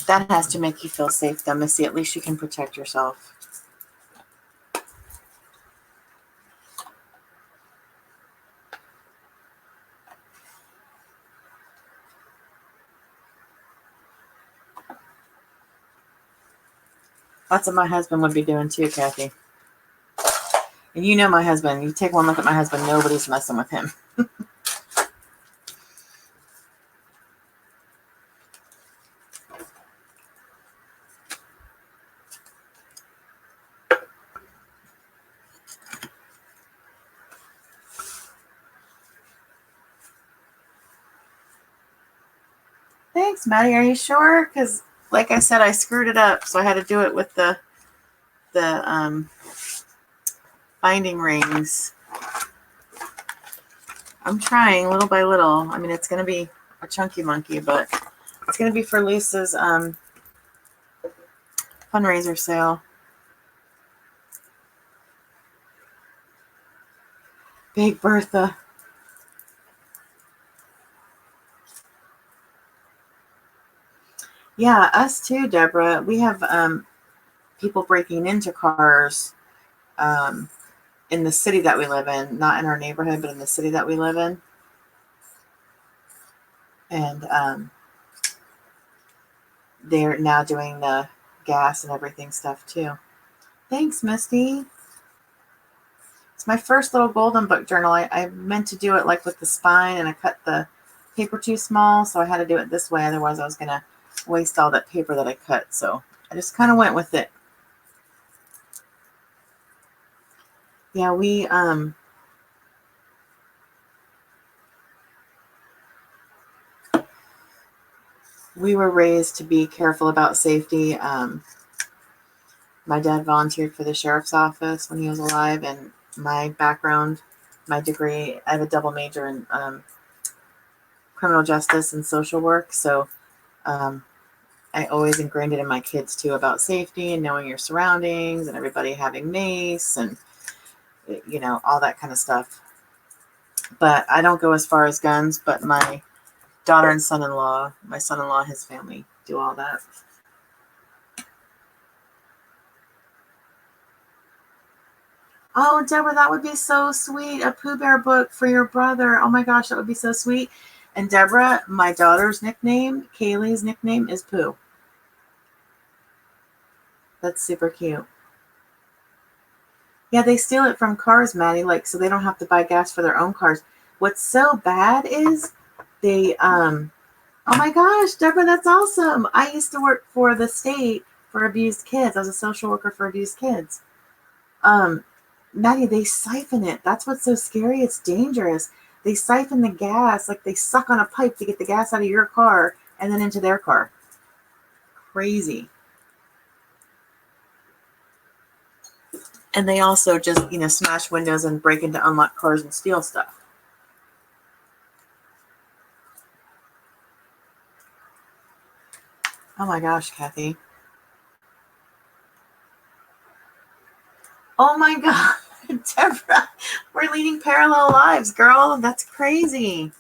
That has to make you feel safe, though, Missy. At least you can protect yourself. That's what my husband would be doing too, Kathy. And you know my husband. You take one look at my husband, nobody's messing with him. Thanks, Maddie. Are you sure? Because, like I said, I screwed it up, so I had to do it with the binding rings. I'm trying little by little. I mean, it's going to be a chunky monkey, but it's going to be for Lisa's fundraiser sale. Big Bertha. Yeah, us too, Deborah. We have people breaking into cars in the city that we live in, not in our neighborhood, but in the city that we live in. And they're now doing the gas and everything stuff too. Thanks, Misty. It's my first little golden book journal. I meant to do it like with the spine, and I cut the paper too small, so I had to do it this way. Otherwise, I was going to waste all that paper that I cut. So I just kind of went with it. Yeah, we were raised to be careful about safety. My dad volunteered for the sheriff's office when he was alive, and my background, my degree, I have a double major in criminal justice and social work. So I always ingrained it in my kids too about safety and knowing your surroundings and everybody having mace and, you know, all that kind of stuff. But I don't go as far as guns, but my daughter and son-in-law, my son-in-law, his family do all that. Oh, Deborah, that would be so sweet. A Pooh Bear book for your brother. Oh my gosh, that would be so sweet. And Deborah, my daughter's nickname, Kaylee's nickname is Pooh. That's super cute. Yeah, they steal it from cars, Maddie, like so they don't have to buy gas for their own cars. What's so bad is they oh my gosh, Deborah, that's awesome. I used to work for the state for abused kids. I was a social worker for abused kids. Um, Maddie, they siphon it. That's what's so scary. It's dangerous. They siphon the gas, like they suck on a pipe to get the gas out of your car and then into their car. Crazy. And they also just, you know, smash windows and break into unlocked cars and steal stuff. Oh my gosh, Kathy. Oh my God, Deborah, we're leading parallel lives, girl. That's crazy.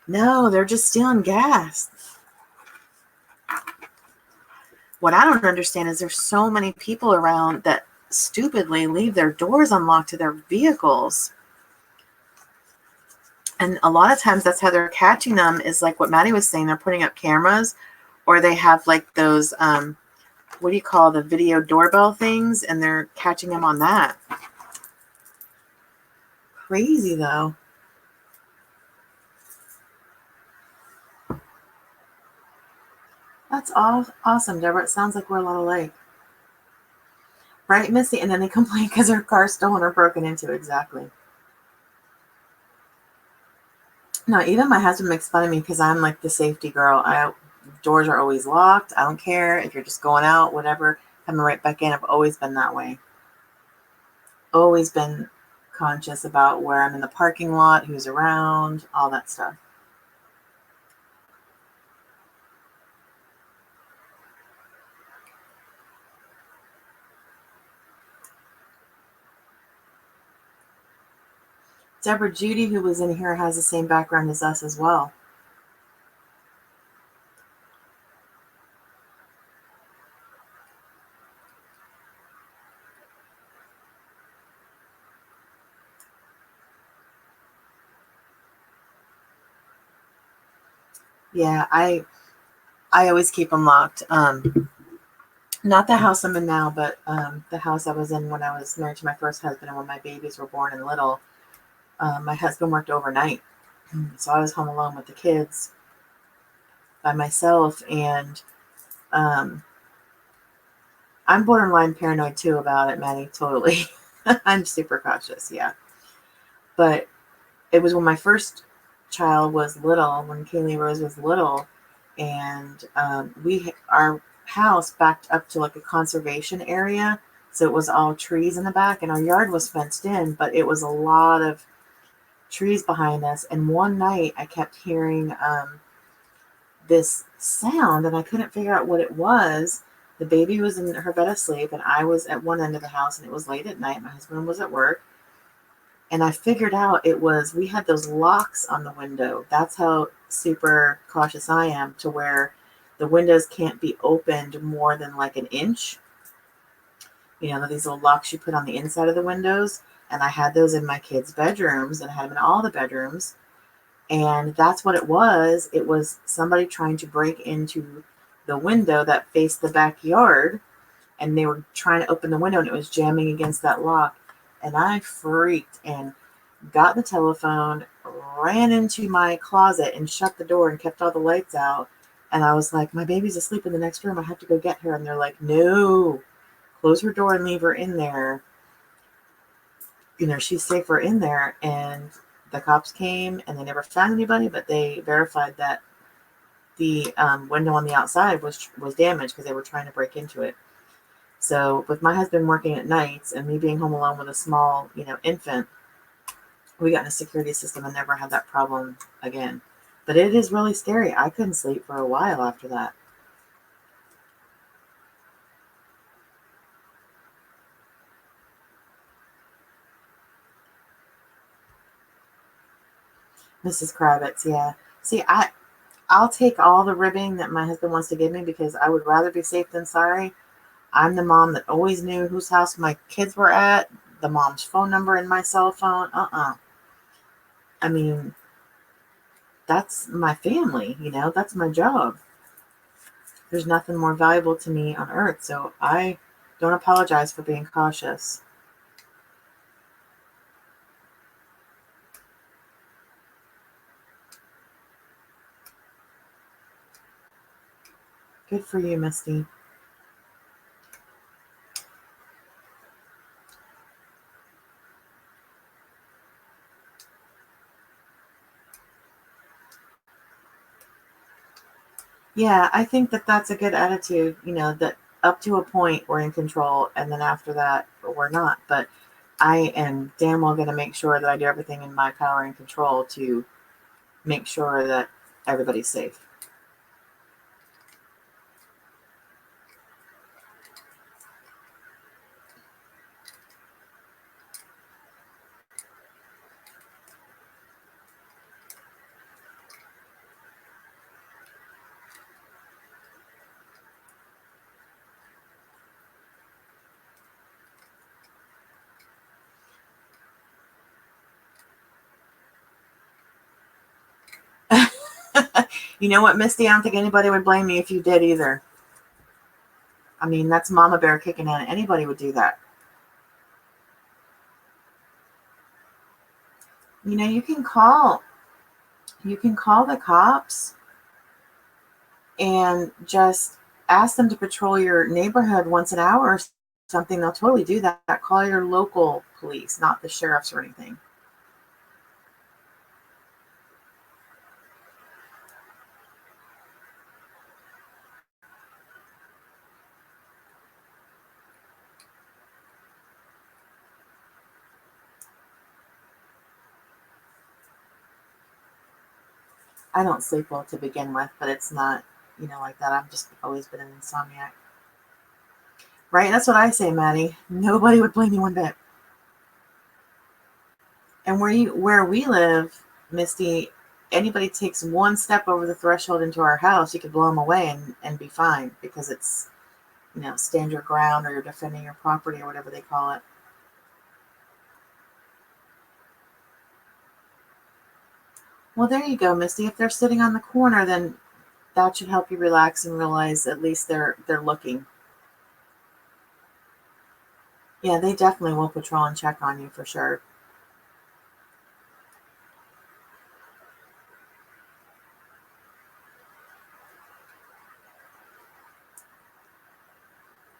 No, they're just stealing gas. What I don't understand is there's so many people around that stupidly leave their doors unlocked to their vehicles. And a lot of times that's how they're catching them is like what Maddie was saying. They're putting up cameras or they have like those, what do you call the video doorbell things? And they're catching them on that. Crazy though. That's awesome, Deborah. It sounds like we're a lot alike. Right, Missy? And then they complain because their car's stolen or broken into. Exactly. No, even my husband makes fun of me because I'm like the safety girl. Doors are always locked. I don't care if you're just going out, whatever, coming right back in. I've always been that way. Always been conscious about where I'm in the parking lot, who's around, all that stuff. Deborah Judy, who was in here, has the same background as us as well. Yeah, I always keep them locked. Not the house I'm in now, but the house I was in when I was married to my first husband and when my babies were born and little. My husband worked overnight, so I was home alone with the kids by myself, and um, I'm borderline paranoid too about it, Maddie. Totally, I'm super cautious. Yeah, but it was when my first child was little, when Kaylee Rose was little, and our house backed up to like a conservation area So it was all trees in the back, and our yard was fenced in, but it was a lot of trees behind us. And one night I kept hearing this sound, and I couldn't figure out what it was. The baby was in her bed asleep, and I was at one end of the house, and it was late at night. My husband was at work, and I figured out it was, we had those locks on the window. That's how super cautious I am, to where the windows can't be opened more than like an inch. These little locks you put on the inside of the windows. And I had those in my kids' bedrooms, and I had them in all the bedrooms. And that's what it was. It was somebody trying to break into the window that faced the backyard, and they were trying to open the window, and it was jamming against that lock. And I freaked and got the telephone, ran into my closet and shut the door and kept all the lights out. And I was like, my baby's asleep in the next room. I have to go get her. And they're like, no, close her door and leave her in there. She's safer in there. And the cops came, and they never found anybody, but they verified that the window on the outside was damaged because they were trying to break into it. So with my husband working at nights and me being home alone with a small, infant, we got in a security system and never had that problem again. But it is really scary. I couldn't sleep for a while after that. Mrs. Kravitz, yeah. See, I'll take all the ribbing that my husband wants to give me, because I would rather be safe than sorry. I'm the mom that always knew whose house my kids were at, the mom's phone number in my cell phone. I mean, that's my family, that's my job. There's nothing more valuable to me on earth, so I don't apologize for being cautious. Good for you, Misty. Yeah, I think that that's a good attitude, that up to a point we're in control, and then after that we're not. But I am damn well going to make sure that I do everything in my power and control to make sure that everybody's safe. You know what, Misty? I don't think anybody would blame me if you did either. I mean, that's Mama Bear kicking in. Anybody would do that. You can call the cops and just ask them to patrol your neighborhood once an hour or something. They'll totally do that. Call your local police, not the sheriffs or anything. I don't sleep well to begin with, but it's not, like that. I've just always been an insomniac. Right? That's what I say, Maddie. Nobody would blame you one bit. And where we live, Misty, anybody takes one step over the threshold into our house, you could blow them away and be fine, because it's, stand your ground, or you're defending your property, or whatever they call it. Well, there you go, Misty. If they're sitting on the corner, then that should help you relax and realize at least they're looking. Yeah, they definitely will patrol and check on you for sure.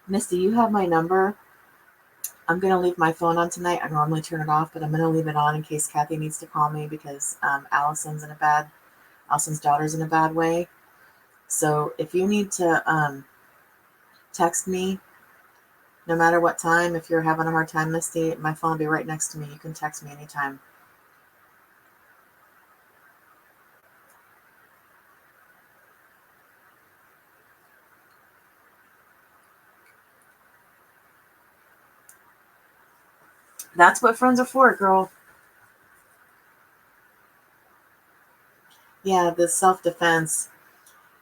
Misty, you have my number. I'm going to leave my phone on tonight. I normally turn it off, but I'm going to leave it on in case Kathy needs to call me, because Allison's daughter's in a bad way. So if you need to text me, No matter what time, if you're having a hard time, Misty, my phone will be right next to me. You can text me anytime. That's what friends are for, girl. Yeah, the self-defense.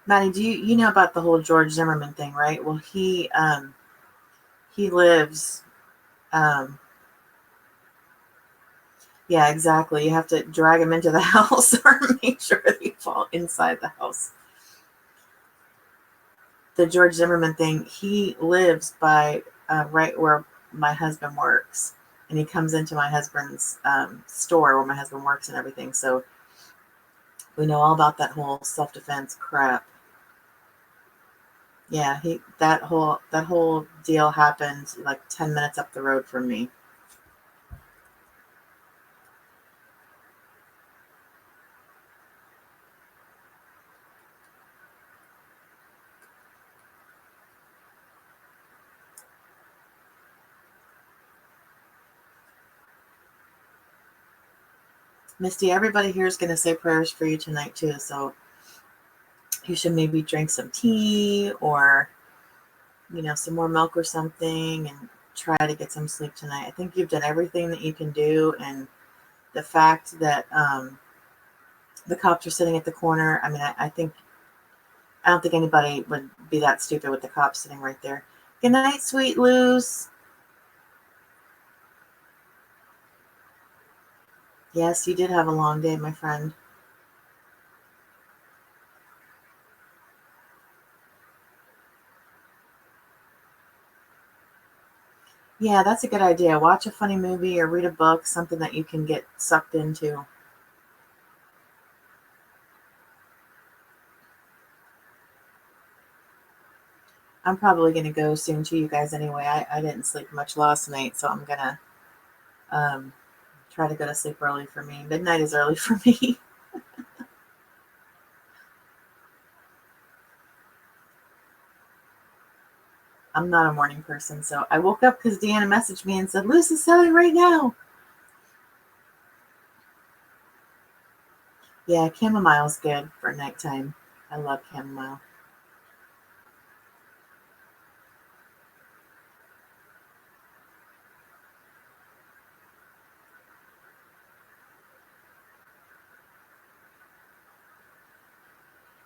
Maddie, do you know about the whole George Zimmerman thing, right? Well, he lives um yeah, exactly. You have to drag him into the house or make sure they fall inside the house. The George Zimmerman thing, he lives by right where my husband works. And he comes into my husband's store where my husband works and everything. So we know all about that whole self-defense crap. Yeah, he that whole deal happened like 10 minutes up the road from me. Misty, everybody here is going to say prayers for you tonight too. So you should maybe drink some tea or, some more milk or something and try to get some sleep tonight. I think you've done everything that you can do. And the fact that the cops are sitting at the corner, I mean, I don't think anybody would be that stupid with the cops sitting right there. Good night, sweet Luz. Yes, you did have a long day, my friend. Yeah, that's a good idea. Watch a funny movie or read a book, something that you can get sucked into. I'm probably going to go soon to you guys anyway. I didn't sleep much last night, so I'm going to um, try to go to sleep early for me. Midnight is early for me. I'm not a morning person, so I woke up because Deanna messaged me and said, Lucy's selling right now. Yeah, chamomile's good for nighttime. I love chamomile.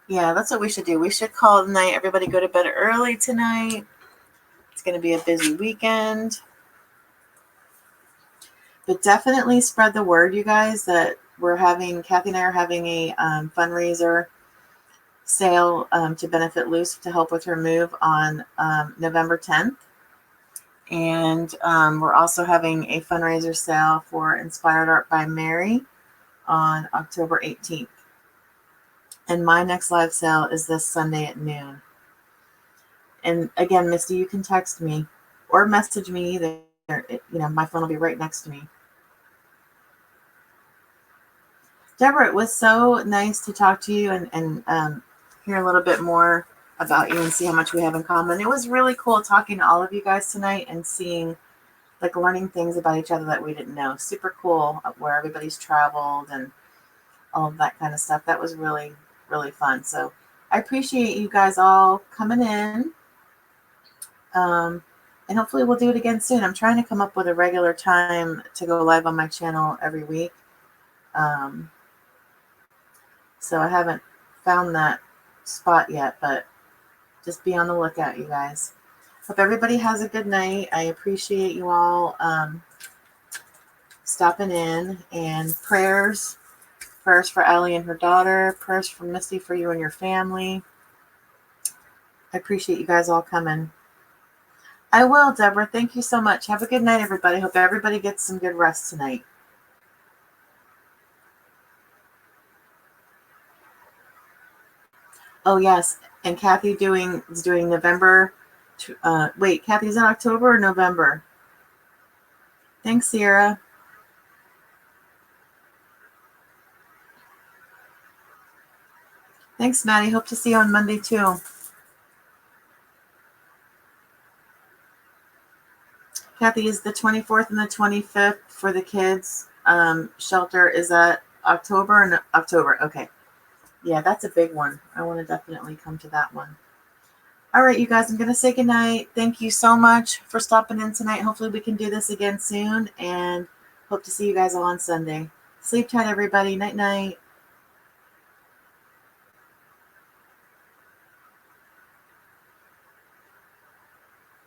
Yeah, that's what we should do. We should call it a night. Everybody go to bed early tonight. It's going to be a busy weekend. But definitely spread the word, you guys, that Kathy and I are having a fundraiser sale to benefit Luce to help with her move on November 10th. And we're also having a fundraiser sale for Inspired Art by Mary on October 18th. And my next live sale is this Sunday at noon. And again, Misty, you can text me or message me either. My phone will be right next to me. Deborah, it was so nice to talk to you and hear a little bit more about you and see how much we have in common. It was really cool talking to all of you guys tonight and seeing, like, learning things about each other that we didn't know. Super cool where everybody's traveled and all of that kind of stuff. That was really, really fun. So I appreciate you guys all coming in. And hopefully we'll do it again soon. I'm trying to come up with a regular time to go live on my channel every week. Um, so I haven't found that spot yet, but just be on the lookout, you guys. Hope everybody has a good night. I appreciate you all stopping in, and prayers for Ellie and her daughter, prayers for Misty, for you and your family. I appreciate you guys all coming. I will, Deborah. Thank you so much. Have a good night, everybody. Hope everybody gets some good rest tonight. Oh yes, and Kathy is doing November. Wait, Kathy, is it October or November? Thanks, Sierra. Thanks, Maddie. Hope to see you on Monday too. Kathy, is the 24th and the 25th for the kids shelter? Is that October and October? Okay. Yeah, that's a big one. I want to definitely come to that one. All right, you guys, I'm going to say goodnight. Thank you so much for stopping in tonight. Hopefully we can do this again soon, and hope to see you guys all on Sunday. Sleep tight, everybody. Night, night.